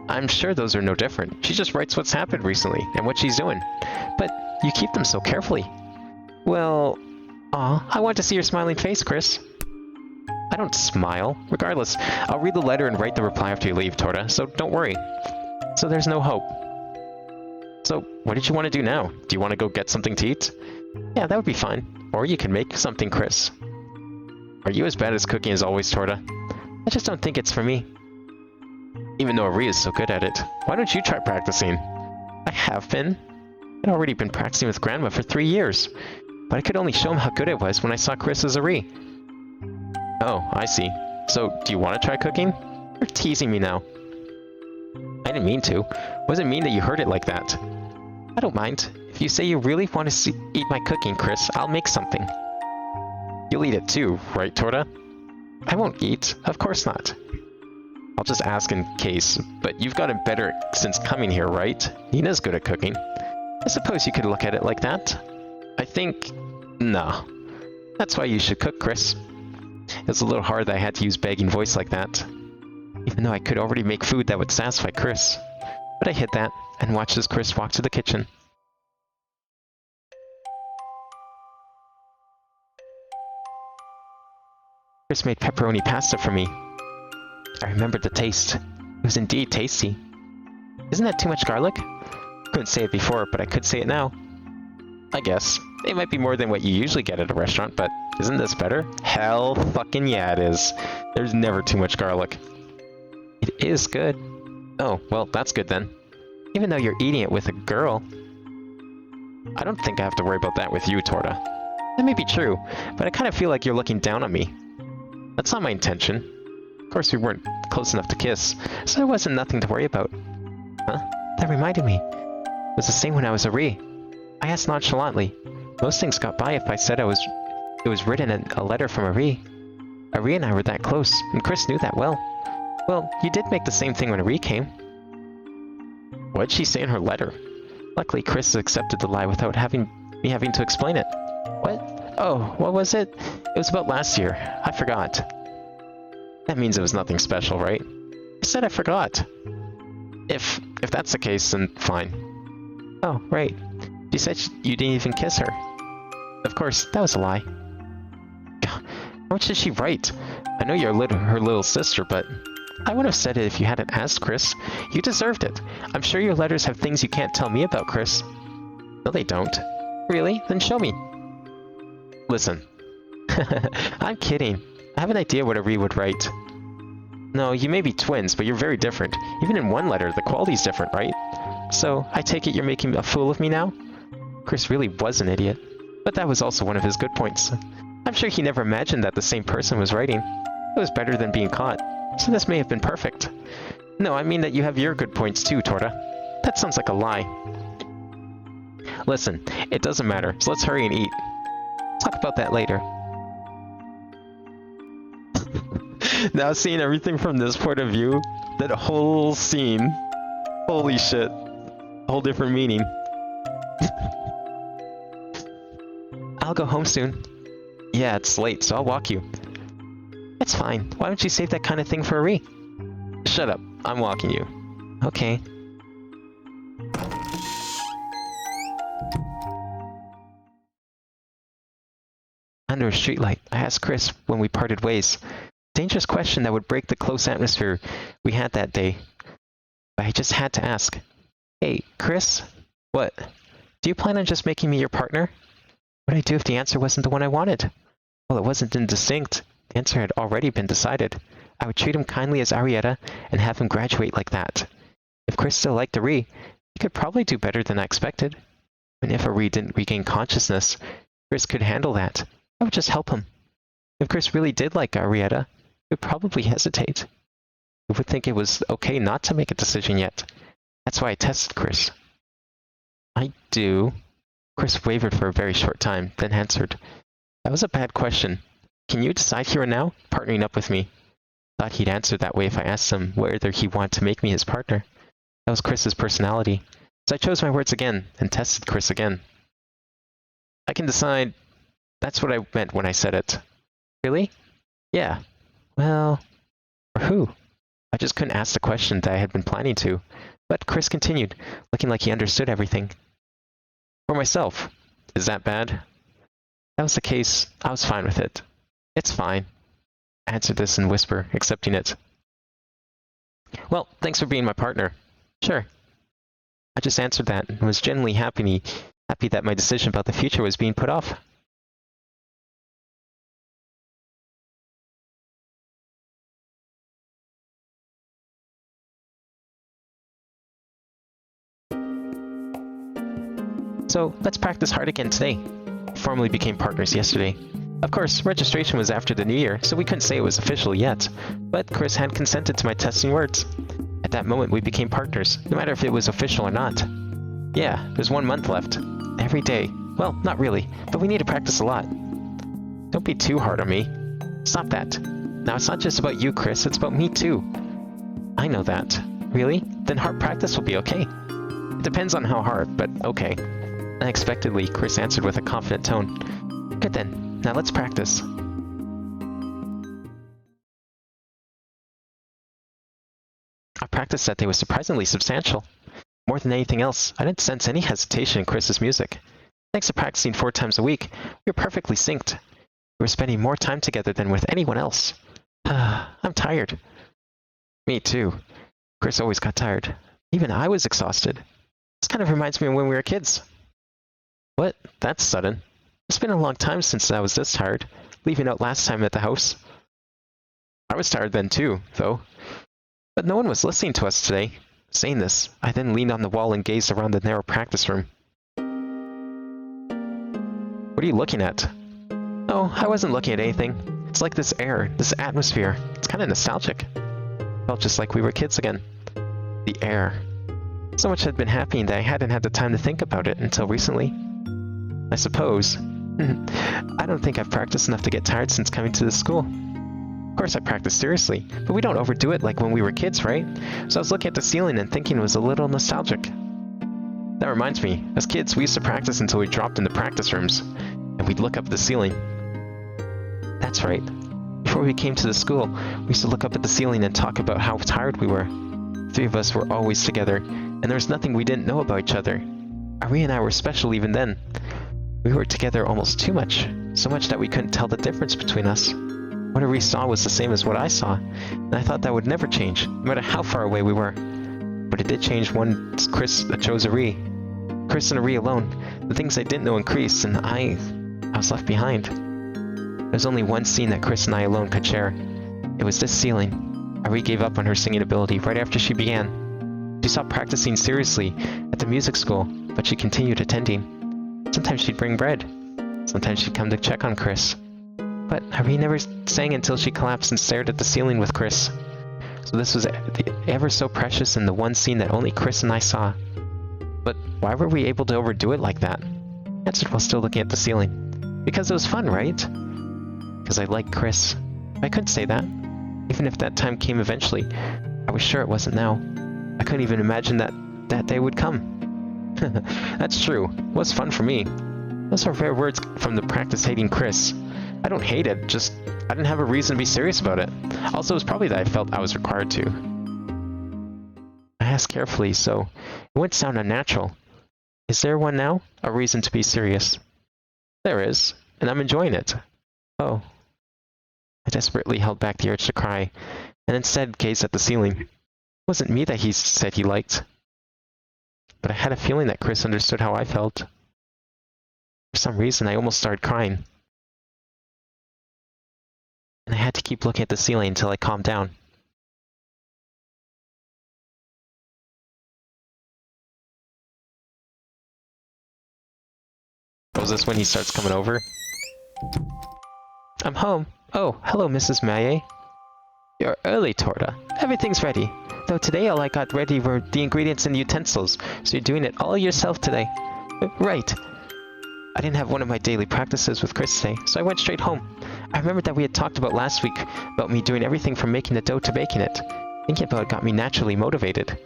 I'm sure those are no different. She just writes what's happened recently and what she's doing. But you keep them so carefully. Well, I want to see your smiling face, Chris. I don't smile. Regardless, I'll read the letter and write the reply after you leave, Torta, so don't worry. So there's no hope. So, what did you want to do now? Do you want to go get something to eat? Yeah, that would be fine. Or you can make something, Chris. Are you as bad at cooking as always, Torta? I just don't think it's for me. Even though Ari is so good at it. Why don't you try practicing? I have been. I'd already been practicing with Grandma for 3 years. But I could only show him how good I was when I saw Chris as Ari. Oh, I see. So, do you want to try cooking? You're teasing me now. I didn't mean to. Wasn't mean that you heard it like that. I don't mind. If you say you really want to eat my cooking, Chris, I'll make something. You'll eat it too, right, Torta? I won't eat. Of course not. I'll just ask in case, but you've gotten better since coming here, right? Nina's good at cooking. I suppose you could look at it like that. I think... no. That's why you should cook, Chris. It was a little hard that I had to use begging voice like that. even though I could already make food that would satisfy Chris. But I hid that, and watched as Chris walked to the kitchen. Chris made pepperoni pasta for me. I remembered the taste. It was indeed tasty. Isn't that too much garlic? Couldn't say it before, but I could say it now. I guess. It might be more than what you usually get at a restaurant, but isn't this better? Hell fucking yeah it is. There's never too much garlic. It is good. Oh, well, that's good then. Even though you're eating it with a girl. I don't think I have to worry about that with you, Torta. That may be true, but I kind of feel like you're looking down on me. That's not my intention. Of course, we weren't close enough to kiss, so there wasn't nothing to worry about. Huh? That reminded me. It was the same when I was a Ree. I asked nonchalantly. Most things got by if I said it was written in a letter from a Ree. A Ree and I were that close, and Chris knew that well. Well, you did make the same thing when a Ree came. What'd she say in her letter? Luckily, Chris accepted the lie without me having to explain it. What? Oh, what was it? It was about last year. I forgot. That means it was nothing special, right? I said I forgot. If that's the case, then fine. Oh, right. She said you didn't even kiss her. Of course, that was a lie. How much did she write? I know you're her little sister, but I would have said it if you hadn't asked, Chris. You deserved it. I'm sure your letters have things you can't tell me about, Chris. No, they don't. Really? Then show me. Listen. I'm kidding. I have an idea what a Ree would write. No, you may be twins, but you're very different. Even in one letter, the quality's different, right? So, I take it you're making a fool of me now? Chris really was an idiot. But that was also one of his good points. I'm sure he never imagined that the same person was writing. It was better than being caught. So this may have been perfect. No, I mean that you have your good points too, Torta. That sounds like a lie. Listen, it doesn't matter, so let's hurry and eat. Talk about that later. Now seeing everything from this point of view, that whole scene, holy shit, whole different meaning. I'll go home soon. Yeah, it's late, so I'll walk you. It's fine. Why don't you save that kind of thing for a Ree? Shut up. I'm walking you. Okay. Under a streetlight, I asked Chris when we parted ways. Dangerous question that would break the close atmosphere we had that day. But I just had to ask. Hey, Chris? What? Do you plan on just making me your partner? What would I do if the answer wasn't the one I wanted? Well, it wasn't indistinct. The answer had already been decided. I would treat him kindly as Arietta and have him graduate like that. If Chris still liked a Ree, he could probably do better than I expected. And if a Ree didn't regain consciousness, Chris could handle that. I would just help him. If Chris really did like Arietta, he would probably hesitate. He would think it was okay not to make a decision yet. That's why I tested Chris. I do. Chris wavered for a very short time, then answered. That was a bad question. Can you decide here and now? Partnering up with me. Thought he'd answer that way if I asked him whether he wanted to make me his partner. That was Chris's personality. So I chose my words again and tested Chris again. I can decide. That's what I meant when I said it. Really? Yeah. Well, for who? I just couldn't ask the question that I had been planning to. But Chris continued, looking like he understood everything. For myself. Is that bad? If that was the case, I was fine with it. It's fine. I answered this in a whisper, accepting it. Well, thanks for being my partner. Sure. I just answered that and was genuinely happy that my decision about the future was being put off. So, let's practice hard again today. We formally became partners yesterday. Of course, registration was after the new year, so we couldn't say it was official yet. But Chris had consented to my testing words. At that moment, we became partners, no matter if it was official or not. Yeah, there's 1 month left. Every day. Well, not really, but we need to practice a lot. Don't be too hard on me. Stop that. Now, it's not just about you, Chris, it's about me too. I know that. Really? Then hard practice will be okay. It depends on how hard, but okay. Unexpectedly, Chris answered with a confident tone. Good then, now let's practice. practice that day was surprisingly substantial. More than anything else, I didn't sense any hesitation in Chris's music. Thanks to practicing 4 times a week, we were perfectly synced. We were spending more time together than with anyone else. I'm tired. Me too. Chris always got tired. Even I was exhausted. This kind of reminds me of when we were kids. What? That's sudden. It's been a long time since I was this tired, leaving out last time at the house. I was tired then too, though. But no one was listening to us today. Saying this, I then leaned on the wall and gazed around the narrow practice room. What are you looking at? Oh, I wasn't looking at anything. It's like this air, this atmosphere. It's kind of nostalgic. Felt just like we were kids again. The air. So much had been happening that I hadn't had the time to think about it until recently. I suppose. I don't think I've practiced enough to get tired since coming to this school. Of course I practice seriously, but we don't overdo it like when we were kids, right? So I was looking at the ceiling and thinking it was a little nostalgic. That reminds me, as kids we used to practice until we dropped into practice rooms, and we'd look up at the ceiling. That's right. Before we came to the school, we used to look up at the ceiling and talk about how tired we were. 3 of us were always together, and there was nothing we didn't know about each other. Ari and I were special even then. We were together almost too much, so much that we couldn't tell the difference between us. What Ari saw was the same as what I saw, and I thought that would never change, no matter how far away we were. But it did change once Chris chose Ari. Chris and Ari alone, the things I didn't know increased, and I was left behind. There was only one scene that Chris and I alone could share. It was this ceiling. Ari gave up on her singing ability right after she began. She stopped practicing seriously at the music school, but she continued attending. Sometimes she'd bring bread. Sometimes she'd come to check on Chris. But Ari never sang until she collapsed and stared at the ceiling with Chris. So this was ever so precious in the one scene that only Chris and I saw. But why were we able to overdo it like that? I answered while still looking at the ceiling. Because it was fun, right? Because I liked Chris. I couldn't say that. Even if that time came eventually, I was sure it wasn't now. I couldn't even imagine that day would come. That's true. It was fun for me. Those are rare words from the practice-hating Chris. I don't hate it, just I didn't have a reason to be serious about it. Also, it was probably that I felt I was required to. I asked carefully, so it wouldn't sound unnatural. Is there one now? A reason to be serious? There is, and I'm enjoying it. Oh. I desperately held back the urge to cry, and instead gazed at the ceiling. It wasn't me that he said he liked. But I had a feeling that Chris understood how I felt. For some reason, I almost started crying. And I had to keep looking at the ceiling until I calmed down. Was this when he starts coming over? I'm home. Oh, hello, Mrs. Maye. You're early, Torta. Everything's ready. Though today all I got ready were the ingredients and utensils, so you're doing it all yourself today. Right. I didn't have one of my daily practices with Chris today, so I went straight home. I remembered that we had talked about last week about me doing everything from making the dough to baking it. Thinking about it got me naturally motivated.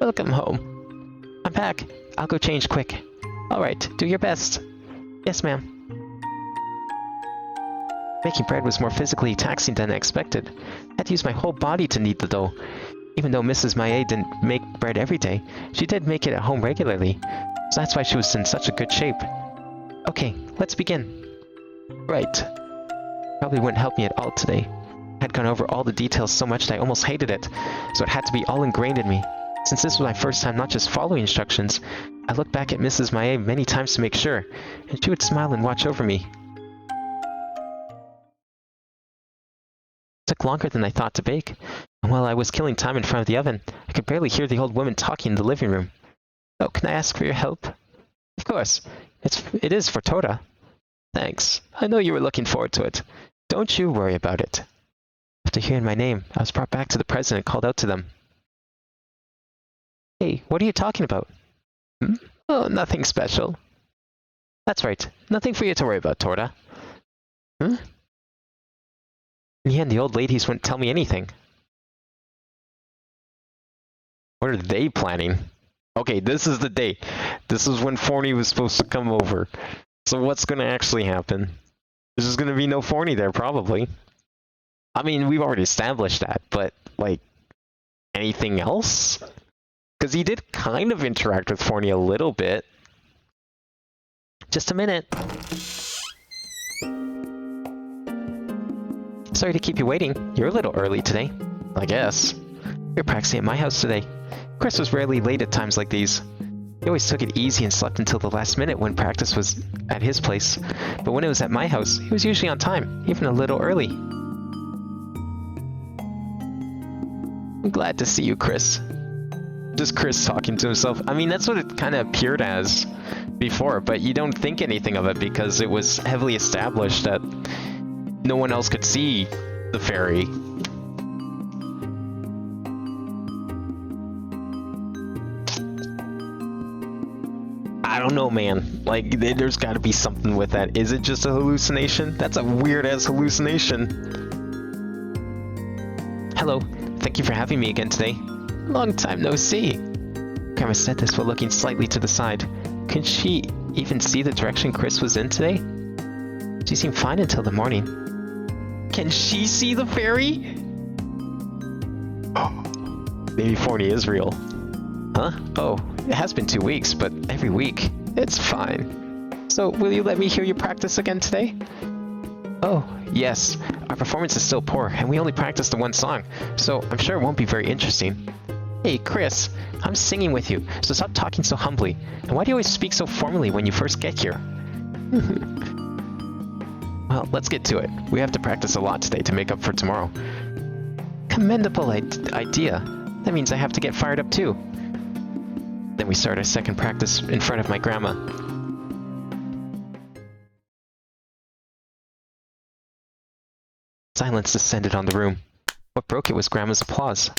Welcome home. I'm back. I'll go change quick. Alright, do your best. Yes, ma'am. Making bread was more physically taxing than I expected. I had to use my whole body to knead the dough. Even though Mrs. Maye didn't make bread every day, she did make it at home regularly, so that's why she was in such a good shape. Okay, let's begin. Right. Probably wouldn't help me at all today. I had gone over all the details so much that I almost hated it, so it had to be all ingrained in me. Since this was my first time not just following instructions, I looked back at Mrs. Maye many times to make sure, and she would smile and watch over me. It took longer than I thought to bake, and while I was killing time in front of the oven, I could barely hear the old woman talking in the living room. Oh, can I ask for your help? Of course. It is for Tora. Thanks. I know you were looking forward to it. Don't you worry about it. After hearing my name, I was brought back to the president and called out to them. Hey, what are you talking about? Hmm? Oh, nothing special. That's right. Nothing for you to worry about, Torta. Hmm? In the end, the old ladies wouldn't tell me anything. What are they planning? Okay, this is the day. This is when Forney was supposed to come over. So what's going to actually happen? There's just going to be no Forney there, probably. I mean, we've already established that, but, like, anything else? Because he did kind of interact with Forney a little bit. Just a minute. Sorry to keep you waiting. You're a little early today, I guess. You're practicing at my house today. Chris was rarely late at times like these. He always took it easy and slept until the last minute when practice was at his place. But when it was at my house, he was usually on time, even a little early. I'm glad to see you, Chris. Just Chris talking to himself. I mean, that's what it kind of appeared as before, but you don't think anything of it because it was heavily established that no one else could see the fairy. I don't know, man. Like, there's got to be something with that. Is it just a hallucination? That's a weird-ass hallucination. Hello. Thank you for having me again today. Long time no see. Grandma said this while looking slightly to the side. Couldn't she even see the direction Chris was in today? She seemed fine until the morning. Can she see the fairy? Maybe Forney is real. Huh? Oh, it has been 2 weeks, but every week. It's fine. So, will you let me hear you practice again today? Oh, yes. Our performance is still poor, and we only practiced the one song, so I'm sure it won't be very interesting. Hey, Chris, I'm singing with you, so stop talking so humbly. And why do you always speak so formally when you first get here? Well, let's get to it. We have to practice a lot today to make up for tomorrow. Commendable idea. That means I have to get fired up too. Then we start our second practice in front of my grandma. Silence descended on the room. What broke it was Grandma's applause.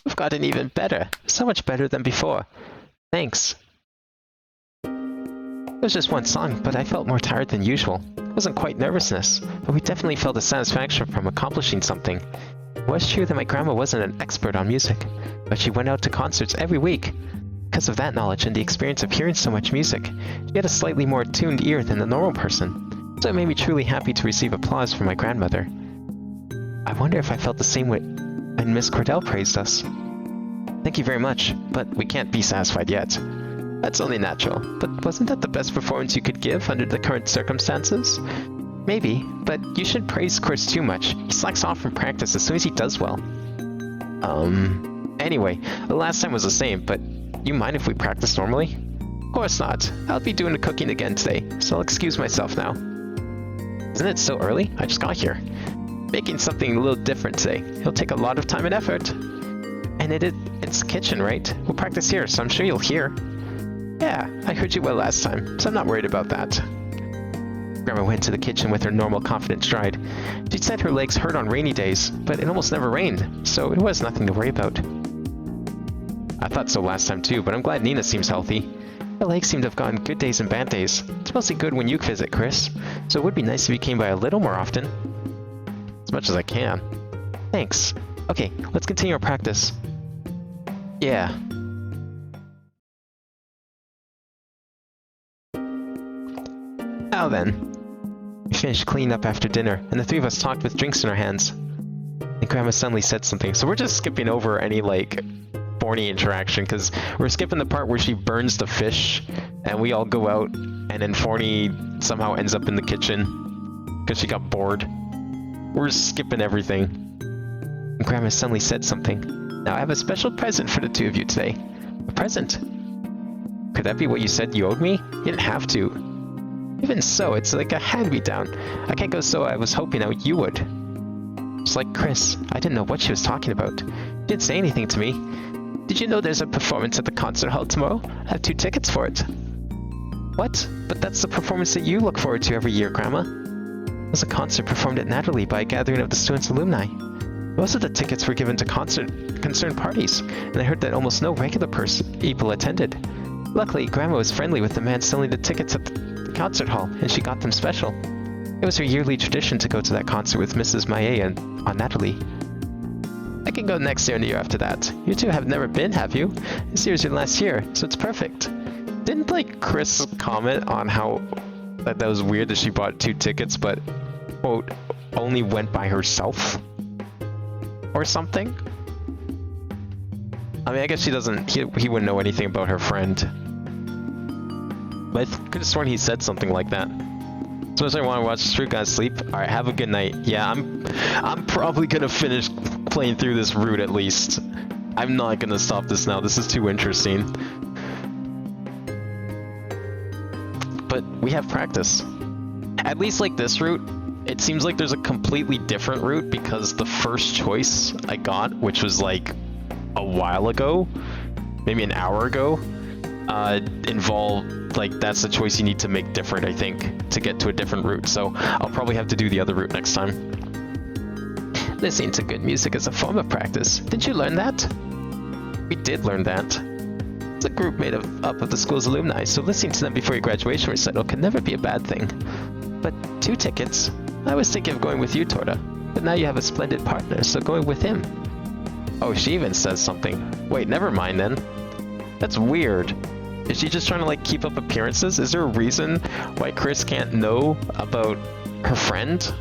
We've gotten even better. So much better than before. Thanks. It was just one song, but I felt more tired than usual. It wasn't quite nervousness, but we definitely felt a satisfaction from accomplishing something. It was true that my grandma wasn't an expert on music, but she went out to concerts every week. Because of that knowledge and the experience of hearing so much music, she had a slightly more tuned ear than the normal person, so it made me truly happy to receive applause from my grandmother. I wonder if I felt the same way when Miss Cordell praised us. Thank you very much, but we can't be satisfied yet. That's only natural, but wasn't that the best performance you could give under the current circumstances? Maybe, but you shouldn't praise Chris too much. He slacks off from practice as soon as he does well. Anyway, the last time was the same, but you mind if we practice normally? Of course not. I'll be doing the cooking again today, so I'll excuse myself now. Isn't it so early? I just got here. Making something a little different today. It'll take a lot of time and effort. And it's kitchen, right? We'll practice here, so I'm sure you'll hear. Yeah, I heard you well last time, so I'm not worried about that. Grandma went to the kitchen with her normal confident stride. She said her legs hurt on rainy days, but it almost never rained, so it was nothing to worry about. I thought so last time too, but I'm glad Nina seems healthy. Her legs seem to have gotten good days and bad days. It's mostly good when you visit, Chris, so it would be nice if you came by a little more often. As much as I can. Thanks. Okay, let's continue our practice. Yeah. Now then. We finished cleaning up after dinner, and the three of us talked with drinks in our hands. And Grandma suddenly said something, so we're just skipping over any, like, Forney interaction, because we're skipping the part where she burns the fish, and we all go out, and then Forney somehow ends up in the kitchen, because she got bored. We're skipping everything. And Grandma suddenly said something. Now I have a special present for the two of you today. A present? Could that be what you said you owed me? You didn't have to. Even so, it's like a hand-me-down. I can't go, so I was hoping you would. Just like Chris, I didn't know what she was talking about. She didn't say anything to me. Did you know there's a performance at the concert hall tomorrow? I have 2 tickets for it. What? But that's the performance that you look forward to every year, Grandma. It was a concert performed at Natalie by a gathering of the students' alumni. Most of the tickets were given to concerned parties, and I heard that almost no regular people attended. Luckily, Grandma was friendly with the man selling the tickets at the concert hall, and she got them special. It was her yearly tradition to go to that concert with Mrs. Maillet and Aunt Natalie. I can go next year and the year after that. You two have never been, have you? This year's your last year, so it's perfect. Didn't, like, Chris comment on how that was weird that she bought 2 tickets, but, quote, only went by herself? Or something? I mean, I guess she doesn't. He wouldn't know anything about her friend. But I could have sworn he said something like that. So much I want to watch Street Guys sleep. All right, have a good night. Yeah, I'm probably gonna finish playing through this route at least. I'm not gonna stop this now. This is too interesting. But we have practice. At least like this route, it seems like there's a completely different route because the first choice I got, which was like a while ago, maybe an hour ago, involved, like, that's the choice you need to make different, I think, to get to a different route. So I'll probably have to do the other route next time. Listening to good music is a form of practice. Didn't you learn that? We did learn that. It's a group made up of the school's alumni, so listening to them before your graduation recital can never be a bad thing. But 2 tickets? I was thinking of going with you, Torta. But now you have a splendid partner, so going with him. Oh, she even says something. Wait, never mind then. That's weird. Is she just trying to, like, keep up appearances? Is there a reason why Chris can't know about her friend?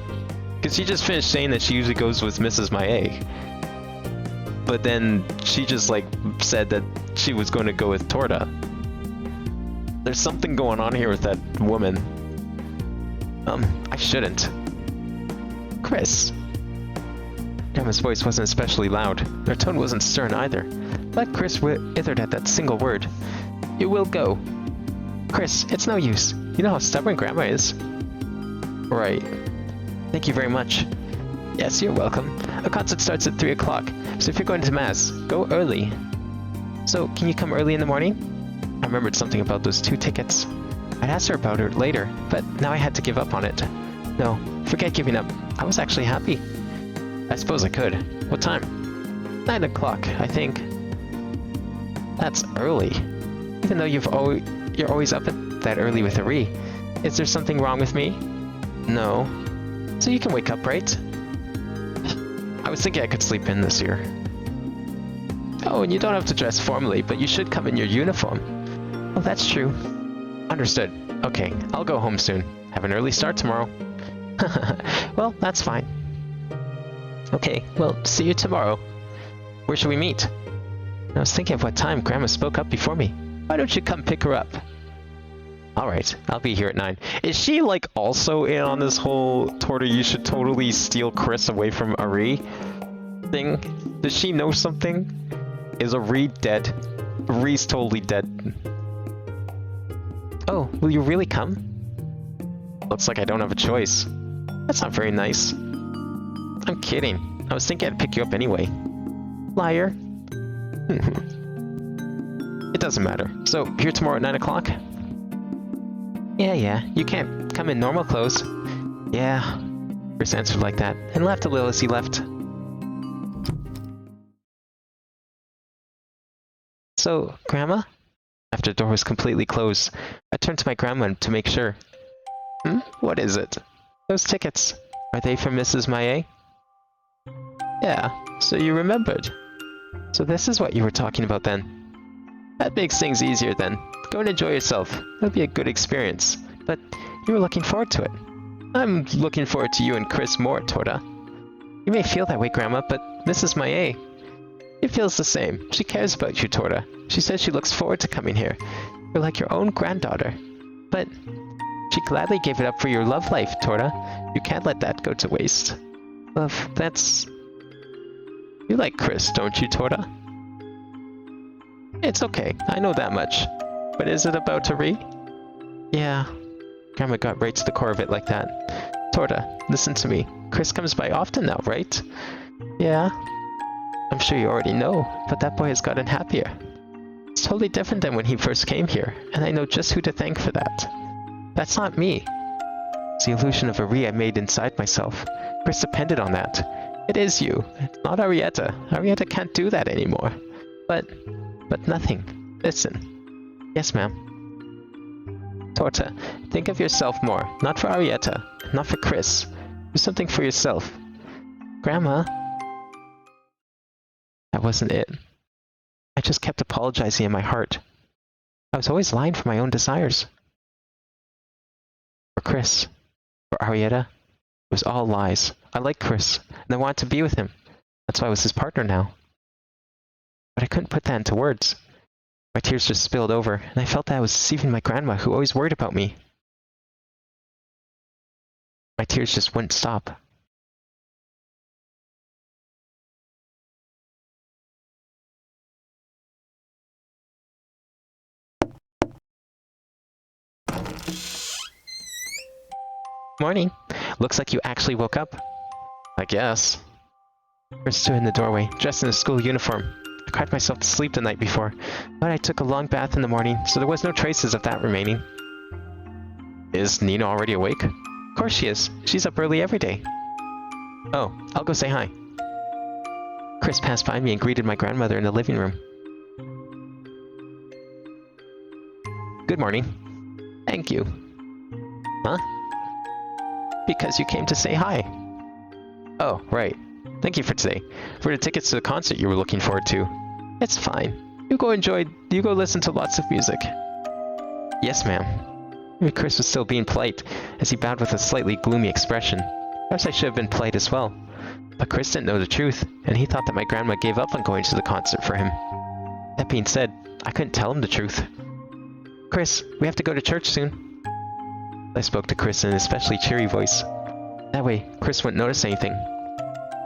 Because she just finished saying that she usually goes with Mrs. Maie. But then she just, like, said that she was going to go with Torta. There's something going on here with that woman. I shouldn't. Chris. Grandma's voice wasn't especially loud. Her tone wasn't stern either. But Chris withered at that single word. You will go. Chris, it's no use. You know how stubborn Grandma is. Right. Thank you very much. Yes, you're welcome. A concert starts at 3 o'clock, so if you're going to Mass, go early. So, can you come early in the morning? I remembered something about those 2 tickets. I'd asked her about it later, but now I had to give up on it. No, forget giving up. I was actually happy. I suppose I could. What time? 9 o'clock, I think. That's early. Even though you're always up at that early with Ari. Is there something wrong with me? No. So you can wake up, right? I was thinking I could sleep in this year. Oh, and you don't have to dress formally, but you should come in your uniform. Oh, that's true. Understood. Okay, I'll go home soon. Have an early start tomorrow. Well, that's fine. Okay, well, see you tomorrow. Where should we meet? I was thinking of what time Grandma spoke up before me. Why don't you come pick her up? Alright, I'll be here at 9. Is she, like, also in on this whole Torta, you should totally steal Chris away from Ari thing? Does she know something? Is Ari dead? Ari's totally dead. Oh, will you really come? Looks like I don't have a choice. That's not very nice. I'm kidding. I was thinking I'd pick you up anyway. Liar. It doesn't matter. So, here tomorrow at 9 o'clock? Yeah. You can't come in normal clothes. Yeah. Chris answered like that, and laughed a little as he left. So, Grandma? After the door was completely closed, I turned to my grandma to make sure. What is it? Those tickets. Are they from Mrs. Maie? Yeah, so you remembered. So this is what you were talking about then. That makes things easier then. Go and enjoy yourself. It'll be a good experience. But you were looking forward to it. I'm looking forward to you and Chris more, Torta. You may feel that way, Grandma, but Mrs. Maie, it feels the same. She cares about you, Torta. She says she looks forward to coming here. You're like your own granddaughter. But she gladly gave it up for your love life, Torta. You can't let that go to waste. Love, that's... You like Chris, don't you, Torta? It's okay, I know that much. But is it about Ari? Yeah. Grandma got right to the core of it like that. Torta, listen to me. Chris comes by often now, right? Yeah. I'm sure you already know, but that boy has gotten happier. It's totally different than when he first came here, and I know just who to thank for that. That's not me. It's the illusion of Ari I made inside myself. Chris depended on that. It is you. It's not Arietta. Arietta can't do that anymore. But nothing. Listen. Yes, ma'am. Torta, think of yourself more. Not for Arietta. Not for Chris. Do something for yourself. Grandma. That wasn't it. I just kept apologizing in my heart. I was always lying for my own desires. For Chris. For Arietta. It was all lies. I liked Chris, and I wanted to be with him. That's why I was his partner now. But I couldn't put that into words. My tears just spilled over, and I felt that I was deceiving my grandma, who always worried about me. My tears just wouldn't stop. Morning. Looks like you actually woke up. I guess. Chris stood in the doorway, dressed in a school uniform. I cried myself to sleep the night before, but I took a long bath in the morning, so there was no traces of that remaining. Is Nina already awake? Of course she is. She's up early every day. Oh, I'll go say hi. Chris passed by me and greeted my grandmother in the living room. Good morning. Thank you. Huh? Because you came to say hi. Oh, right. Thank you for today. For the tickets to the concert you were looking forward to. It's fine. You go listen to lots of music. Yes, ma'am. Maybe Chris was still being polite, as he bowed with a slightly gloomy expression. Perhaps I should have been polite as well. But Chris didn't know the truth, and he thought that my grandma gave up on going to the concert for him. That being said, I couldn't tell him the truth. Chris, we have to go to church soon. I spoke to Chris in an especially cheery voice. That way, Chris wouldn't notice anything.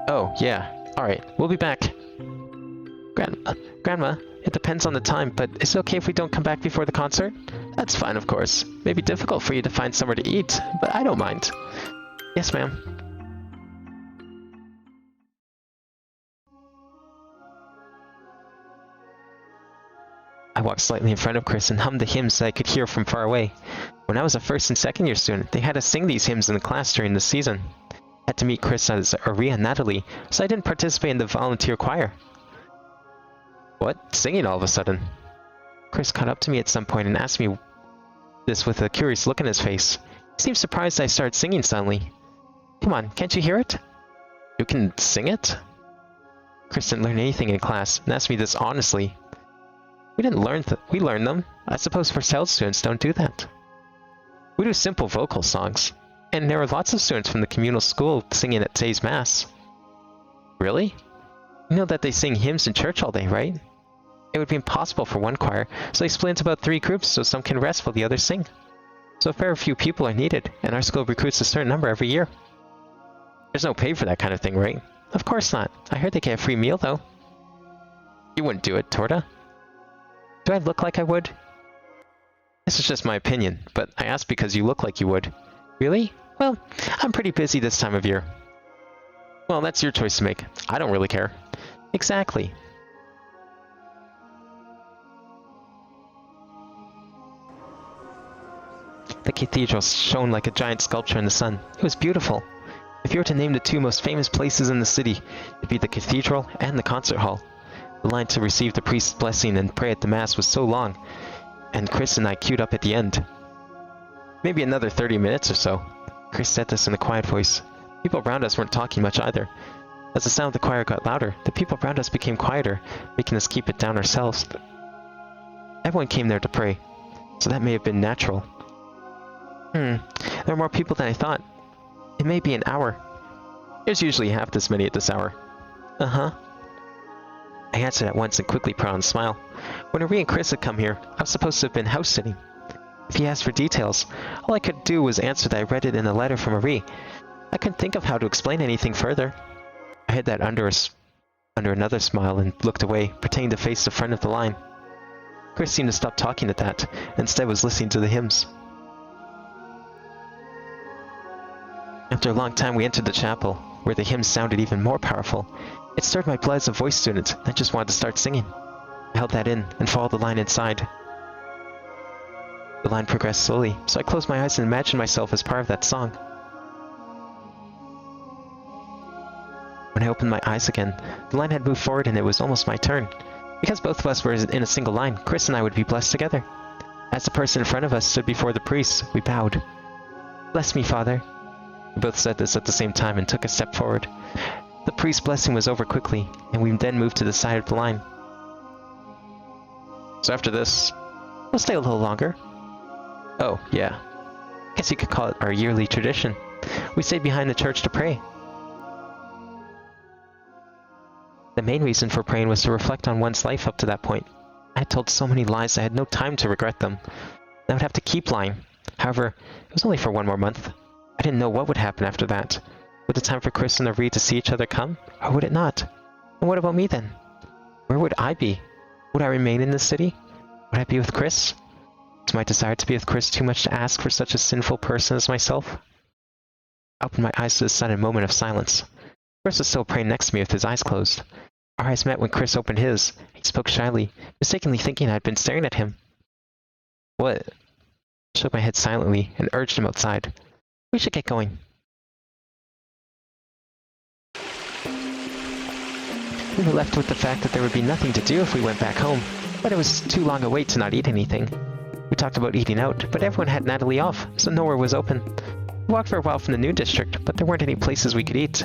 Oh, yeah. Alright, we'll be back. Grandma, it depends on the time, but is it okay if we don't come back before the concert? That's fine, of course. It may be difficult for you to find somewhere to eat, but I don't mind. Yes, ma'am. I walked slightly in front of Chris and hummed the hymns that I could hear from far away. When I was a first and second year student, they had us sing these hymns in the class during the season. I had to meet Chris as Aria and Natalie, so I didn't participate in the volunteer choir. What? Singing all of a sudden? Chris caught up to me at some point and asked me this with a curious look in his face. He seemed surprised I started singing suddenly. Come on, can't you hear it? You can sing it? Chris didn't learn anything in class and asked me this honestly. We didn't learn we learned them. I suppose first health students don't do that. We do simple vocal songs, and there were lots of students from the communal school singing at today's mass. Really? You know that they sing hymns in church all day, right? It would be impossible for one choir, so they split into about 3 groups so some can rest while the others sing. So a fair few people are needed, and our school recruits a certain number every year. There's no pay for that kind of thing, right? Of course not. I heard they get a free meal, though. You wouldn't do it, Torta. Do I look like I would? This is just my opinion, but I asked because you look like you would. Really? Well, I'm pretty busy this time of year. Well, that's your choice to make. I don't really care. Exactly. The cathedral shone like a giant sculpture in the sun. It was beautiful. If you were to name the 2 most famous places in the city, it'd be the cathedral and the concert hall. The line to receive the priest's blessing and pray at the mass was so long, and Chris and I queued up at the end. Maybe another 30 minutes or so. Chris said this in a quiet voice. People around us weren't talking much either. As the sound of the choir got louder, the people around us became quieter, making us keep it down ourselves. Everyone came there to pray, so that may have been natural. There are more people than I thought. It may be an hour. There's usually half this many at this hour. Uh-huh. I answered at once and quickly put on a smile. When Marie and Chris had come here, I was supposed to have been house-sitting. If he asked for details, all I could do was answer that I read it in a letter from Marie. I couldn't think of how to explain anything further. I hid that under another smile and looked away, pretending to face the front of the line. Chris seemed to stop talking at that, and instead was listening to the hymns. After a long time, we entered the chapel, where the hymns sounded even more powerful. It stirred my blood as a voice student, and I just wanted to start singing. I held that in and followed the line inside. The line progressed slowly, so I closed my eyes and imagined myself as part of that song. When I opened my eyes again, the line had moved forward and it was almost my turn. Because both of us were in a single line, Chris and I would be blessed together. As the person in front of us stood before the priest, we bowed. Bless me, Father. We both said this at the same time and took a step forward. The priest's blessing was over quickly, and we then moved to the side of the line. So after this, we'll stay a little longer. Oh, yeah. Guess you could call it our yearly tradition. We stayed behind the church to pray. The main reason for praying was to reflect on one's life up to that point. I had told so many lies I had no time to regret them. I would have to keep lying. However, it was only for 1 more month. I didn't know what would happen after that. Would the time for Chris and Marie to see each other come, or would it not? And what about me then? Where would I be? Would I remain in the city? Would I be with Chris? Was my desire to be with Chris too much to ask for such a sinful person as myself? I opened my eyes to the sudden moment of silence. Chris was still praying next to me with his eyes closed. Our eyes met when Chris opened his. He spoke shyly, mistakenly thinking I had been staring at him. What? I shook my head silently and urged him outside. We should get going. We were left with the fact that there would be nothing to do if we went back home, but it was too long a wait to not eat anything. We talked about eating out, but everyone had Natalie off, so nowhere was open. We walked for a while from the new district, but there weren't any places we could eat.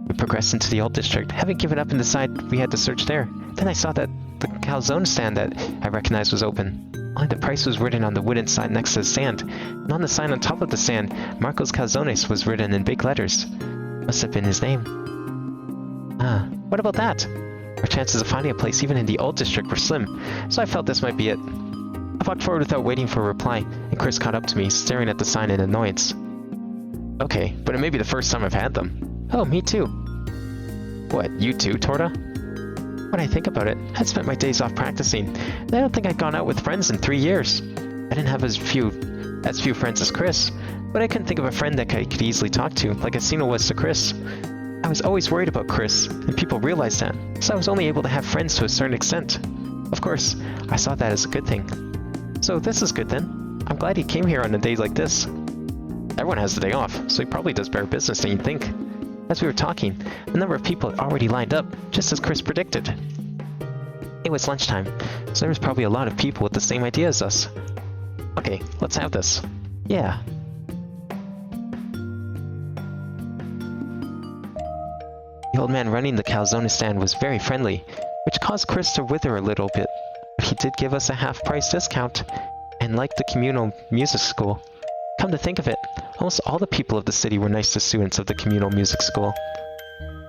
We progressed into the old district, having given up and decided we had to search there. Then I saw that the calzone stand that I recognized was open. Only the price was written on the wooden sign next to the stand, and on the sign on top of the stand, Marcos Calzones was written in big letters. Must have been his name. What about that? Our chances of finding a place even in the old district were slim, so I felt this might be it. I walked forward without waiting for a reply, and Chris caught up to me, staring at the sign in annoyance. Okay, but it may be the first time I've had them. Oh, me too. What, you too, Torta? When I think about it, I'd spent my days off practicing, and I don't think I'd gone out with friends in 3 years. I didn't have as few friends as Chris, but I couldn't think of a friend that I could easily talk to, like Asino was to Chris. I was always worried about Chris, and people realized that, so I was only able to have friends to a certain extent. Of course, I saw that as a good thing. So this is good then. I'm glad he came here on a day like this. Everyone has the day off, so he probably does better business than you'd think. As we were talking, a number of people had already lined up, just as Chris predicted. It was lunchtime, so there was probably a lot of people with the same idea as us. Okay, let's have this. Yeah. The old man running the calzone stand was very friendly, which caused Chris to wither a little bit. But he did give us a half-price discount, and liked the communal music school. Come to think of it, almost all the people of the city were nice to students of the communal music school.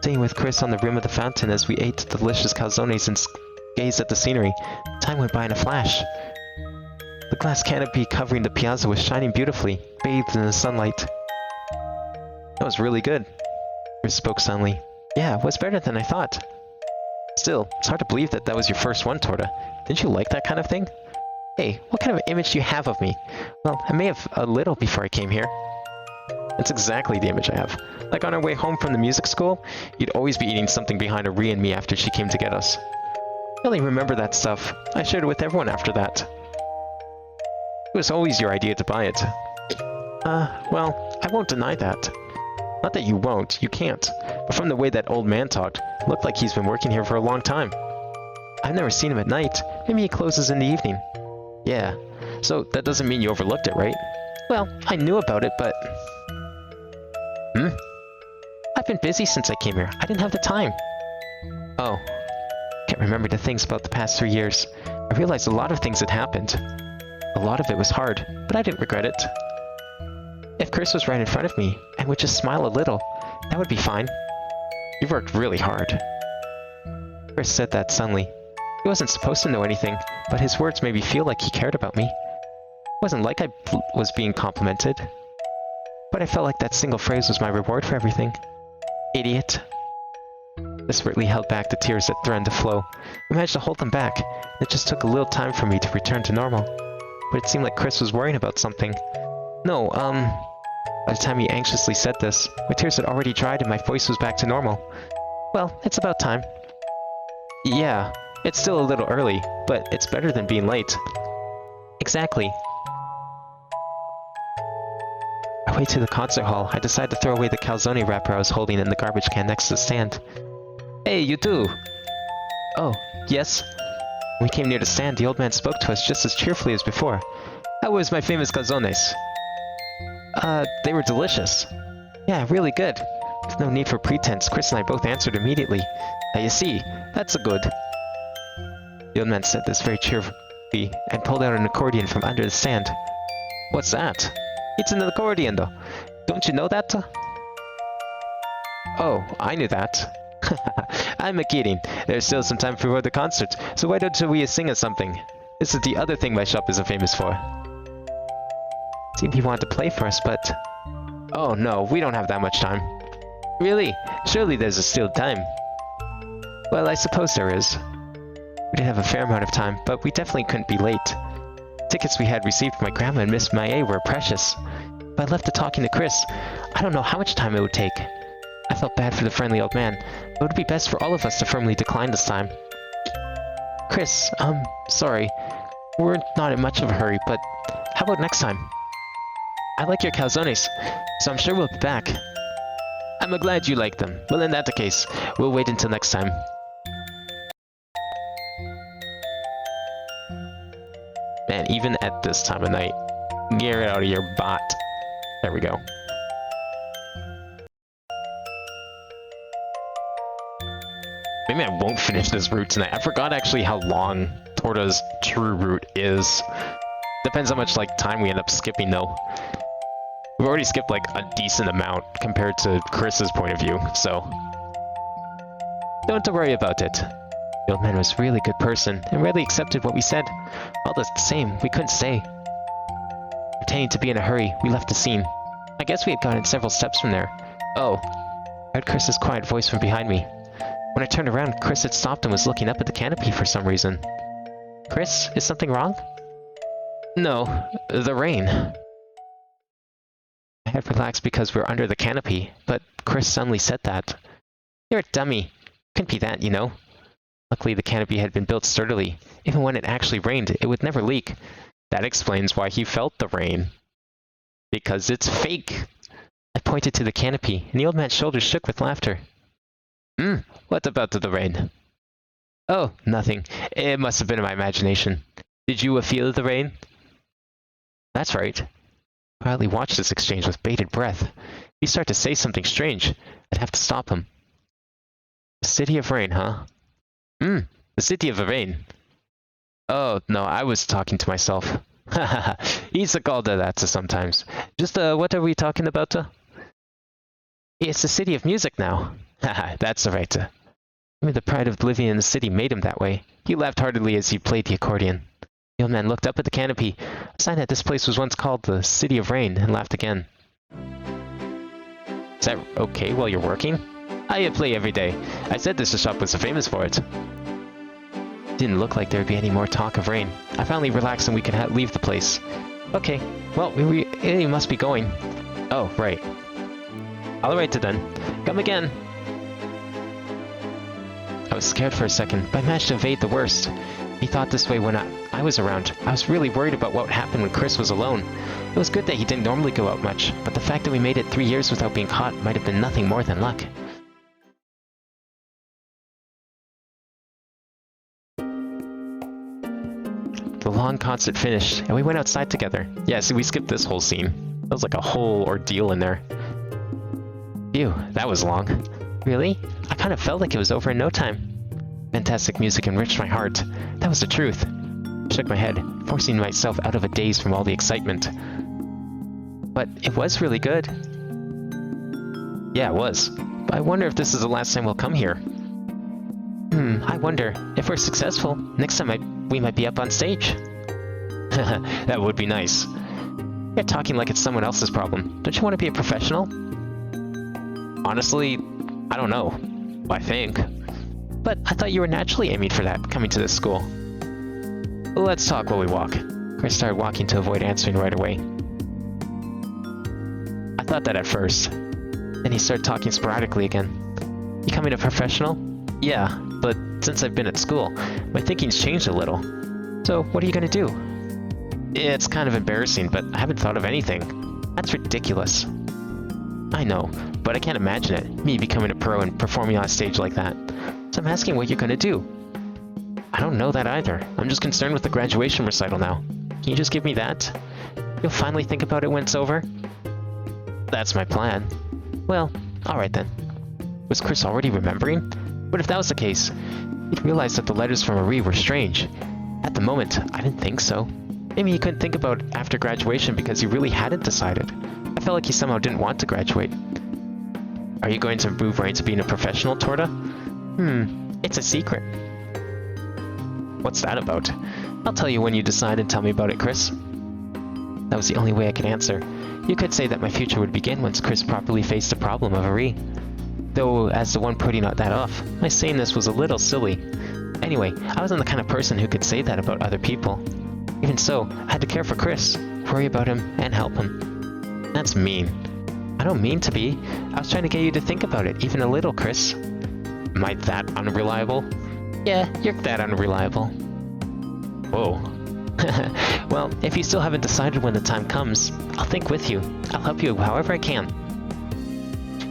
Sitting with Chris on the rim of the fountain as we ate delicious calzones and gazed at the scenery, time went by in a flash. The glass canopy covering the piazza was shining beautifully, bathed in the sunlight. That was really good, Chris spoke suddenly. Yeah, it was better than I thought. Still, it's hard to believe that was your first one, Torta. Didn't you like that kind of thing? Hey, what kind of image do you have of me? Well, I may have a little before I came here. That's exactly the image I have. Like on our way home from the music school, you'd always be eating something behind Ari and me after she came to get us. I really remember that stuff. I shared it with everyone after that. It was always your idea to buy it. Well, I won't deny that. Not that you won't, you can't. But from the way that old man talked, it looked like he's been working here for a long time. I've never seen him at night. Maybe he closes in the evening. Yeah, so that doesn't mean you overlooked it, right? Well, I knew about it, but... I've been busy since I came here. I didn't have the time. Oh. Can't remember the things about the past 3 years. I realized a lot of things had happened. A lot of it was hard, but I didn't regret it. If Chris was right in front of me, and would just smile a little, that would be fine. You worked really hard. Chris said that suddenly. He wasn't supposed to know anything, but his words made me feel like he cared about me. It wasn't like I was being complimented. But I felt like that single phrase was my reward for everything. Idiot. Desperately held back the tears that threatened to flow. I managed to hold them back, and it just took a little time for me to return to normal. But it seemed like Chris was worrying about something. No, by the time he anxiously said this, my tears had already dried and my voice was back to normal. Well, it's about time. Yeah, it's still a little early, but it's better than being late. Exactly. On my way to the concert hall, I decided to throw away the calzone wrapper I was holding in the garbage can next to the stand. Hey, you too! Oh, yes? When we came near the stand, the old man spoke to us just as cheerfully as before. How was my famous calzones? They were delicious. Yeah, really good. With no need for pretense, Chris and I both answered immediately. Now you see, that's a good. The old man said this very cheerfully, and pulled out an accordion from under the stand. What's that? It's an accordion, though. Don't you know that? Oh, I knew that. I'm kidding. There's still some time before the concert, so why don't we sing us something? This is the other thing my shop is famous for. Seemed he wanted to play for us, but... Oh no, we don't have that much time. Really? Surely there's still time. Well, I suppose there is. We did have a fair amount of time, but we definitely couldn't be late. Tickets we had received from my grandma and Miss Maie were precious. If I left to talking to Chris, I don't know how much time it would take. I felt bad for the friendly old man, but it would be best for all of us to firmly decline this time. Chris, sorry. We're not in much of a hurry, but how about next time? I like your calzones, so I'm sure we'll be back. I'm glad you like them. Well, in that case, we'll wait until next time. Man, even at this time of night, get it out of your bot. There we go. Maybe I won't finish this route tonight. I forgot actually how long Torta's true route is. Depends how much like time we end up skipping though. We've already skipped like a decent amount compared to Chris's point of view, so... Don't worry about it. The old man was a really good person and readily accepted what we said. All the same, we couldn't stay. Pretending to be in a hurry, we left the scene. I guess we had gotten several steps from there. Oh. I heard Chris's quiet voice from behind me. When I turned around, Chris had stopped and was looking up at the canopy for some reason. Chris, is something wrong? No, the rain. I had relaxed because we were under the canopy, but Chris suddenly said that. You're a dummy. Couldn't be that, you know. Luckily, the canopy had been built sturdily. Even when it actually rained, it would never leak. That explains why he felt the rain. Because it's fake. I pointed to the canopy, and the old man's shoulders shook with laughter. What about the rain? Oh, nothing. It must have been in my imagination. Did you feel the rain? That's right. I quietly watched this exchange with bated breath. If he started to say something strange, I'd have to stop him. The City of Rain, huh? The City of Rain. Oh, no, I was talking to myself. Haha, he's called that sometimes. Just, what are we talking about? It's the City of Music now. Haha, that's right. Maybe the pride of living in the city made him that way. He laughed heartily as he played the accordion. The old man looked up at the canopy, a sign that this place was once called the City of Rain, and laughed again. Is that okay while you're working? I play every day. I said this shop was famous for it. Didn't look like there'd be any more talk of rain. I finally relaxed and we could leave the place. Okay, well, we really must be going. Oh, right. Alright then. Come again. I was scared for a second, but I managed to evade the worst. He thought this way when I was around. I was really worried about what happened when Chris was alone. It was good that he didn't normally go out much, but the fact that we made it 3 years without being caught might have been nothing more than luck. The long concert finished, and we went outside together. Yeah, see, we skipped this whole scene. That was like a whole ordeal in there. Phew, that was long. Really? I kind of felt like it was over in no time. Fantastic music enriched my heart. That was the truth. I shook my head, forcing myself out of a daze from all the excitement. But it was really good. Yeah, it was. But I wonder if this is the last time we'll come here. I wonder. If we're successful, next time we might be up on stage. That would be nice. You're talking like it's someone else's problem. Don't you want to be a professional? Honestly, I don't know. I think. But I thought you were naturally aiming for that, coming to this school. Let's talk while we walk. Chris started walking to avoid answering right away. I thought that at first. Then he started talking sporadically again. Becoming a professional? Yeah, but since I've been at school, my thinking's changed a little. So, what are you gonna do? It's kind of embarrassing, but I haven't thought of anything. That's ridiculous. I know, but I can't imagine it, me becoming a pro and performing on a stage like that. So I'm asking what you're gonna do. I don't know that either. I'm just concerned with the graduation recital now. Can you just give me that? You'll finally think about it when it's over? That's my plan. Well, alright then. Was Chris already remembering? What if that was the case? He'd realized that the letters from Marie were strange. At the moment, I didn't think so. Maybe he couldn't think about after graduation because he really hadn't decided. I felt like he somehow didn't want to graduate. Are you going to move right into being a professional, Torta? It's a secret. What's that about? I'll tell you when you decide and tell me about it, Chris. That was the only way I could answer. You could say that my future would begin once Chris properly faced the problem of Ari. Though, as the one putting that off, my saying this was a little silly. Anyway, I wasn't the kind of person who could say that about other people. Even so, I had to care for Chris, worry about him, and help him. That's mean. I don't mean to be. I was trying to get you to think about it, even a little, Chris. Am I that unreliable? Yeah, you're that unreliable. Whoa. Well, if you still haven't decided when the time comes, I'll think with you. I'll help you however I can.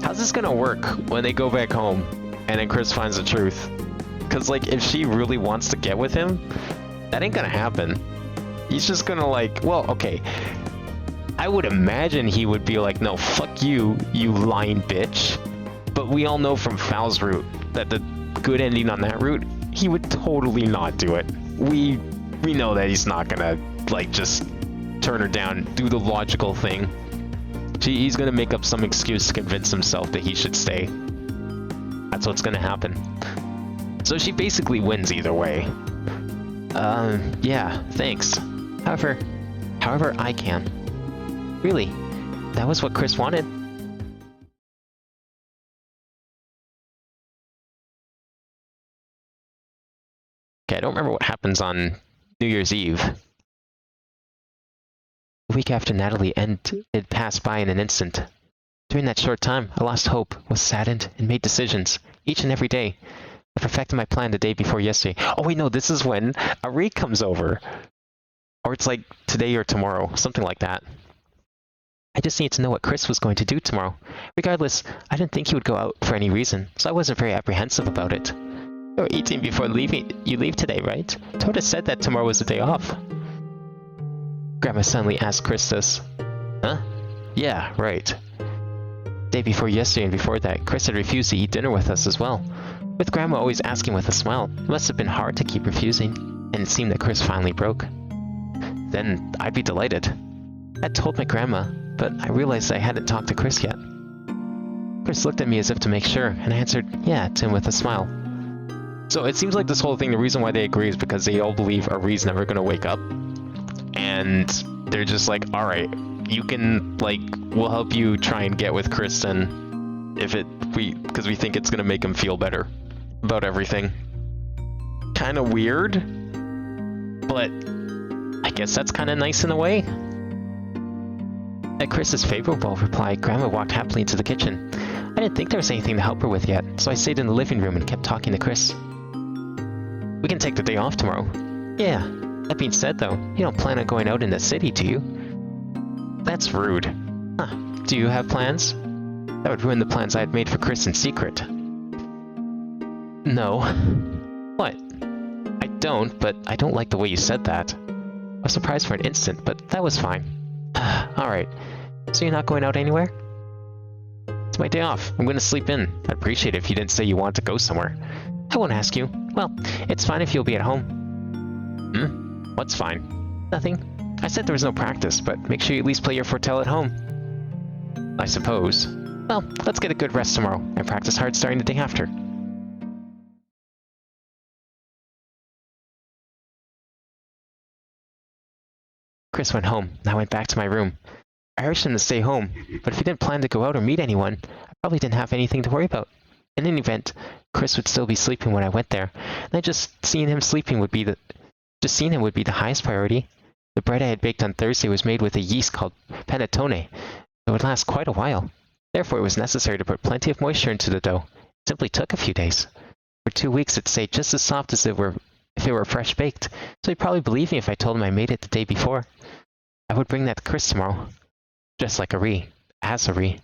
How's this gonna work when they go back home and then Chris finds the truth? Because, like, if she really wants to get with him, that ain't gonna happen. He's just gonna, like, well, okay. I would imagine he would be like, no, fuck you, you lying bitch. But we all know from Fal's route that the good ending on that route, he would totally not do it. We know that he's not gonna, like, just turn her down, do the logical thing. He's gonna make up some excuse to convince himself that he should stay. That's what's gonna happen. So she basically wins either way. Yeah, thanks. However I can. Really, that was what Chris wanted. Okay, I don't remember what happens on New Year's Eve. A week after Natalie it passed by in an instant. During that short time, I lost hope, was saddened, and made decisions, each and every day. I perfected my plan the day before yesterday. Oh wait, no, this is when Ari comes over. Or it's like today or tomorrow, something like that. I just needed to know what Chris was going to do tomorrow. Regardless, I didn't think he would go out for any reason, so I wasn't very apprehensive about it. You were eating before leaving. You leave today, right? Toda said that tomorrow was the day off. Grandma suddenly asked Chris this. Huh? Yeah, right. Day before yesterday and before that, Chris had refused to eat dinner with us as well. With Grandma always asking with a smile, it must have been hard to keep refusing, and it seemed that Chris finally broke. Then I'd be delighted. I told my grandma, but I realized I hadn't talked to Chris yet. Chris looked at me as if to make sure, and I answered, yeah, to him with a smile. So it seems like this whole thing, the reason why they agree is because they all believe Ari's never going to wake up. And they're just like, alright, you can, like, we'll help you try and get with Kristen because we think it's going to make him feel better about everything. Kind of weird, but I guess that's kind of nice in a way. At Chris's favorable reply, Grandma walked happily into the kitchen. I didn't think there was anything to help her with yet, so I stayed in the living room and kept talking to Chris. We can take the day off tomorrow. Yeah. That being said, though, you don't plan on going out in the city, do you? That's rude. Huh. Do you have plans? That would ruin the plans I had made for Chris in secret. No. What? I don't, but I don't like the way you said that. I was surprised for an instant, but that was fine. Alright. So you're not going out anywhere? It's my day off. I'm going to sleep in. I'd appreciate it if you didn't say you wanted to go somewhere. I won't ask you. Well, it's fine if you'll be at home. What's fine? Nothing. I said there was no practice, but make sure you at least play your fortel at home. I suppose. Well, let's get a good rest tomorrow, and practice hard starting the day after. Chris went home, and I went back to my room. I urged him to stay home, but if he didn't plan to go out or meet anyone, I probably didn't have anything to worry about. In any event, Chris would still be sleeping when I went there, and just seeing him would be the highest priority. The bread I had baked on Thursday was made with a yeast called panettone. It would last quite a while. Therefore, it was necessary to put plenty of moisture into the dough. It simply took a few days. For 2 weeks, it stayed just as soft as if it were fresh baked, so he'd probably believe me if I told him I made it the day before. I would bring that to Chris tomorrow. Just like as Ari.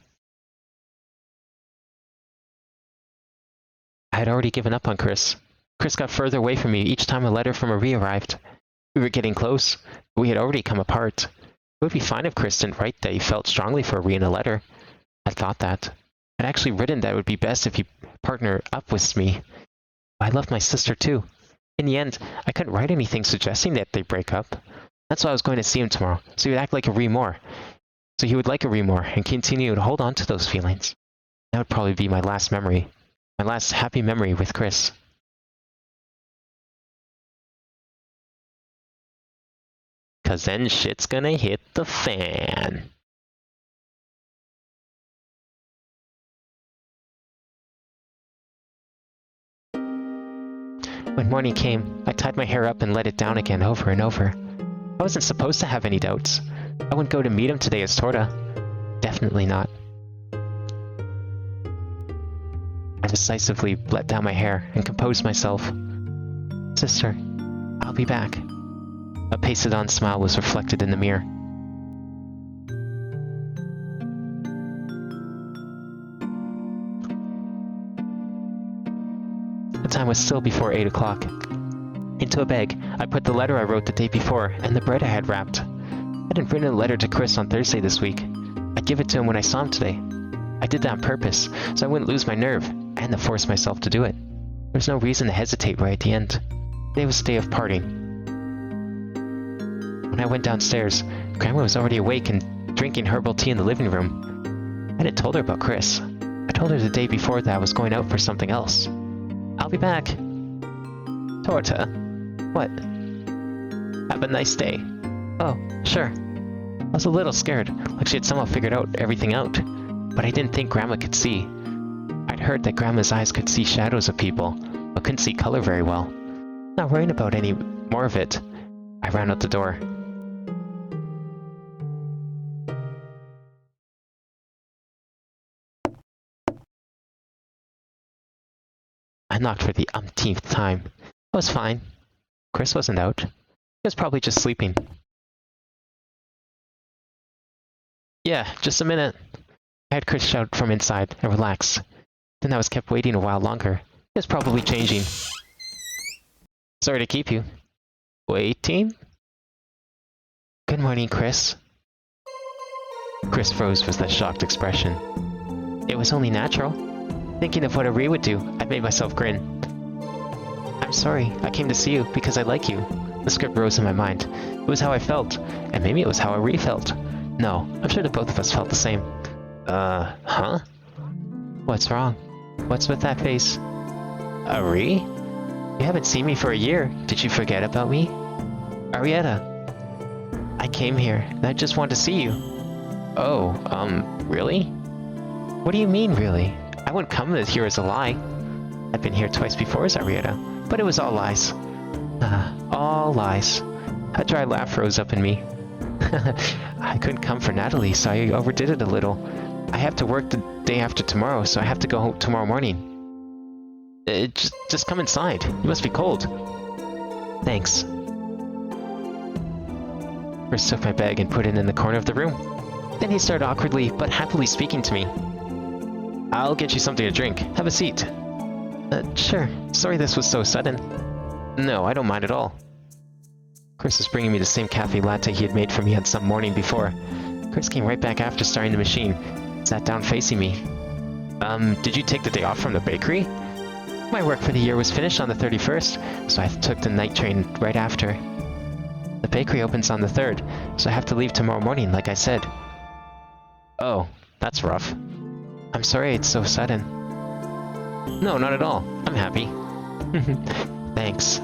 I had already given up on Chris. Chris got further away from me each time a letter from Ari arrived. We were getting close, but we had already come apart. It would be fine if Chris didn't write that he felt strongly for Ari in a letter. I thought that. I'd actually written that it would be best if he partnered up with me. I loved my sister too. In the end, I couldn't write anything suggesting that they break up. That's why I was going to see him tomorrow, so he would act like Ari more. So he would like Ari more and continue to hold on to those feelings. That would probably be my last memory. My last happy memory with Chris. Cause then shit's gonna hit the fan. When morning came, I tied my hair up and let it down again over and over. I wasn't supposed to have any doubts. I wouldn't go to meet him today as Torta. Definitely not. I decisively let down my hair and composed myself. Sister, I'll be back. A pasted-on smile was reflected in the mirror. The time was still before 8 o'clock. Into a bag, I put the letter I wrote the day before and the bread I had wrapped. I hadn't written a letter to Chris on Thursday this week. I'd give it to him when I saw him today. I did that on purpose, so I wouldn't lose my nerve, and to force myself to do it. There was no reason to hesitate right at the end. Today was the day of parting. When I went downstairs, Grandma was already awake and drinking herbal tea in the living room. I hadn't told her about Chris. I told her the day before that I was going out for something else. I'll be back. Torta. What? Have a nice day. Oh, sure. I was a little scared, like she had somehow figured everything out, but I didn't think Grandma could see. I'd heard that Grandma's eyes could see shadows of people, but couldn't see color very well. Not worrying about any more of it, I ran out the door. I knocked for the umpteenth time. I was fine. Chris wasn't out. He was probably just sleeping. Yeah, just a minute. I had Chris shout from inside and relax. Then I was kept waiting a while longer. He was probably changing. Sorry to keep you. Waiting? Good morning, Chris. Chris froze with a shocked expression. It was only natural. Thinking of what Ari would do, I made myself grin. I'm sorry, I came to see you because I like you. The script rose in my mind. It was how I felt, and maybe it was how Ari felt. No, I'm sure that both of us felt the same. Huh? What's wrong? What's with that face? Ari? You haven't seen me for a year. Did you forget about me? Arietta. I came here, and I just want to see you. Oh, really? What do you mean, really? I wouldn't come here as a lie. I've been here twice before as Arietta, but it was all lies. All lies. A dry laugh rose up in me. I couldn't come for Natalie, so I overdid it a little. I have to work the day after tomorrow, so I have to go home tomorrow morning. Just come inside. You must be cold. Thanks. Chris took my bag and put it in the corner of the room. Then he started awkwardly but happily speaking to me. I'll get you something to drink. Have a seat. Sure. Sorry this was so sudden. No, I don't mind at all. Chris was bringing me the same cafe latte he had made for me on some morning before. Chris came right back after starting the machine, sat down facing me. Did you take the day off from the bakery? My work for the year was finished on the 31st, so I took the night train right after. The bakery opens on the 3rd, so I have to leave tomorrow morning, like I said. Oh, that's rough. I'm sorry it's so sudden. No, not at all. I'm happy. Thanks.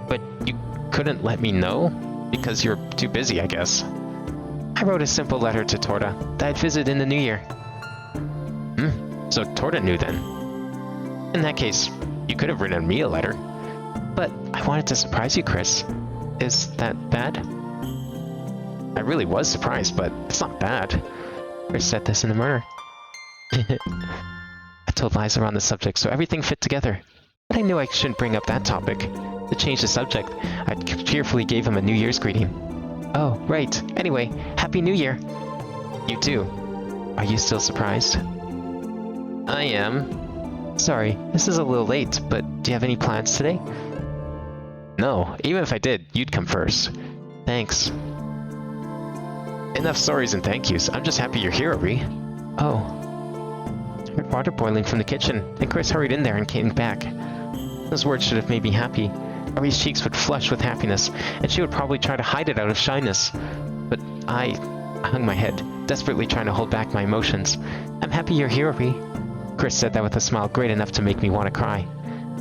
But you couldn't let me know? Because you're too busy, I guess. I wrote a simple letter to Torta that I'd visit in the new year. So Torta knew then. In that case, you could have written me a letter. But I wanted to surprise you, Chris. Is that bad? I really was surprised, but it's not bad. Chris said this in the mirror. I told Liza on the subject, so everything fit together. But I knew I shouldn't bring up that topic. To change the subject, I cheerfully gave him a New Year's greeting. Oh, right. Anyway, Happy New Year. You too. Are you still surprised? I am. Sorry, this is a little late, but do you have any plans today? No, even if I did, you'd come first. Thanks. Enough sorries and thank yous. I'm just happy you're here, Ari. Oh. I heard water boiling from the kitchen, and Chris hurried in there and came back. Those words should have made me happy. Ari's cheeks would flush with happiness, and she would probably try to hide it out of shyness. But I hung my head, desperately trying to hold back my emotions. I'm happy you're here, Ari. Chris said that with a smile great enough to make me want to cry.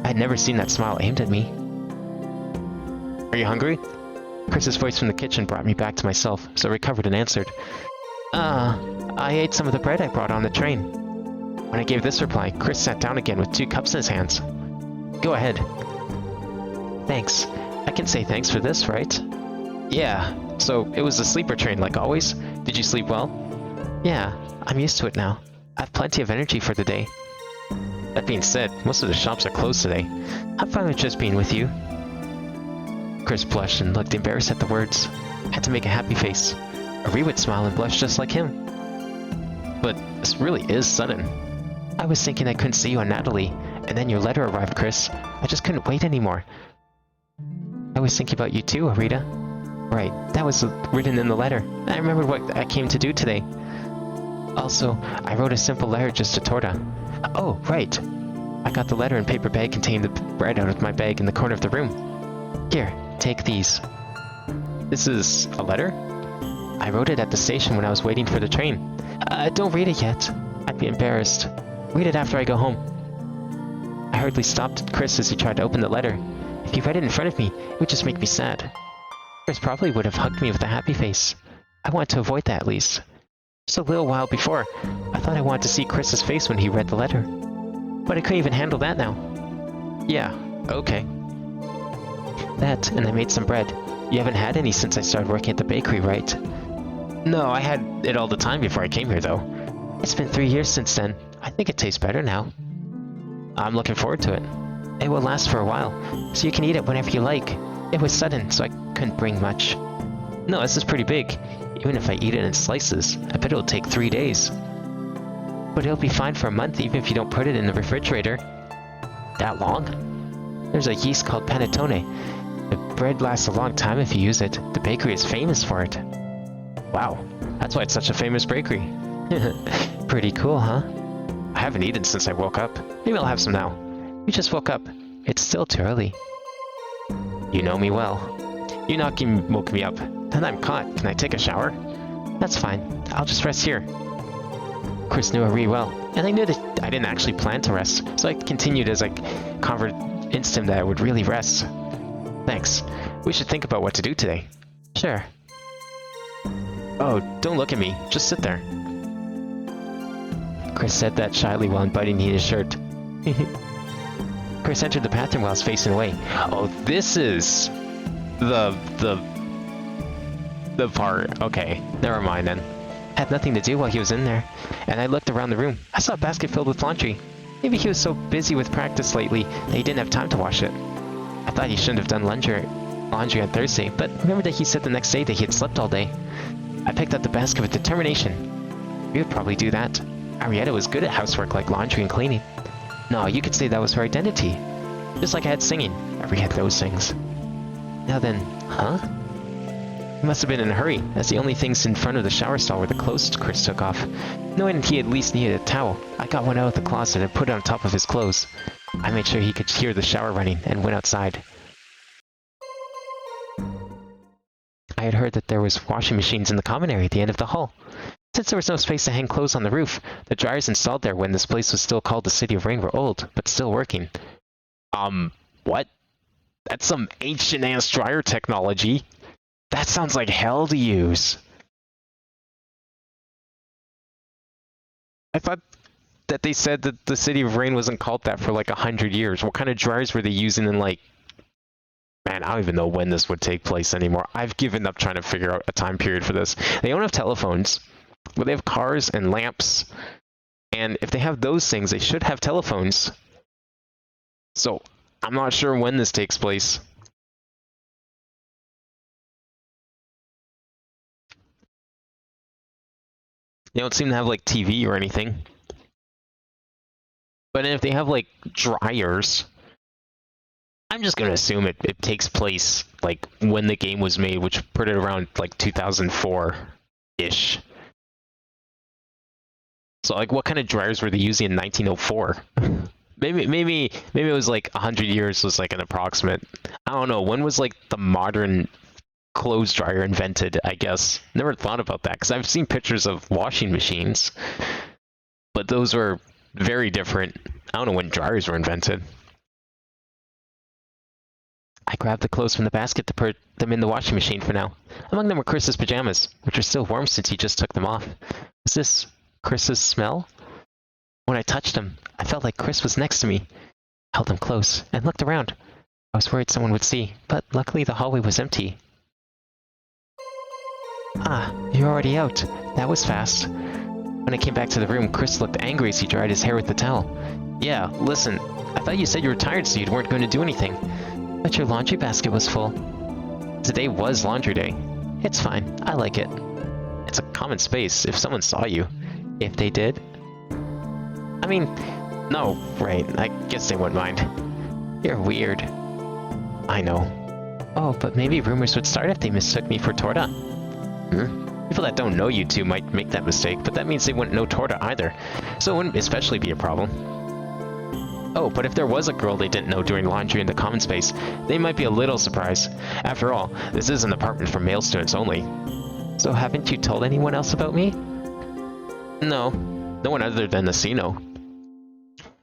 I had never seen that smile aimed at me. Are you hungry? Chris's voice from the kitchen brought me back to myself, so I recovered and answered. I ate some of the bread I brought on the train. When I gave this reply, Chris sat down again with 2 cups in his hands. Go ahead. Thanks. I can say thanks for this, right? Yeah, so it was a sleeper train like always? Did you sleep well? Yeah, I'm used to it now. I have plenty of energy for the day. That being said, most of the shops are closed today. I'm fine with just being with you. Chris blushed and looked embarrassed at the words. I had to make a happy face. Ari would smile and blush just like him. But this really is sudden. I was thinking I couldn't see you on Natalie, and then your letter arrived, Chris. I just couldn't wait anymore. I was thinking about you too, Arita. Right, that was written in the letter. I remembered what I came to do today. Also, I wrote a simple letter just to Torta. Oh, right. I got the letter and paper bag containing the bread out of my bag in the corner of the room. Here, take these. This is a letter? I wrote it at the station when I was waiting for the train. Don't read it yet. I'd be embarrassed. Read it after I go home. I hurriedly stopped at Chris as he tried to open the letter. If he read it in front of me, it would just make me sad. Chris probably would have hugged me with a happy face. I wanted to avoid that at least. Just a little while before, I thought I wanted to see Chris's face when he read the letter. But I couldn't even handle that now. Yeah, okay. That, and I made some bread. You haven't had any since I started working at the bakery, right? No, I had it all the time before I came here, though. It's been 3 years since then. I think it tastes better now. I'm looking forward to it. It will last for a while, so you can eat it whenever you like. It was sudden, so I couldn't bring much. No, this is pretty big. Even if I eat it in slices, I bet it'll take 3 days. But it'll be fine for a month even if you don't put it in the refrigerator. That long? There's a yeast called panettone. The bread lasts a long time if you use it. The bakery is famous for it. Wow, that's why it's such a famous bakery. Pretty cool, huh? I haven't eaten since I woke up. Maybe I'll have some now. You just woke up. It's still too early. You know me well. You woke me up. Then I'm caught. Can I take a shower? That's fine. I'll just rest here. Chris knew Ari well, and I knew that I didn't actually plan to rest, so I continued as I convinced him that I would really rest. Thanks. We should think about what to do today. Sure. Oh, don't look at me. Just sit there. Chris said that shyly while unbuttoning his shirt. Chris entered the bathroom while I was facing away. Oh, this is the part. Okay, never mind then. Had nothing to do while he was in there, and I looked around the room. I saw a basket filled with laundry. Maybe he was so busy with practice lately that he didn't have time to wash it. I thought he shouldn't have done laundry on Thursday, but remembered that he said the next day that he had slept all day. I picked up the basket with determination. We would probably do that. Arietta was good at housework like laundry and cleaning. No, you could say that was her identity. Just like I had singing. Ari had those things. Now then, huh? He must have been in a hurry, as the only things in front of the shower stall were the clothes Chris took off. Knowing he at least needed a towel, I got one out of the closet and put it on top of his clothes. I made sure he could hear the shower running and went outside. I had heard that there was washing machines in the common area at the end of the hall. Since there was no space to hang clothes on the roof, the dryers installed there when this place was still called the City of Rain were old, but still working. What? That's some ancient-ass dryer technology. That sounds like hell to use. I thought that they said that the City of Rain wasn't called that for like 100 years. What kind of dryers were they using in like... Man, I don't even know when this would take place anymore. I've given up trying to figure out a time period for this. They don't have telephones, but they have cars and lamps. And if they have those things, they should have telephones. So, I'm not sure when this takes place. They don't seem to have like TV or anything. But if they have like dryers, I'm just going to assume it takes place like when the game was made, which put it around like 2004-ish. So like what kind of dryers were they using in 1904? maybe it was like 100 years was like an approximate. I don't know. When was like the modern clothes dryer invented, I guess? Never thought about that because I've seen pictures of washing machines, but those were very different. I don't know when dryers were invented. I grabbed the clothes from the basket to put them in the washing machine for now. Among them were Chris's pajamas, which are still warm since he just took them off. Was this Chris's smell? When I touched him, I felt like Chris was next to me. I held him close and looked around. I was worried someone would see, but luckily the hallway was empty. Ah, you're already out. That was fast. When I came back to the room, Chris looked angry as he dried his hair with the towel. Yeah, listen, I thought you said you were tired so you weren't going to do anything. But your laundry basket was full. Today was laundry day. It's fine, I like it. It's a common space if someone saw you. If they did. I mean, no, right, I guess they wouldn't mind. You're weird. I know. Oh, but maybe rumors would start if they mistook me for Torta. People that don't know you two might make that mistake, but that means they wouldn't know Torta either, so it wouldn't especially be a problem. Oh, but if there was a girl they didn't know doing laundry in the common space, they might be a little surprised. After all, this is an apartment for male students only. So haven't you told anyone else about me? No. No one other than the Sino.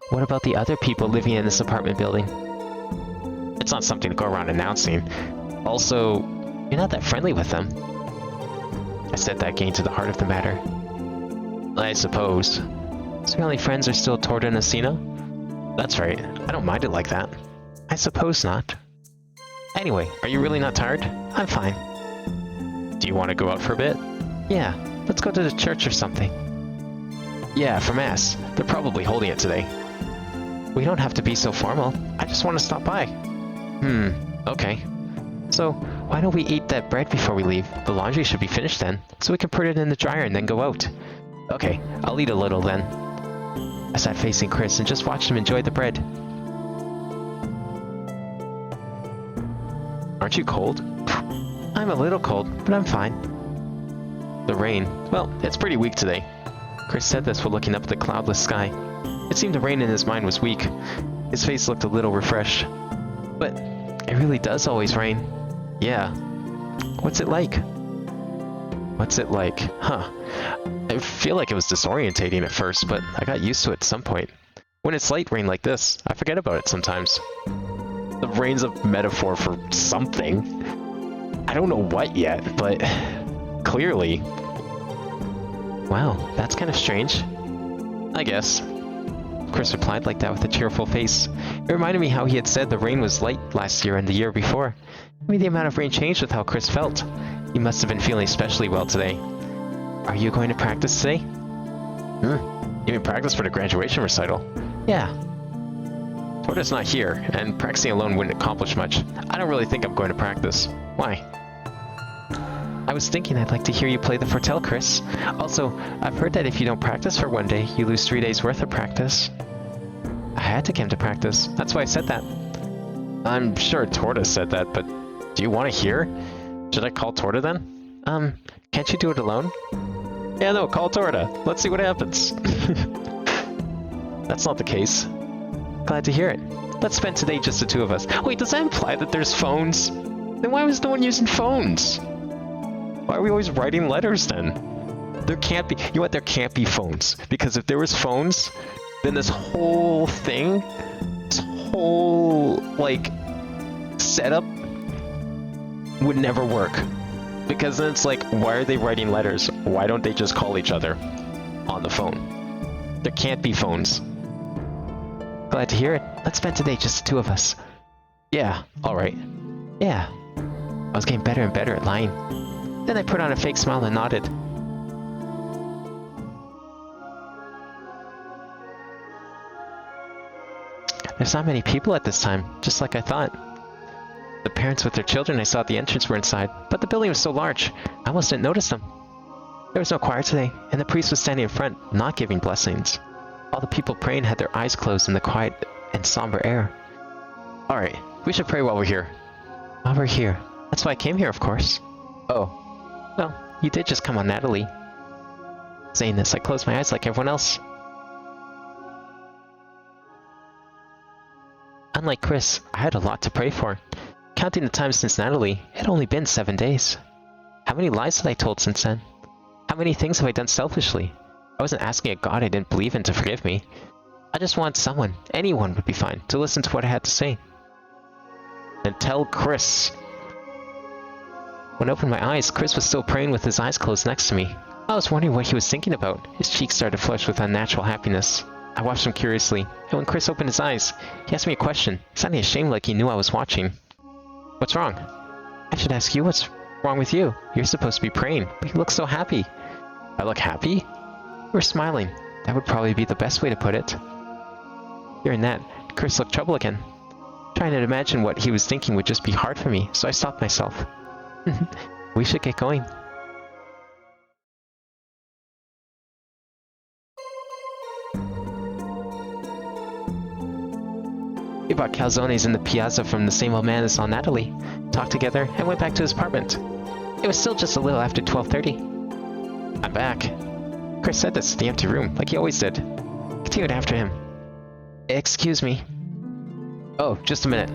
What about the other people living in this apartment building? It's not something to go around announcing. Also, you're not that friendly with them. I said that getting to the heart of the matter. I suppose. So your only friends are still Torta and Asino? That's right. I don't mind it like that. I suppose not. Anyway, are you really not tired? I'm fine. Do you want to go out for a bit? Yeah, let's go to the church or something. Yeah, for Mass. They're probably holding it today. We don't have to be so formal. I just want to stop by. Okay. So, why don't we eat that bread before we leave? The laundry should be finished then, so we can put it in the dryer and then go out. Okay, I'll eat a little then. I sat facing Chris and just watched him enjoy the bread. Aren't you cold? I'm a little cold, but I'm fine. The rain. Well, it's pretty weak today. Chris said this while looking up at the cloudless sky. It seemed the rain in his mind was weak. His face looked a little refreshed. But it really does always rain. Yeah. What's it like? What's it like? Huh. I feel like it was disorientating at first, but I got used to it at some point. When it's light rain like this, I forget about it sometimes. The rain's a metaphor for something. I don't know what yet, but clearly. Wow, that's kind of strange. I guess. Chris replied like that with a cheerful face. It reminded me how he had said the rain was light last year and the year before. Maybe the amount of rain changed with how Chris felt. He must have been feeling especially well today. Are you going to practice today? You mean practice for the graduation recital? Yeah. Torta's not here, and practicing alone wouldn't accomplish much. I don't really think I'm going to practice. Why? I was thinking I'd like to hear you play the Fortell, Chris. Also, I've heard that if you don't practice for one day, you lose 3 days worth of practice. I had to come to practice. That's why I said that. I'm sure Torta said that, but do you want to hear? Should I call Torta then? Can't you do it alone? Yeah, no, call Torta. Let's see what happens. That's not the case. Glad to hear it. Let's spend today just the two of us. Wait, does that imply that there's phones? Then why was no one using phones? Why are we always writing letters then? There can't be, you know what, there can't be phones. Because if there was phones, then this whole thing, this whole, like, setup would never work. Because then it's like, why are they writing letters? Why don't they just call each other on the phone? There can't be phones. Glad to hear it. Let's spend today just the two of us. Yeah, alright. Yeah. I was getting better and better at lying. Then I put on a fake smile and nodded. There's not many people at this time, just like I thought. The parents with their children I saw at the entrance were inside, but the building was so large, I almost didn't notice them. There was no choir today, and the priest was standing in front, not giving blessings. All the people praying had their eyes closed in the quiet and somber air. Alright, we should pray while we're here. While we're here. That's why I came here, of course. Oh. Well, you did just come on Natalie. Saying this, I closed my eyes like everyone else. Unlike Chris, I had a lot to pray for. Counting the time since Natalie, it had only been 7 days. How many lies had I told since then? How many things have I done selfishly? I wasn't asking a god I didn't believe in to forgive me. I just want someone, anyone would be fine, to listen to what I had to say. And tell Chris. When I opened my eyes, Chris was still praying with his eyes closed next to me. I was wondering what he was thinking about. His cheeks started to flush with unnatural happiness. I watched him curiously, and when Chris opened his eyes, he asked me a question, sounding ashamed like he knew I was watching. What's wrong? I should ask you what's wrong with you. You're supposed to be praying, but you look so happy. I look happy? You were smiling. That would probably be the best way to put it. Hearing that, Chris looked troubled again. Trying to imagine what he was thinking would just be hard for me, so I stopped myself. We should get going. We bought calzones in the piazza from the same old man as saw Natalie, talked together, and went back to his apartment. It was still just a little after 12:30. I'm back. Chris said this in the empty room, like he always did. Continued after him. Excuse me. Oh, just a minute.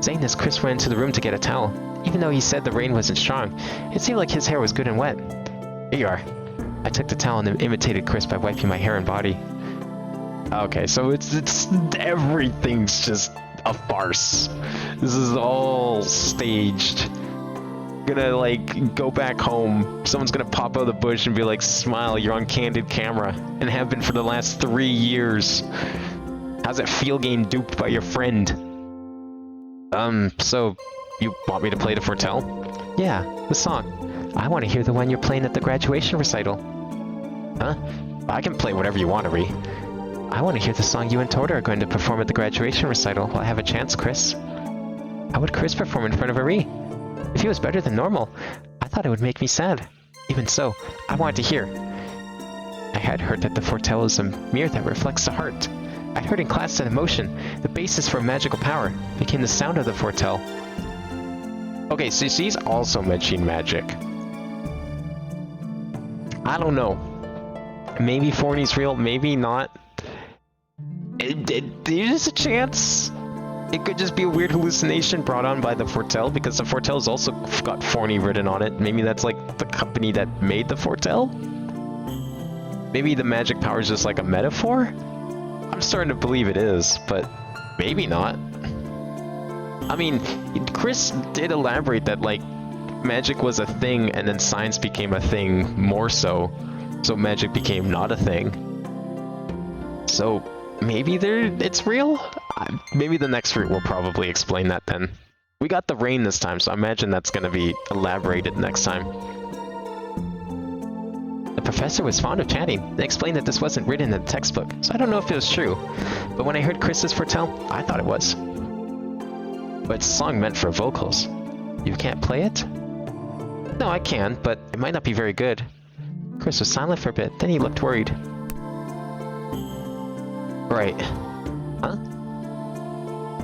Saying this, Chris went into the room to get a towel. Even though he said the rain wasn't strong, it seemed like his hair was good and wet. Here you are. I took the towel and imitated Chris by wiping my hair and body. Okay, so it's everything's just a farce. This is all staged. Gonna like go back home. Someone's gonna pop out of the bush and be like, "Smile, you're on candid camera," and have been for the last 3 years. How's it feel getting duped by your friend? So you want me to play the Foretell? Yeah, the song. I want to hear the one you're playing at the graduation recital. Huh? I can play whatever you want to, Ree. I want to hear the song you and Toda are going to perform at the graduation recital while I have a chance, Chris. How would Chris perform in front of a Ree? If he was better than normal, I thought it would make me sad. Even so, I wanted to hear. I had heard that the Foretell is a mirror that reflects the heart. I'd heard in class that emotion, the basis for magical power, became the sound of the Foretell. Okay, so she's also mentioning magic. I don't know. Maybe Forney's real, maybe not. There's a chance. It could just be a weird hallucination brought on by the Foretell, because the Foretell's also got Forney written on it. Maybe that's like the company that made the Foretell? Maybe the magic power is just like a metaphor? I'm starting to believe it is, but maybe not. I mean, Chris did elaborate that like magic was a thing and then science became a thing more so magic became not a thing. So maybe it's real? Maybe the next route will probably explain that then. We got the rain this time, so I imagine that's going to be elaborated next time. The professor was fond of chatting and explained that this wasn't written in the textbook, so I don't know if it was true. But when I heard Chris's Foretell, I thought it was. But it's a song meant for vocals. You can't play it? No, I can, but it might not be very good. Chris was silent for a bit, then he looked worried. Right. Huh?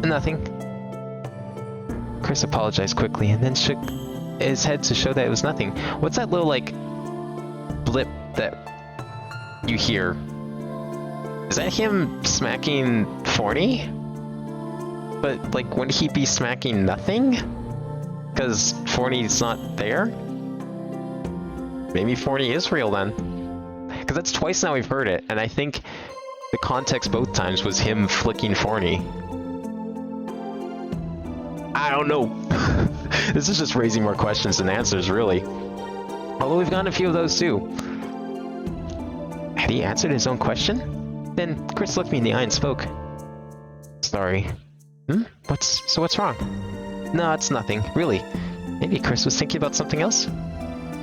Nothing. Chris apologized quickly and then shook his head to show that it was nothing. What's that little, like, blip that you hear? Is that him smacking Forney? But, like, wouldn't he be smacking nothing? Because Forney's not there? Maybe Forney is real then. Because that's twice now we've heard it, and I think the context both times was him flicking Forney. I don't know. This is just raising more questions than answers, really. Although we've gotten a few of those too. Had he answered his own question? Then Chris looked me in the eye and spoke. Sorry. What's wrong? No, it's nothing, really. Maybe Chris was thinking about something else?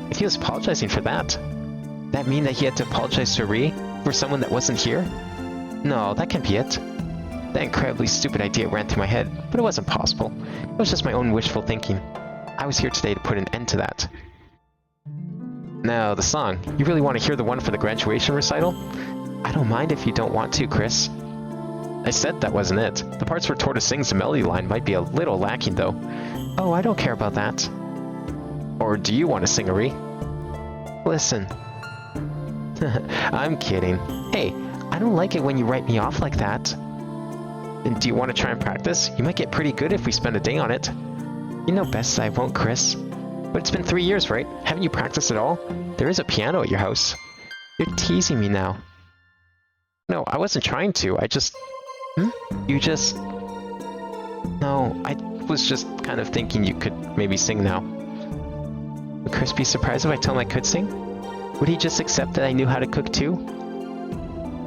If he was apologizing for that mean that he had to apologize to Ree for someone that wasn't here? No, that can't be it. That incredibly stupid idea ran through my head, but it wasn't possible. It was just my own wishful thinking. I was here today to put an end to that. Now, the song. You really want to hear the one for the graduation recital? I don't mind if you don't want to, Chris. I said that wasn't it. The parts where Torta sings the melody line might be a little lacking, though. Oh, I don't care about that. Or do you want to sing, Ree? Listen. I'm kidding. Hey, I don't like it when you write me off like that. And do you want to try and practice? You might get pretty good if we spend a day on it. You know best I won't, Chris. But it's been 3 years, right? Haven't you practiced at all? There is a piano at your house. You're teasing me now. No, I wasn't trying to. I just... You just... No, I was just kind of thinking you could maybe sing now. Would Chris be surprised if I told him I could sing? Would he just accept that I knew how to cook too?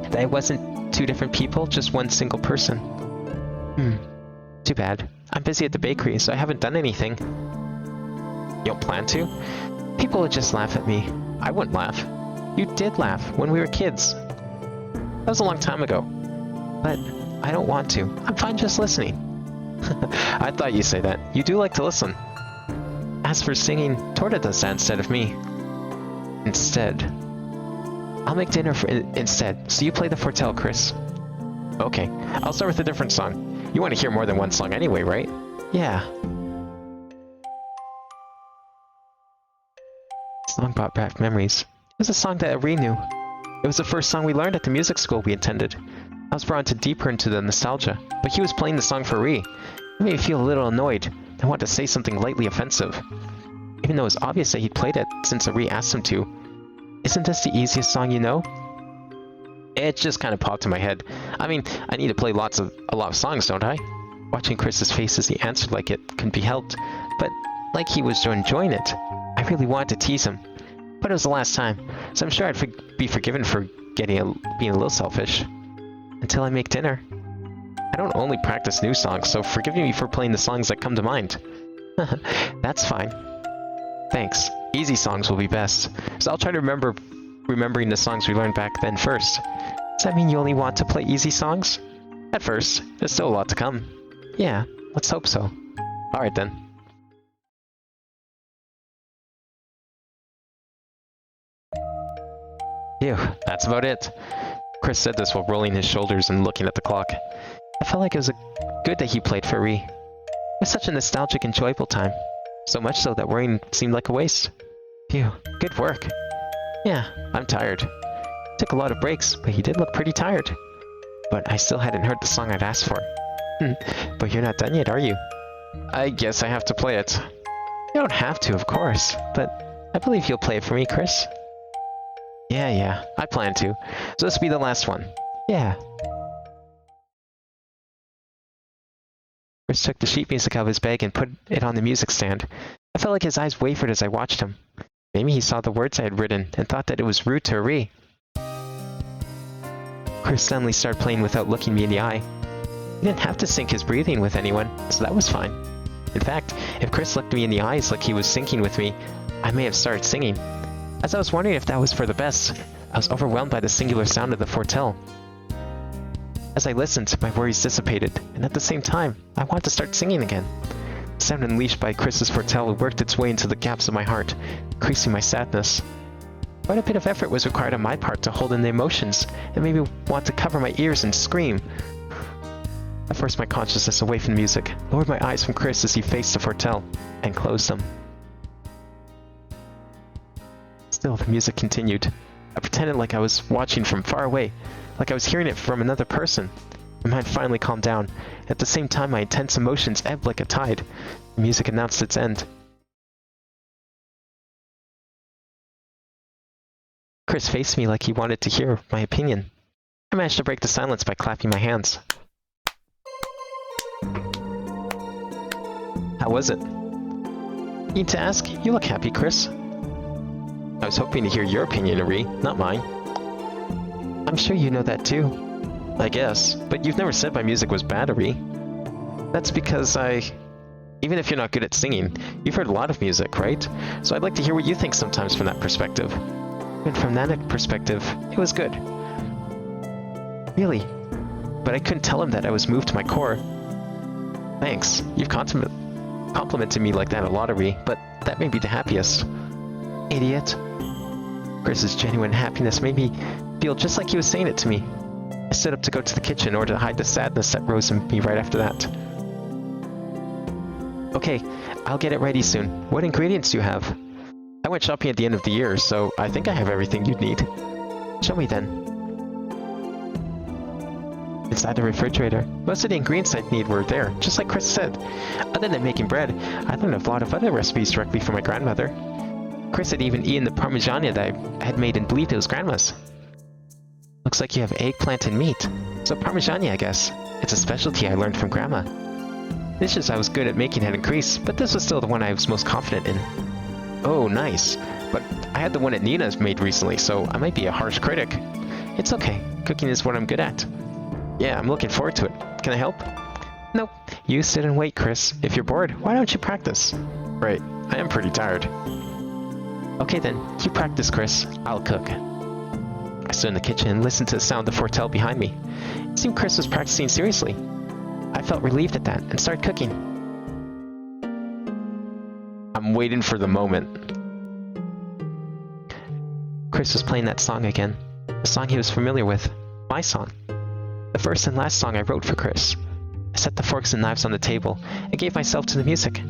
That I wasn't two different people, just one single person? Too bad. I'm busy at the bakery, so I haven't done anything. You don't plan to? People would just laugh at me. I wouldn't laugh. You did laugh when we were kids. That was a long time ago. But I don't want to. I'm fine just listening. I thought you'd say that. You do like to listen. As for singing, Torta does that instead of me. Instead. I'll make dinner instead, so you play the Fortell, Chris. Okay, I'll start with a different song. You want to hear more than one song anyway, right? Yeah. The song brought back memories. It was a song that Ari knew. It was the first song we learned at the music school we attended. I was brought deeper into the nostalgia, but he was playing the song for Ari. It made me feel a little annoyed. I wanted to say something lightly offensive. Even though it was obvious that he'd played it since Ari asked him to. Isn't this the easiest song you know? It just kind of popped in my head. I mean, I need to play a lot of songs, don't I? Watching Chris's face as he answered like it couldn't be helped, but like he was enjoying it. I really wanted to tease him, but it was the last time, so I'm sure I'd be forgiven for being a little selfish. Until I make dinner. I don't only practice new songs, so forgive me for playing the songs that come to mind. That's fine. Thanks. Easy songs will be best, so I'll try to remembering the songs we learned back then first. Does that mean you only want to play easy songs? At first. There's still a lot to come. Yeah, let's hope so. Alright then. Phew, that's about it. Chris said this while rolling his shoulders and looking at the clock. I felt like it was good that he played for Ri. It was such a nostalgic, enjoyable time. So much so that worrying seemed like a waste. Phew, good work. Yeah, I'm tired. Took a lot of breaks, but he did look pretty tired. But I still hadn't heard the song I'd asked for. But you're not done yet, are you? I guess I have to play it. You don't have to, of course, but I believe you'll play it for me, Chris. Yeah, I plan to. So this will be the last one. Yeah. Chris took the sheet music out of his bag and put it on the music stand. I felt like his eyes wavered as I watched him. Maybe he saw the words I had written and thought that it was rude to Ari. Chris suddenly started playing without looking me in the eye. He didn't have to sync his breathing with anyone, so that was fine. In fact, if Chris looked me in the eyes like he was syncing with me, I may have started singing. As I was wondering if that was for the best, I was overwhelmed by the singular sound of the Fortell. As I listened, my worries dissipated, and at the same time, I wanted to start singing again. The sound unleashed by Chris's Fortell worked its way into the gaps of my heart, increasing my sadness. Quite a bit of effort was required on my part to hold in the emotions, and made me want to cover my ears and scream. I forced my consciousness away from the music, lowered my eyes from Chris as he faced the Fortell, and closed them. Still, the music continued. I pretended like I was watching from far away, like I was hearing it from another person. My mind finally calmed down. At the same time, my intense emotions ebbed like a tide. The music announced its end. Chris faced me like he wanted to hear my opinion. I managed to break the silence by clapping my hands. How was it? Need to ask? You look happy, Chris. I was hoping to hear your opinion, Ari, not mine. I'm sure you know that too. I guess, but you've never said my music was bad, Ari. That's because even if you're not good at singing, you've heard a lot of music, right? So I'd like to hear what you think sometimes from that perspective. And from that perspective, it was good. Really? But I couldn't tell him that I was moved to my core. Thanks. You've complimented me like that a lot, Ari, but that made me the happiest. Idiot. Chris's genuine happiness made me feel just like he was saying it to me. I stood up to go to the kitchen in order to hide the sadness that rose in me right after that. Okay, I'll get it ready soon. What ingredients do you have? I went shopping at the end of the year, so I think I have everything you'd need. Show me then. Inside the refrigerator, most of the ingredients I'd need were there, just like Chris said. Other than making bread, I learned a lot of other recipes directly from my grandmother. Chris had even eaten the parmigiana that I had made and believed it was grandma's. Looks like you have eggplant and meat. So parmigiani, I guess. It's a specialty I learned from Grandma. Dishes I was good at making had increased, but this was still the one I was most confident in. Oh, nice. But I had the one that Nina's made recently, so I might be a harsh critic. It's okay. Cooking is what I'm good at. Yeah, I'm looking forward to it. Can I help? Nope. You sit and wait, Chris. If you're bored, why don't you practice? Right. I am pretty tired. Okay then, you practice, Chris. I'll cook. I stood in the kitchen and listened to the sound of the foretell behind me. It seemed Chris was practicing seriously. I felt relieved at that and started cooking. I'm waiting for the moment. Chris was playing that song again. The song he was familiar with. My song. The first and last song I wrote for Chris. I set the forks and knives on the table and gave myself to the music.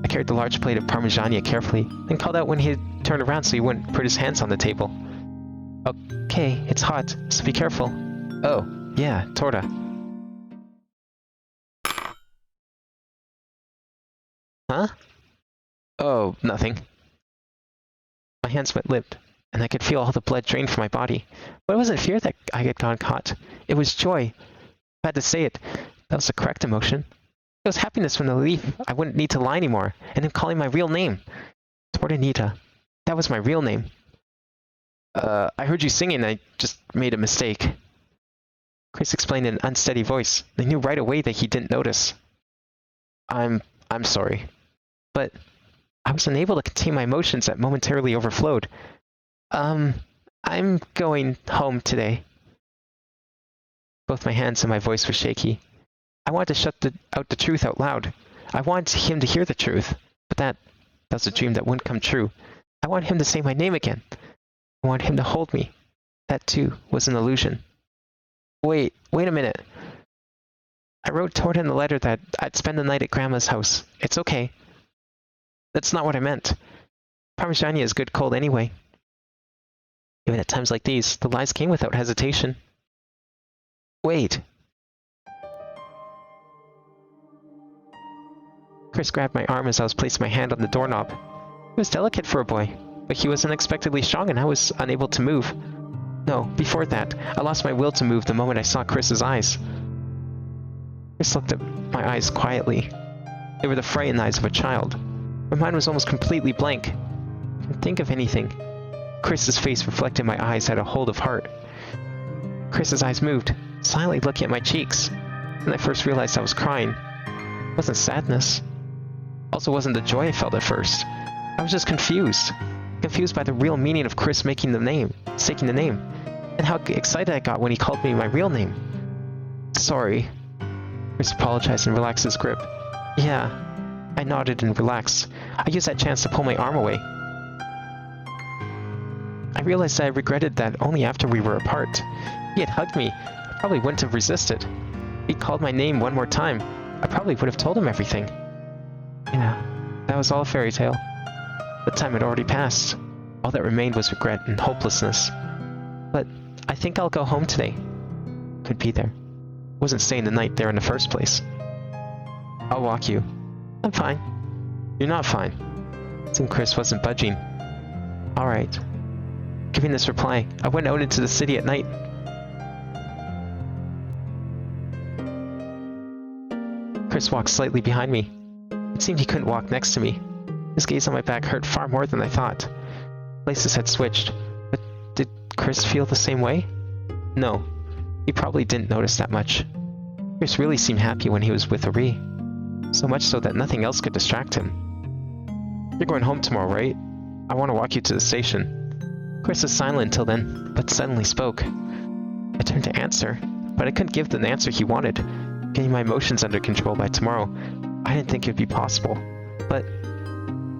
I carried the large plate of parmigiani carefully, then called out when he had turned around so he wouldn't put his hands on the table. Okay, it's hot, so be careful. Oh, yeah, torta. Huh? Oh, nothing. My hands went limp, and I could feel all the blood drain from my body. But it wasn't fear that I had gone caught. It was joy. I had to say it. That was the correct emotion. It was happiness from the relief I wouldn't need to lie anymore, and him calling my real name. Tortanita. That was my real name. I heard you singing, I just made a mistake. Chris explained in an unsteady voice. I knew right away that he didn't notice. I'm sorry. But I was unable to contain my emotions that momentarily overflowed. I'm going home today. Both my hands and my voice were shaky. I wanted to shut out the truth out loud. I wanted him to hear the truth, but that was a dream that wouldn't come true. I wanted him to say my name again. I wanted him to hold me. That, too, was an illusion. Wait a minute. I wrote Torta in the letter that I'd spend the night at Grandma's house. It's okay. That's not what I meant. Parmigiani is good cold anyway. Even at times like these, the lies came without hesitation. Wait. Chris grabbed my arm as I was placing my hand on the doorknob. It was delicate for a boy, but he was unexpectedly strong and I was unable to move. No, before that, I lost my will to move the moment I saw Chris's eyes. Chris looked at my eyes quietly. They were the frightened eyes of a child. My mind was almost completely blank. I couldn't think of anything. Chris's face reflected my eyes had a hold of heart. Chris's eyes moved, silently looking at my cheeks. And I first realized I was crying. It wasn't sadness. Also wasn't the joy I felt at first. I was just confused. Confused by the real meaning of Chris taking the name, and how excited I got when he called me my real name. Sorry. Chris apologized and relaxed his grip. Yeah. I nodded and relaxed. I used that chance to pull my arm away. I realized that I regretted that only after we were apart. He had hugged me. I probably wouldn't have resisted. If he'd called my name one more time, I probably would have told him everything. Yeah, that was all a fairy tale. The time had already passed. All that remained was regret and hopelessness. But I think I'll go home today. Could be there. Wasn't staying the night there in the first place. I'll walk you. I'm fine. You're not fine. Seemed Chris wasn't budging. Alright. Giving this reply, I went out into the city at night. Chris walked slightly behind me. It seemed he couldn't walk next to me. His gaze on my back hurt far more than I thought. Places had switched, but did Chris feel the same way? No, he probably didn't notice that much. Chris really seemed happy when he was with Ari. So much so that nothing else could distract him. You're going home tomorrow, right? I want to walk you to the station. Chris was silent until then, but suddenly spoke. I turned to answer, but I couldn't give the answer he wanted. Getting my emotions under control by tomorrow, I didn't think it would be possible. But,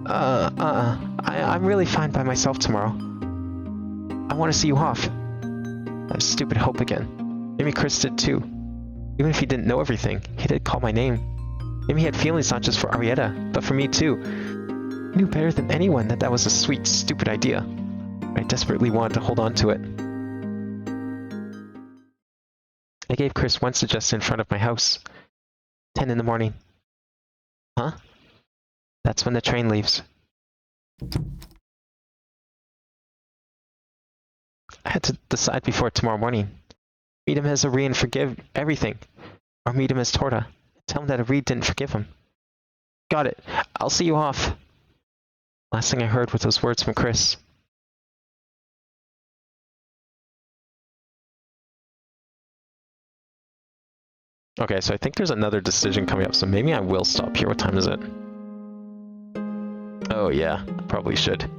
I'm really fine by myself tomorrow. I want to see you off. That stupid hope again. Maybe Chris did too. Even if he didn't know everything, he did call my name. Maybe he had feelings not just for Arietta, but for me too. He knew better than anyone that was a sweet, stupid idea. But I desperately wanted to hold on to it. I gave Chris one suggestion in front of my house. 10 in the morning. Huh? That's when the train leaves. I had to decide before tomorrow morning. Meet him as Ari and forgive everything. Or meet him as Torta. Tell him that Ari didn't forgive him. Got it. I'll see you off. Last thing I heard were those words from Chris. Okay, so I think there's another decision coming up, so maybe I will stop here. What time is it? Oh yeah, probably should.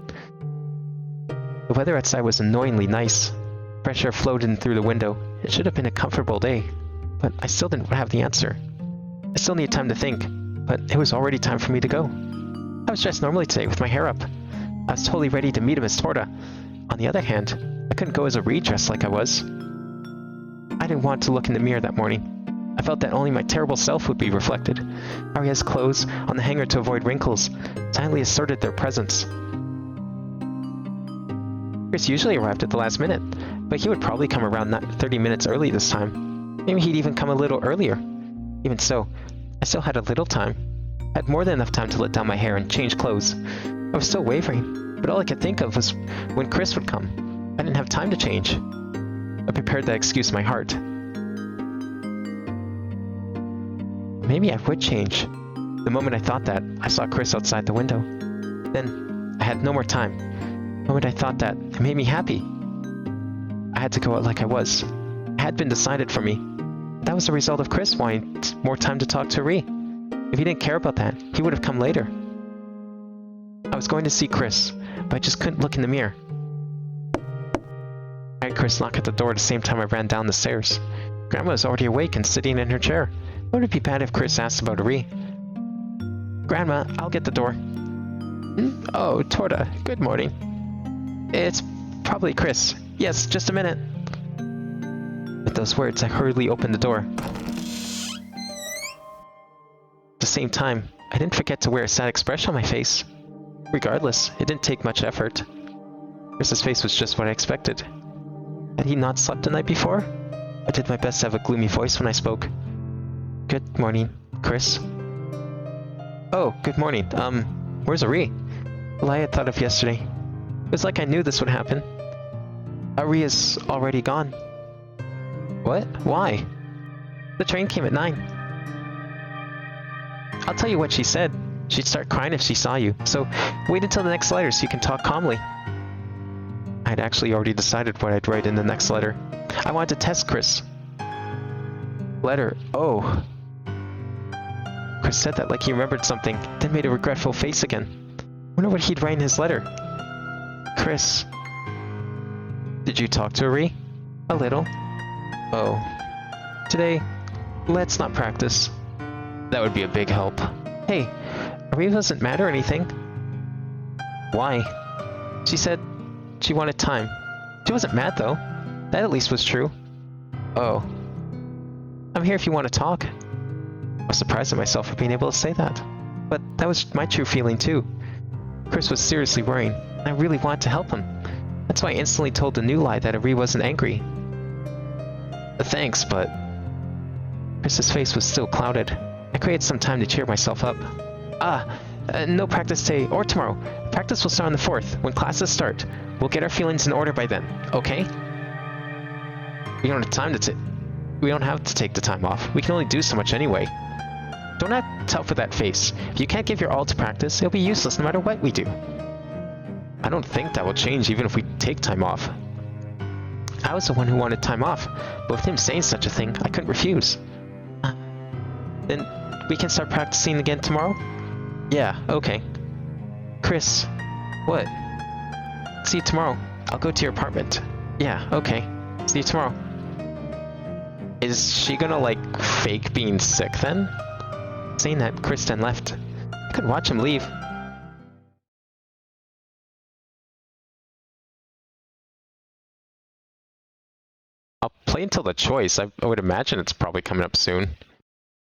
The weather outside was annoyingly nice. Fresh air flowed in through the window. It should have been a comfortable day, but I still didn't have the answer. I still need time to think, but it was already time for me to go. I was dressed normally today with my hair up. I was totally ready to meet him as Torta. On the other hand, I couldn't go as a redress like I was. I didn't want to look in the mirror that morning. I felt that only my terrible self would be reflected. Aria's clothes on the hanger to avoid wrinkles silently asserted their presence. Chris usually arrived at the last minute, but he would probably come around 30 minutes early this time. Maybe he'd even come a little earlier. Even so, I still had a little time. I had more than enough time to let down my hair and change clothes. I was still wavering, but all I could think of was when Chris would come. I didn't have time to change. I prepared that excuse in my heart. Maybe I would change. The moment I thought that, I saw Chris outside the window. Then, I had no more time. The moment I thought that, it made me happy. I had to go out like I was. It had been decided for me. That was the result of Chris wanting more time to talk to Ri. If he didn't care about that, he would have come later. I was going to see Chris, but I just couldn't look in the mirror. I heard Chris knock at the door at the same time I ran down the stairs. Grandma was already awake and sitting in her chair. Would it be bad if Chris asked about Ri? Grandma, I'll get the door. Oh, Torta, good morning. It's probably Chris. Yes, just a minute. With those words, I hurriedly opened the door. At the same time, I didn't forget to wear a sad expression on my face. Regardless, it didn't take much effort. Chris's face was just what I expected. Had he not slept the night before? I did my best to have a gloomy voice when I spoke. Good morning, Chris. Oh, good morning. Where's Ari? Well, I had thought of yesterday. It was like I knew this would happen. Ari is already gone. What? Why? The train came at 9. I'll tell you what she said. She'd start crying if she saw you, so wait until the next letter so you can talk calmly. I'd actually already decided what I'd write in the next letter. I wanted to test Chris. Letter. Oh. Chris said that like he remembered something, then made a regretful face again. Wonder what he'd write in his letter. Chris. Did you talk to Ari? A little. Oh. Today, let's not practice. That would be a big help. Hey, Ari wasn't mad or anything. Why? She said she wanted time. She wasn't mad though. That at least was true. Oh. I'm here if you want to talk. I was surprised at myself for being able to say that. But that was my true feeling too. Chris was seriously worrying, and I really wanted to help him. That's why I instantly told the new lie that Ari wasn't angry. Thanks, but... Chris's face was still clouded. I created some time to cheer myself up. No practice today or tomorrow. Practice will start on the 4th, when classes start. We'll get our feelings in order by then, okay? We don't have to take the time off. We can only do so much anyway. Don't act tough with that face. If you can't give your all to practice, it'll be useless no matter what we do. I don't think that will change even if we take time off. I was the one who wanted time off, but with him saying such a thing, I couldn't refuse. Then we can start practicing again tomorrow? Yeah, okay. Chris. What? See you tomorrow. I'll go to your apartment. Yeah, okay. See you tomorrow. Is she gonna, like, fake being sick then? Saying that, Chris then left. I couldn't watch him leave. I'll play until the choice. I would imagine it's probably coming up soon.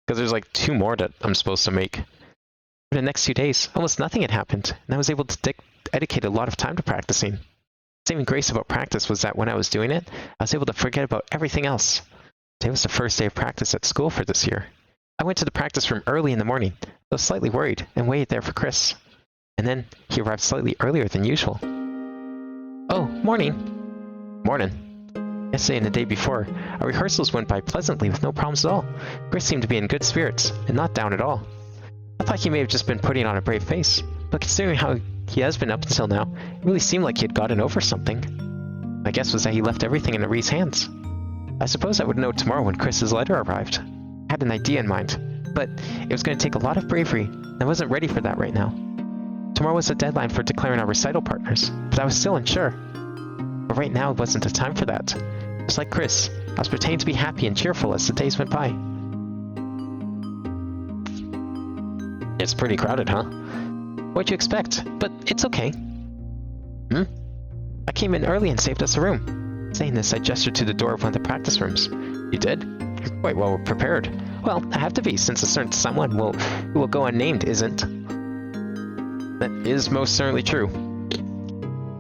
Because there's like 2 more that I'm supposed to make. In the next few days, almost nothing had happened, and I was able to dedicate a lot of time to practicing. The saving grace about practice was that when I was doing it, I was able to forget about everything else. Today was the first day of practice at school for this year. I went to the practice room early in the morning. I was slightly worried and waited there for Chris. And then he arrived slightly earlier than usual. Oh, morning. Morning. Yesterday and the day before, our rehearsals went by pleasantly with no problems at all. Chris seemed to be in good spirits, and not down at all. I thought he may have just been putting on a brave face, but considering how he has been up until now, it really seemed like he had gotten over something. My guess was that he left everything in Marie's hands. I suppose I would know tomorrow when Chris's letter arrived. I had an idea in mind, but it was going to take a lot of bravery, and I wasn't ready for that right now. Tomorrow was the deadline for declaring our recital partners, but I was still unsure. But right now wasn't the time for that. Just like Chris, I was pretending to be happy and cheerful as the days went by. It's pretty crowded, huh? What'd you expect? But it's okay. I came in early and saved us a room. Saying this, I gestured to the door of one of the practice rooms. You did? You're quite well prepared. Well, I have to be, since a certain someone who will go unnamed isn't. That is most certainly true.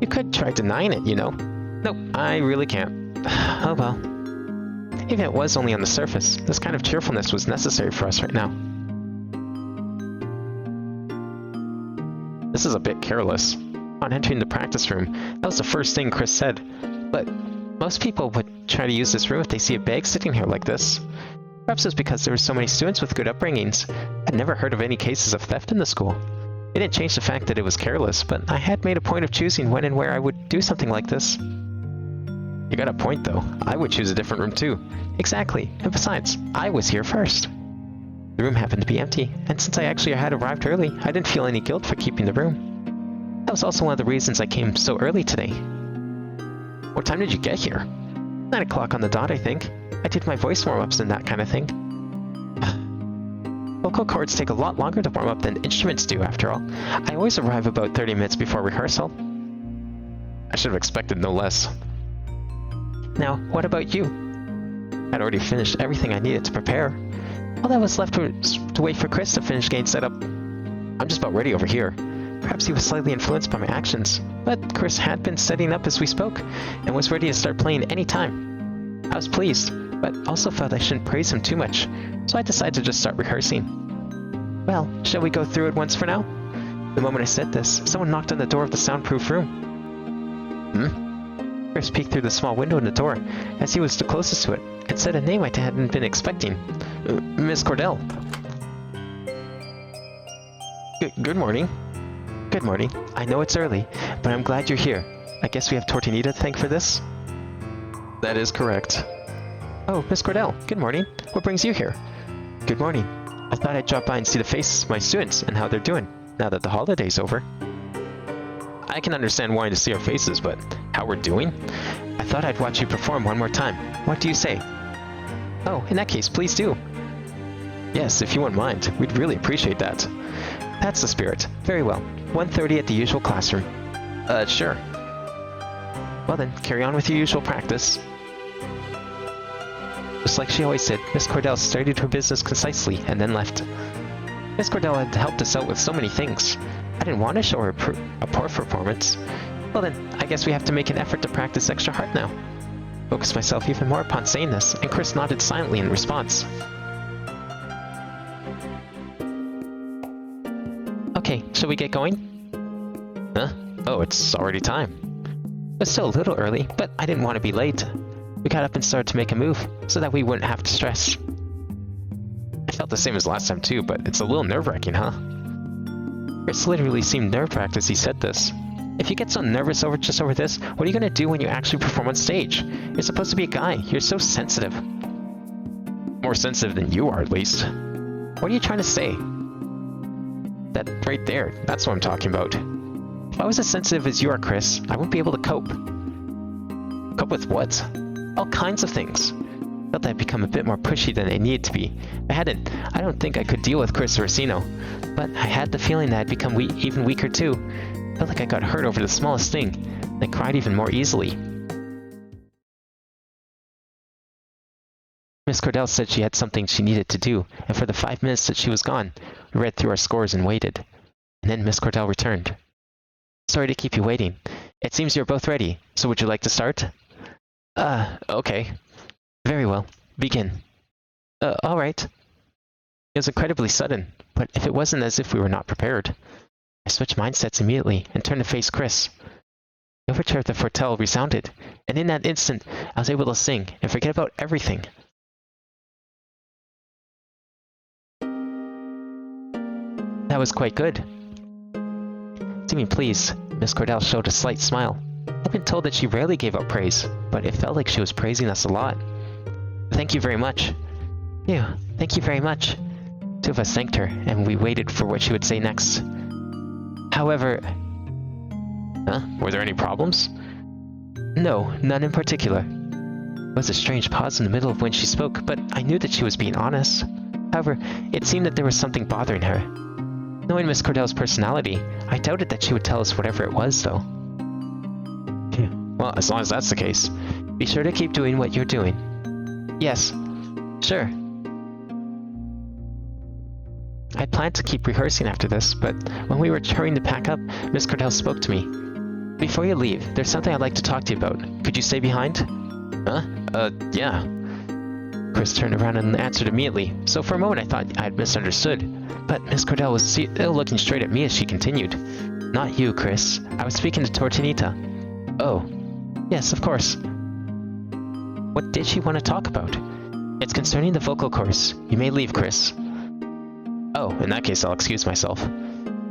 You could try denying it, you know. Nope, I really can't. Oh well. Even if it was only on the surface, this kind of cheerfulness was necessary for us right now. This is a bit careless. On entering the practice room, that was the first thing Chris said. But most people would try to use this room if they see a bag sitting here like this. Perhaps it was because there were so many students with good upbringings. I'd never heard of any cases of theft in the school. It didn't change the fact that it was careless, but I had made a point of choosing when and where I would do something like this. You got a point, though. I would choose a different room, too. Exactly. And besides, I was here first. The room happened to be empty, and since I actually had arrived early, I didn't feel any guilt for keeping the room. That was also one of the reasons I came so early today. What time did you get here? 9 o'clock on the dot, I think. I did my voice warm-ups and that kind of thing. Vocal cords take a lot longer to warm up than instruments do, after all. I always arrive about 30 minutes before rehearsal. I should have expected no less. Now, what about you? I'd already finished everything I needed to prepare. All that was left was to wait for Chris to finish getting set up. I'm just about ready over here. Perhaps he was slightly influenced by my actions, but Chris had been setting up as we spoke, and was ready to start playing any time. I was pleased, but also felt I shouldn't praise him too much, so I decided to just start rehearsing. Well, shall we go through it once for now? The moment I said this, someone knocked on the door of the soundproof room. Chris peeked through the small window in the door, as he was the closest to it, and said a name I hadn't been expecting. Miss Cordell. Good morning. Good morning. I know it's early, but I'm glad you're here. I guess we have Tortinita to thank for this? That is correct. Oh, Miss Cordell, good morning. What brings you here? Good morning. I thought I'd drop by and see the faces of my students and how they're doing, now that the holiday's over. I can understand wanting to see our faces, but how we're doing? I thought I'd watch you perform one more time. What do you say? Oh, in that case, please do. Yes, if you wouldn't mind. We'd really appreciate that. That's the spirit. Very well. 1:30 at the usual classroom. Sure. Well then, carry on with your usual practice. Just like she always did, Miss Cordell started her business concisely and then left. Miss Cordell had helped us out with so many things. I didn't want to show her a poor performance. Well then, I guess we have to make an effort to practice extra hard now. Focused myself even more upon saying this, and Chris nodded silently in response. Okay, shall we get going? Huh? Oh, it's already time. It's still a little early, but I didn't want to be late. We got up and started to make a move, so that we wouldn't have to stress. I felt the same as last time too, but it's a little nerve-wracking, huh? Chris literally seemed nerve-wracked as he said this. If you get so nervous just over this, what are you going to do when you actually perform on stage? You're supposed to be a guy. You're so sensitive. More sensitive than you are, at least. What are you trying to say? That right there, that's what I'm talking about. If I was as sensitive as you are, Chris, I wouldn't be able to cope. Cope with what? All kinds of things. Felt I'd become a bit more pushy than I needed to be. I don't think I could deal with Chris Orsino, but I had the feeling that I'd become even weaker too. Felt like I got hurt over the smallest thing, and I cried even more easily. Miss Cordell said she had something she needed to do, and for the 5 minutes that she was gone, we read through our scores and waited. And then Miss Cordell returned. Sorry to keep you waiting. It seems you're both ready, so would you like to start? Okay. Very well. Begin. All right. It was incredibly sudden, but if it wasn't as if we were not prepared. I switched mindsets immediately and turned to face Chris. The overture of the foretell resounded, and in that instant, I was able to sing and forget about everything. That was quite good. Seeming pleased, Miss Cordell showed a slight smile. I'd been told that she rarely gave out praise, but it felt like she was praising us a lot. Thank you very much. Yeah, thank you very much. Two of us thanked her, and we waited for what she would say next. However... Were there any problems? No, none in particular. There was a strange pause in the middle of when she spoke, but I knew that she was being honest. However, it seemed that there was something bothering her. Knowing Miss Cordell's personality, I doubted that she would tell us whatever it was, though. Well, as long as that's the case, be sure to keep doing what you're doing. Yes, sure. I'd planned to keep rehearsing after this, but when we were hurrying to pack up, Miss Cordell spoke to me. Before you leave, there's something I'd like to talk to you about. Could you stay behind? Yeah. Chris turned around and answered immediately, so for a moment I thought I'd misunderstood. But Miss Cordell was still looking straight at me as she continued. Not you, Chris. I was speaking to Tortinita. Oh. Yes, of course. What did she want to talk about? It's concerning the vocal course. You may leave, Chris. Oh, in that case I'll excuse myself.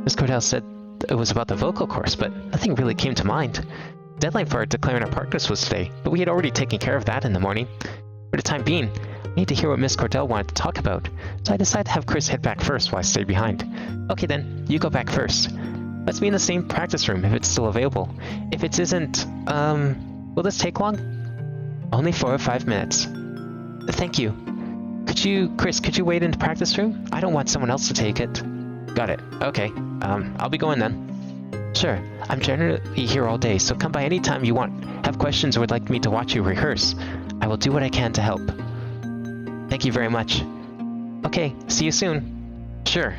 Miss Cordell said it was about the vocal course, but nothing really came to mind. Deadline for declaring our partners was today, but we had already taken care of that in the morning. For the time being, I need to hear what Miss Cordell wanted to talk about, so I decided to have Chris head back first while I stayed behind. Okay then, you go back first. Let's be in the same practice room if it's still available. If it isn't, will this take long? Only 4 or 5 minutes. Thank you. Chris, could you wait in the practice room? I don't want someone else to take it. Got it. Okay. I'll be going then. Sure. I'm generally here all day, so come by any time you want. Have questions or would like me to watch you rehearse. I will do what I can to help. Thank you very much. Okay, see you soon. Sure.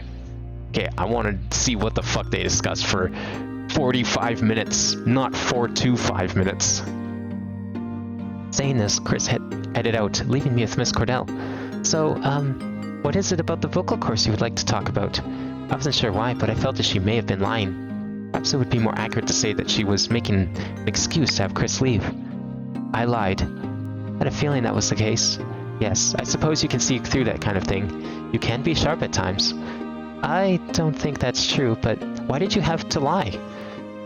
Okay, I want to see what the fuck they discussed for 45 minutes, not 4 to 5 minutes. Saying this, Chris headed out, leaving me with Miss Cordell. So, what is it about the vocal course you would like to talk about? I wasn't sure why, but I felt that she may have been lying. Perhaps it would be more accurate to say that she was making an excuse to have Chris leave. I lied. I had a feeling that was the case. Yes, I suppose you can see through that kind of thing. You can be sharp at times. I don't think that's true, but why did you have to lie?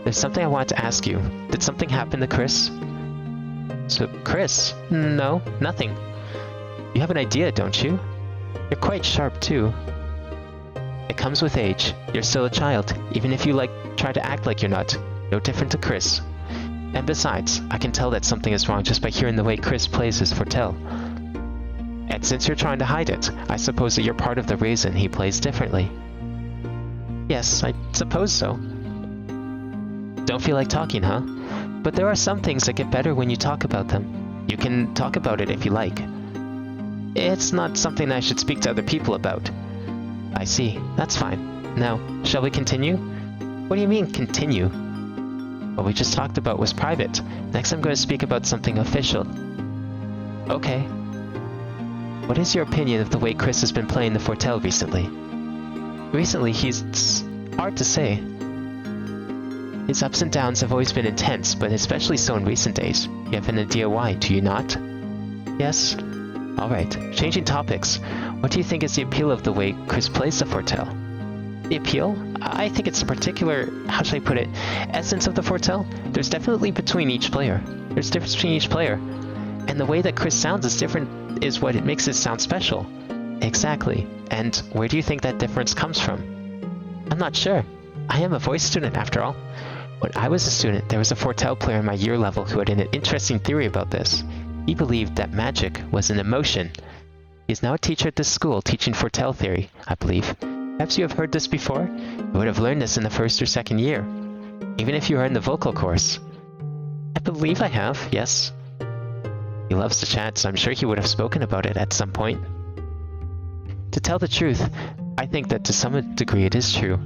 There's something I wanted to ask you. Did something happen to Chris? So, Chris? No, nothing. You have an idea, don't you? You're quite sharp, too. It comes with age. You're still a child, even if you try to act like you're not. No different to Chris. And besides, I can tell that something is wrong just by hearing the way Chris plays his foretell. And since you're trying to hide it, I suppose that you're part of the reason he plays differently. Yes, I suppose so. Don't feel like talking, huh? But there are some things that get better when you talk about them. You can talk about it if you like. It's not something I should speak to other people about. I see. That's fine. Now, shall we continue? What do you mean, continue? What we just talked about was private. Next I'm going to speak about something official. Okay. What is your opinion of the way Chris has been playing the foretell recently? Recently, it's hard to say. His ups and downs have always been intense, but especially so in recent days. You have an idea why, do you not? Yes. Alright, changing topics. What do you think is the appeal of the way Chris plays the foretell? The appeal? I think it's the particular, how should I put it, essence of the foretell. There's definitely between each player. There's difference between each player. And the way that Chris sounds is different is what it makes it sound special. Exactly. And where do you think that difference comes from? I'm not sure. I am a voice student after all. When I was a student, there was a foretell player in my year level who had an interesting theory about this. He believed that magic was an emotion. He is now a teacher at this school teaching foretell theory, I believe. Perhaps you have heard this before? You would have learned this in the first or second year. Even if you are in the vocal course. I believe I have, yes. He loves to chat, so I'm sure he would have spoken about it at some point. To tell the truth, I think that to some degree it is true.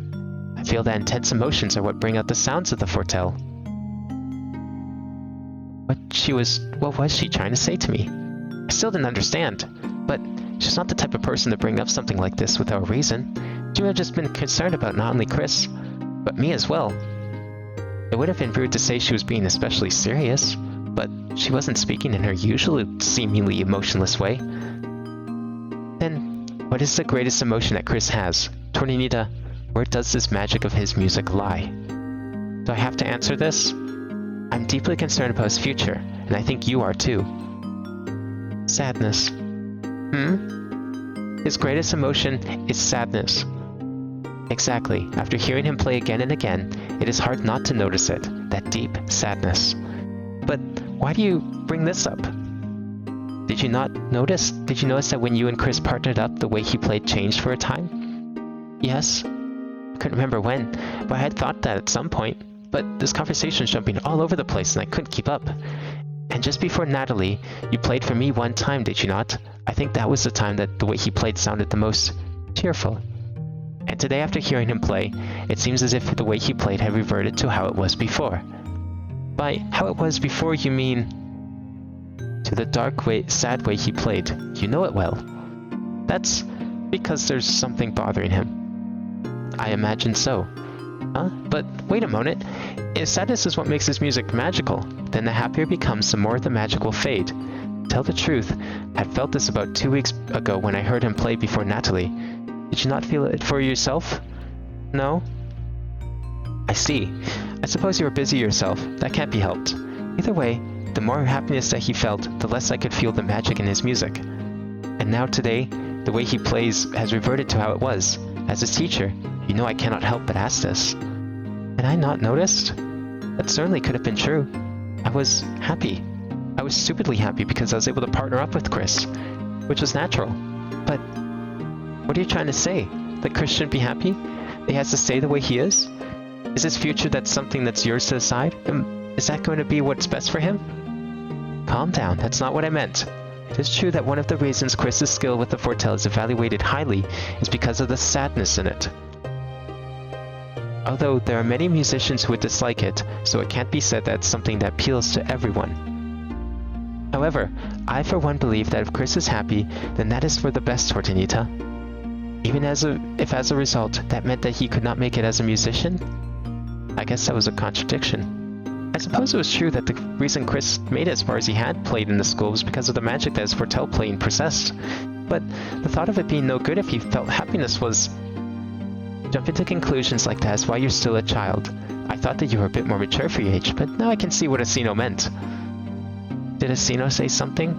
I feel that intense emotions are what bring out the sounds of the foretell. What was she trying to say to me? I still didn't understand, but she's not the type of person to bring up something like this without a reason. She would have just been concerned about not only Chris, but me as well. It would have been rude to say she was being especially serious, but she wasn't speaking in her usual seemingly emotionless way. Then, what is the greatest emotion that Chris has? Torninita, where does this magic of his music lie? Do I have to answer this? I'm deeply concerned about his future, and I think you are too. Sadness. His greatest emotion is sadness. Exactly. After hearing him play again and again, it is hard not to notice it, that deep sadness. But why do you bring this up? Did you notice that when you and Chris partnered up, the way he played changed for a time? Yes. I couldn't remember when, but I had thought that at some point. But this conversation was jumping all over the place and I couldn't keep up. And just before Natalie, you played for me one time, did you not? I think that was the time that the way he played sounded the most cheerful. And today after hearing him play, it seems as if the way he played had reverted to how it was before. By how it was before you mean... to the dark way, sad way he played. You know it well. That's because there's something bothering him. I imagine so. Huh? But wait a moment. If sadness is what makes his music magical, then the happier it becomes, the more the magic will fade. Tell the truth, I felt this about 2 weeks ago when I heard him play before Natalie. Did you not feel it for yourself? No? I see. I suppose you were busy yourself. That can't be helped. Either way, the more happiness that he felt, the less I could feel the magic in his music. And now today, the way he plays has reverted to how it was. As his teacher, you know I cannot help but ask this. Had I not noticed? That certainly could have been true. I was happy. I was stupidly happy because I was able to partner up with Chris, which was natural. But what are you trying to say? That Chris shouldn't be happy? That he has to stay the way he is? Is his future that's something that's yours to decide? Is that going to be what's best for him? Calm down, that's not what I meant. It is true that one of the reasons Chris's skill with the Fortel is evaluated highly is because of the sadness in it. Although there are many musicians who would dislike it, so it can't be said that it's something that appeals to everyone. However, I for one believe that if Chris is happy, then that is for the best, Tortinita. Even if as a result, that meant that he could not make it as a musician? I guess that was a contradiction. I suppose it was true that the reason Chris made it as far as he had played in the school was because of the magic that his Fortel playing possessed. But the thought of it being no good if he felt happiness was... Jumping to conclusions like that is why you're still a child. I thought that you were a bit more mature for your age, but now I can see what Asino meant. Did Asino say something?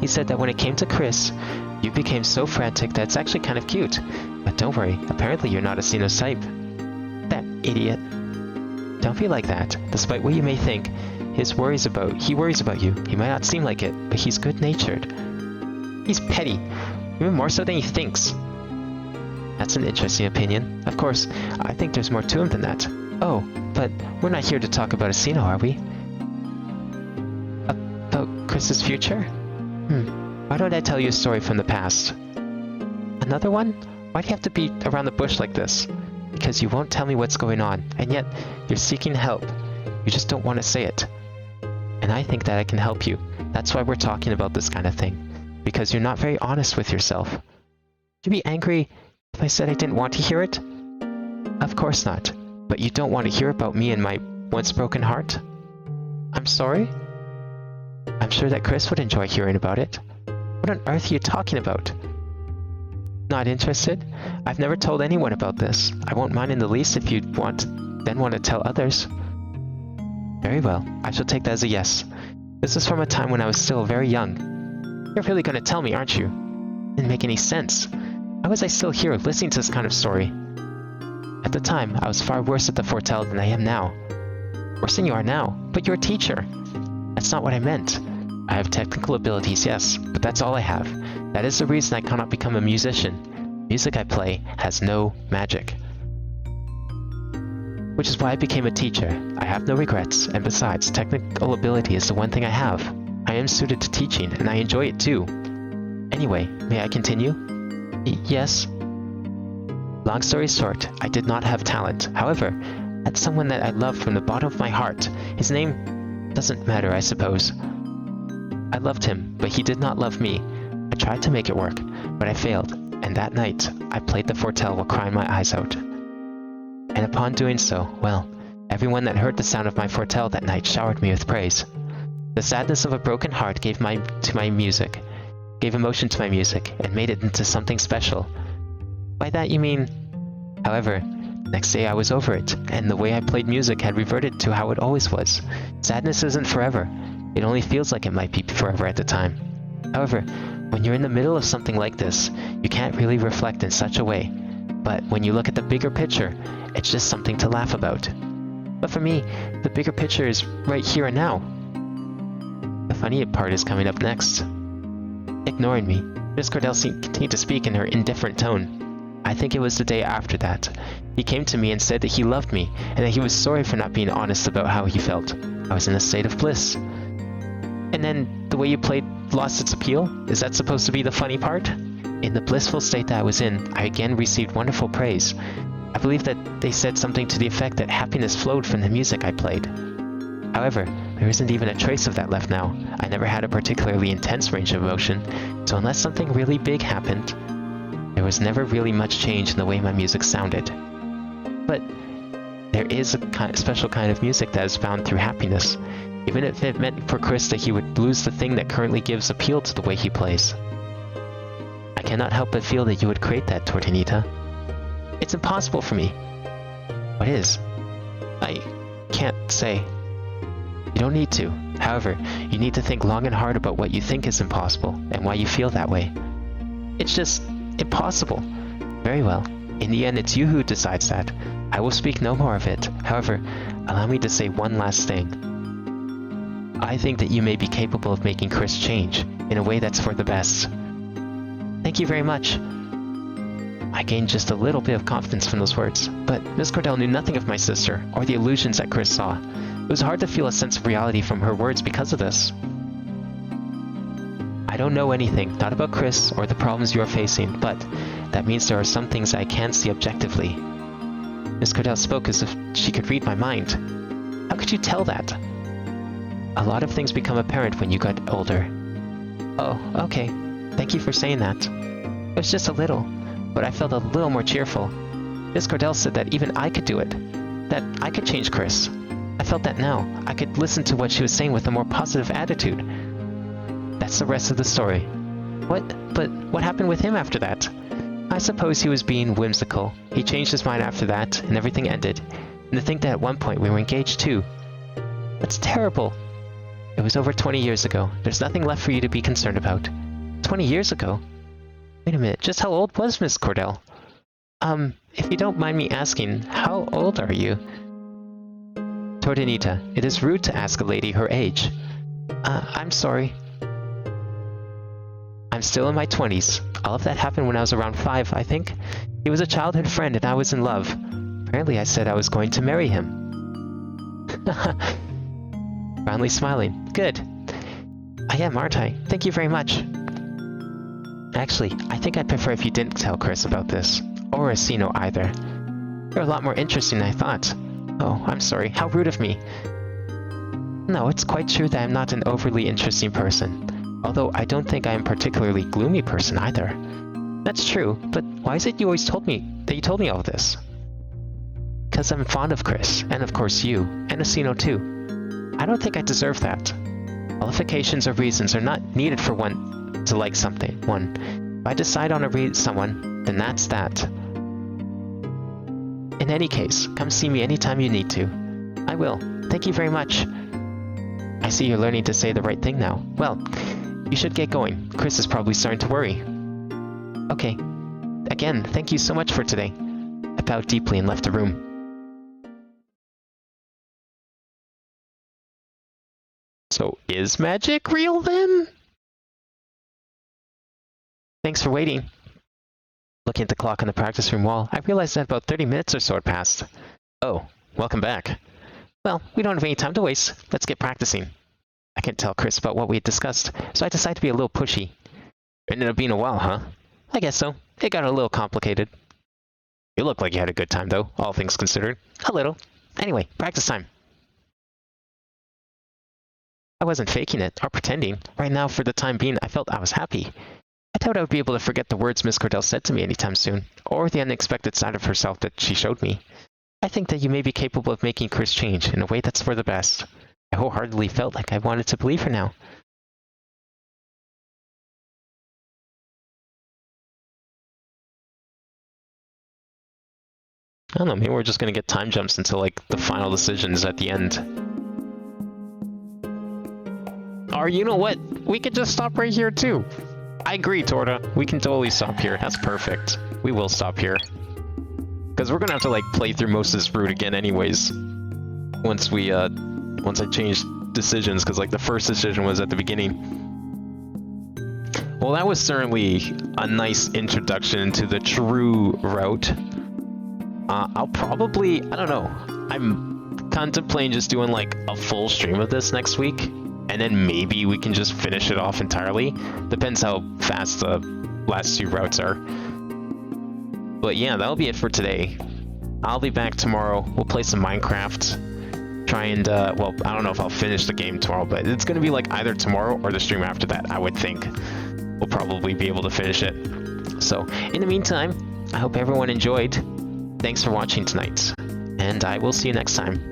He said that when it came to Chris, you became so frantic that it's actually kind of cute. But don't worry, apparently you're not Asino's type. That idiot. Don't be like that. Despite what you may think, he worries about you. He might not seem like it, but he's good-natured. He's petty, even more so than he thinks. That's an interesting opinion. Of course, I think there's more to him than that. Oh, but we're not here to talk about Asino, are we? About Chris's future? Why don't I tell you a story from the past? Another one? Why do you have to beat around the bush like this? Because you won't tell me what's going on, and yet you're seeking help. You just don't want to say it. And I think that I can help you. That's why we're talking about this kind of thing. Because you're not very honest with yourself. Would you be angry if I said I didn't want to hear it? Of course not. But you don't want to hear about me and my once broken heart? I'm sorry? I'm sure that Chris would enjoy hearing about it. What on earth are you talking about? Not interested? I've never told anyone about this. I won't mind in the least if you'd want to tell others. Very well, I shall take that as a yes. This is from a time when I was still very young. You're really going to tell me, aren't you? Didn't make any sense. How was I still here listening to this kind of story? At the time, I was far worse at the Fortel than I am now. Worse than you are now, but you're a teacher. That's not what I meant. I have technical abilities, yes, but that's all I have. That is the reason I cannot become a musician. Music I play has no magic. Which is why I became a teacher. I have no regrets, and besides, technical ability is the one thing I have. I am suited to teaching, and I enjoy it too. Anyway, may I continue? Yes. Long story short, I did not have talent. However, I had someone that I loved from the bottom of my heart. His name doesn't matter, I suppose. I loved him, but he did not love me. I tried to make it work, but I failed, and that night, I played the Fortel while crying my eyes out. And upon doing so, well, Everyone that heard the sound of my fortell that night showered me with praise. The sadness of a broken heart gave emotion to my music, and made it into something special. By that you mean... However, next day I was over it, and the way I played music had reverted to how it always was. Sadness isn't forever. It only feels like it might be forever at the time. However, when you're in the middle of something like this, you can't really reflect in such a way. But when you look at the bigger picture, it's just something to laugh about. But for me, the bigger picture is right here and now. The funny part is coming up next. Ignoring me, Miss Cordell continued to speak in her indifferent tone. I think it was the day after that. He came to me and said that he loved me, and that he was sorry for not being honest about how he felt. I was in a state of bliss. And then, the way you played lost its appeal? Is that supposed to be the funny part? In the blissful state that I was in, I again received wonderful praise. I believe that they said something to the effect that happiness flowed from the music I played. However, there isn't even a trace of that left now. I never had a particularly intense range of emotion, so unless something really big happened, there was never really much change in the way my music sounded. But there is a special kind of music that is found through happiness, even if it meant for Chris that he would lose the thing that currently gives appeal to the way he plays. I cannot help but feel that you would create that, Tortinita. It's impossible for me. What is? I can't say. You don't need to. However, you need to think long and hard about what you think is impossible and why you feel that way. It's just impossible. Very well. In the end, it's you who decides that. I will speak no more of it. However, allow me to say one last thing. I think that you may be capable of making Chris change in a way that's for the best. Thank you very much. I gained just a little bit of confidence from those words, but Miss Cordell knew nothing of my sister or the illusions that Chris saw. It was hard to feel a sense of reality from her words because of this. I don't know anything, not about Chris or the problems you are facing, but that means there are some things I can see objectively. Miss Cordell spoke as if she could read my mind. How could you tell that? A lot of things become apparent when you get older. Oh, okay. Thank you for saying that. It was just a little, but I felt a little more cheerful. Miss Cordell said that even I could do it, that I could change Chris. I felt that now. I could listen to what she was saying with a more positive attitude. That's the rest of the story. But what happened with him after that? I suppose he was being whimsical. He changed his mind after that, and everything ended. And to think that at one point we were engaged too. That's terrible. It was over 20 years ago. There's nothing left for you to be concerned about. 20 years ago? Wait a minute, just how old was Miss Cordell? If you don't mind me asking, how old are you? Tortinita, it is rude to ask a lady her age. I'm sorry. I'm still in my 20s. All of that happened when I was around 5, I think. He was a childhood friend and I was in love. Apparently I said I was going to marry him. Roundly smiling. Good. I am, aren't I? Thank you very much. Actually, I think I'd prefer if you didn't tell Chris about this. Or Asino either. You're a lot more interesting than I thought. Oh, I'm sorry. How rude of me. No, it's quite true that I'm not an overly interesting person. Although I don't think I am a particularly gloomy person either. That's true, but why is it you always told me all of this? Because I'm fond of Chris, and of course you, and Asino too. I don't think I deserve that. Qualifications or reasons are not needed for one to like something. If I decide on someone, then that's that. In any case, come see me anytime you need to. I will. Thank you very much. I see you're learning to say the right thing now. Well, you should get going. Chris is probably starting to worry. Okay. Again, thank you so much for today. I bowed deeply and left the room. So is magic real then? Thanks for waiting. Looking at the clock on the practice room wall, I realized that about 30 minutes or so had passed. Oh, welcome back. Well, we don't have any time to waste. Let's get practicing. I can't tell Chris about what we had discussed, so I decided to be a little pushy. It ended up being a while, huh? I guess so. It got a little complicated. You look like you had a good time, though, all things considered. A little. Anyway, practice time. I wasn't faking it, or pretending. Right now, for the time being, I felt I was happy. I doubt I would be able to forget the words Miss Cordell said to me anytime soon, or the unexpected side of herself that she showed me. I think that you may be capable of making Chris change in a way that's for the best. I wholeheartedly felt like I wanted to believe her now. I don't know, maybe we're just gonna get time jumps until like the final decisions at the end. Or you know what? We could just stop right here too. I agree, Torta. We can totally stop here. That's perfect. We will stop here. Because we're gonna have to like play through most of this route again anyways. Once I change decisions, because like the first decision was at the beginning. Well, that was certainly a nice introduction to the true route. I'll probably, I don't know, I'm contemplating just doing like a full stream of this next week, and then maybe we can just finish it off entirely. Depends how fast the last two routes are. But yeah, that'll be it for today. I'll be back tomorrow. We'll play some Minecraft. Try and, well, I don't know if I'll finish the game tomorrow, but it's going to be like either tomorrow or the stream after that, I would think. We'll probably be able to finish it. So, in the meantime, I hope everyone enjoyed. Thanks for watching tonight, and I will see you next time.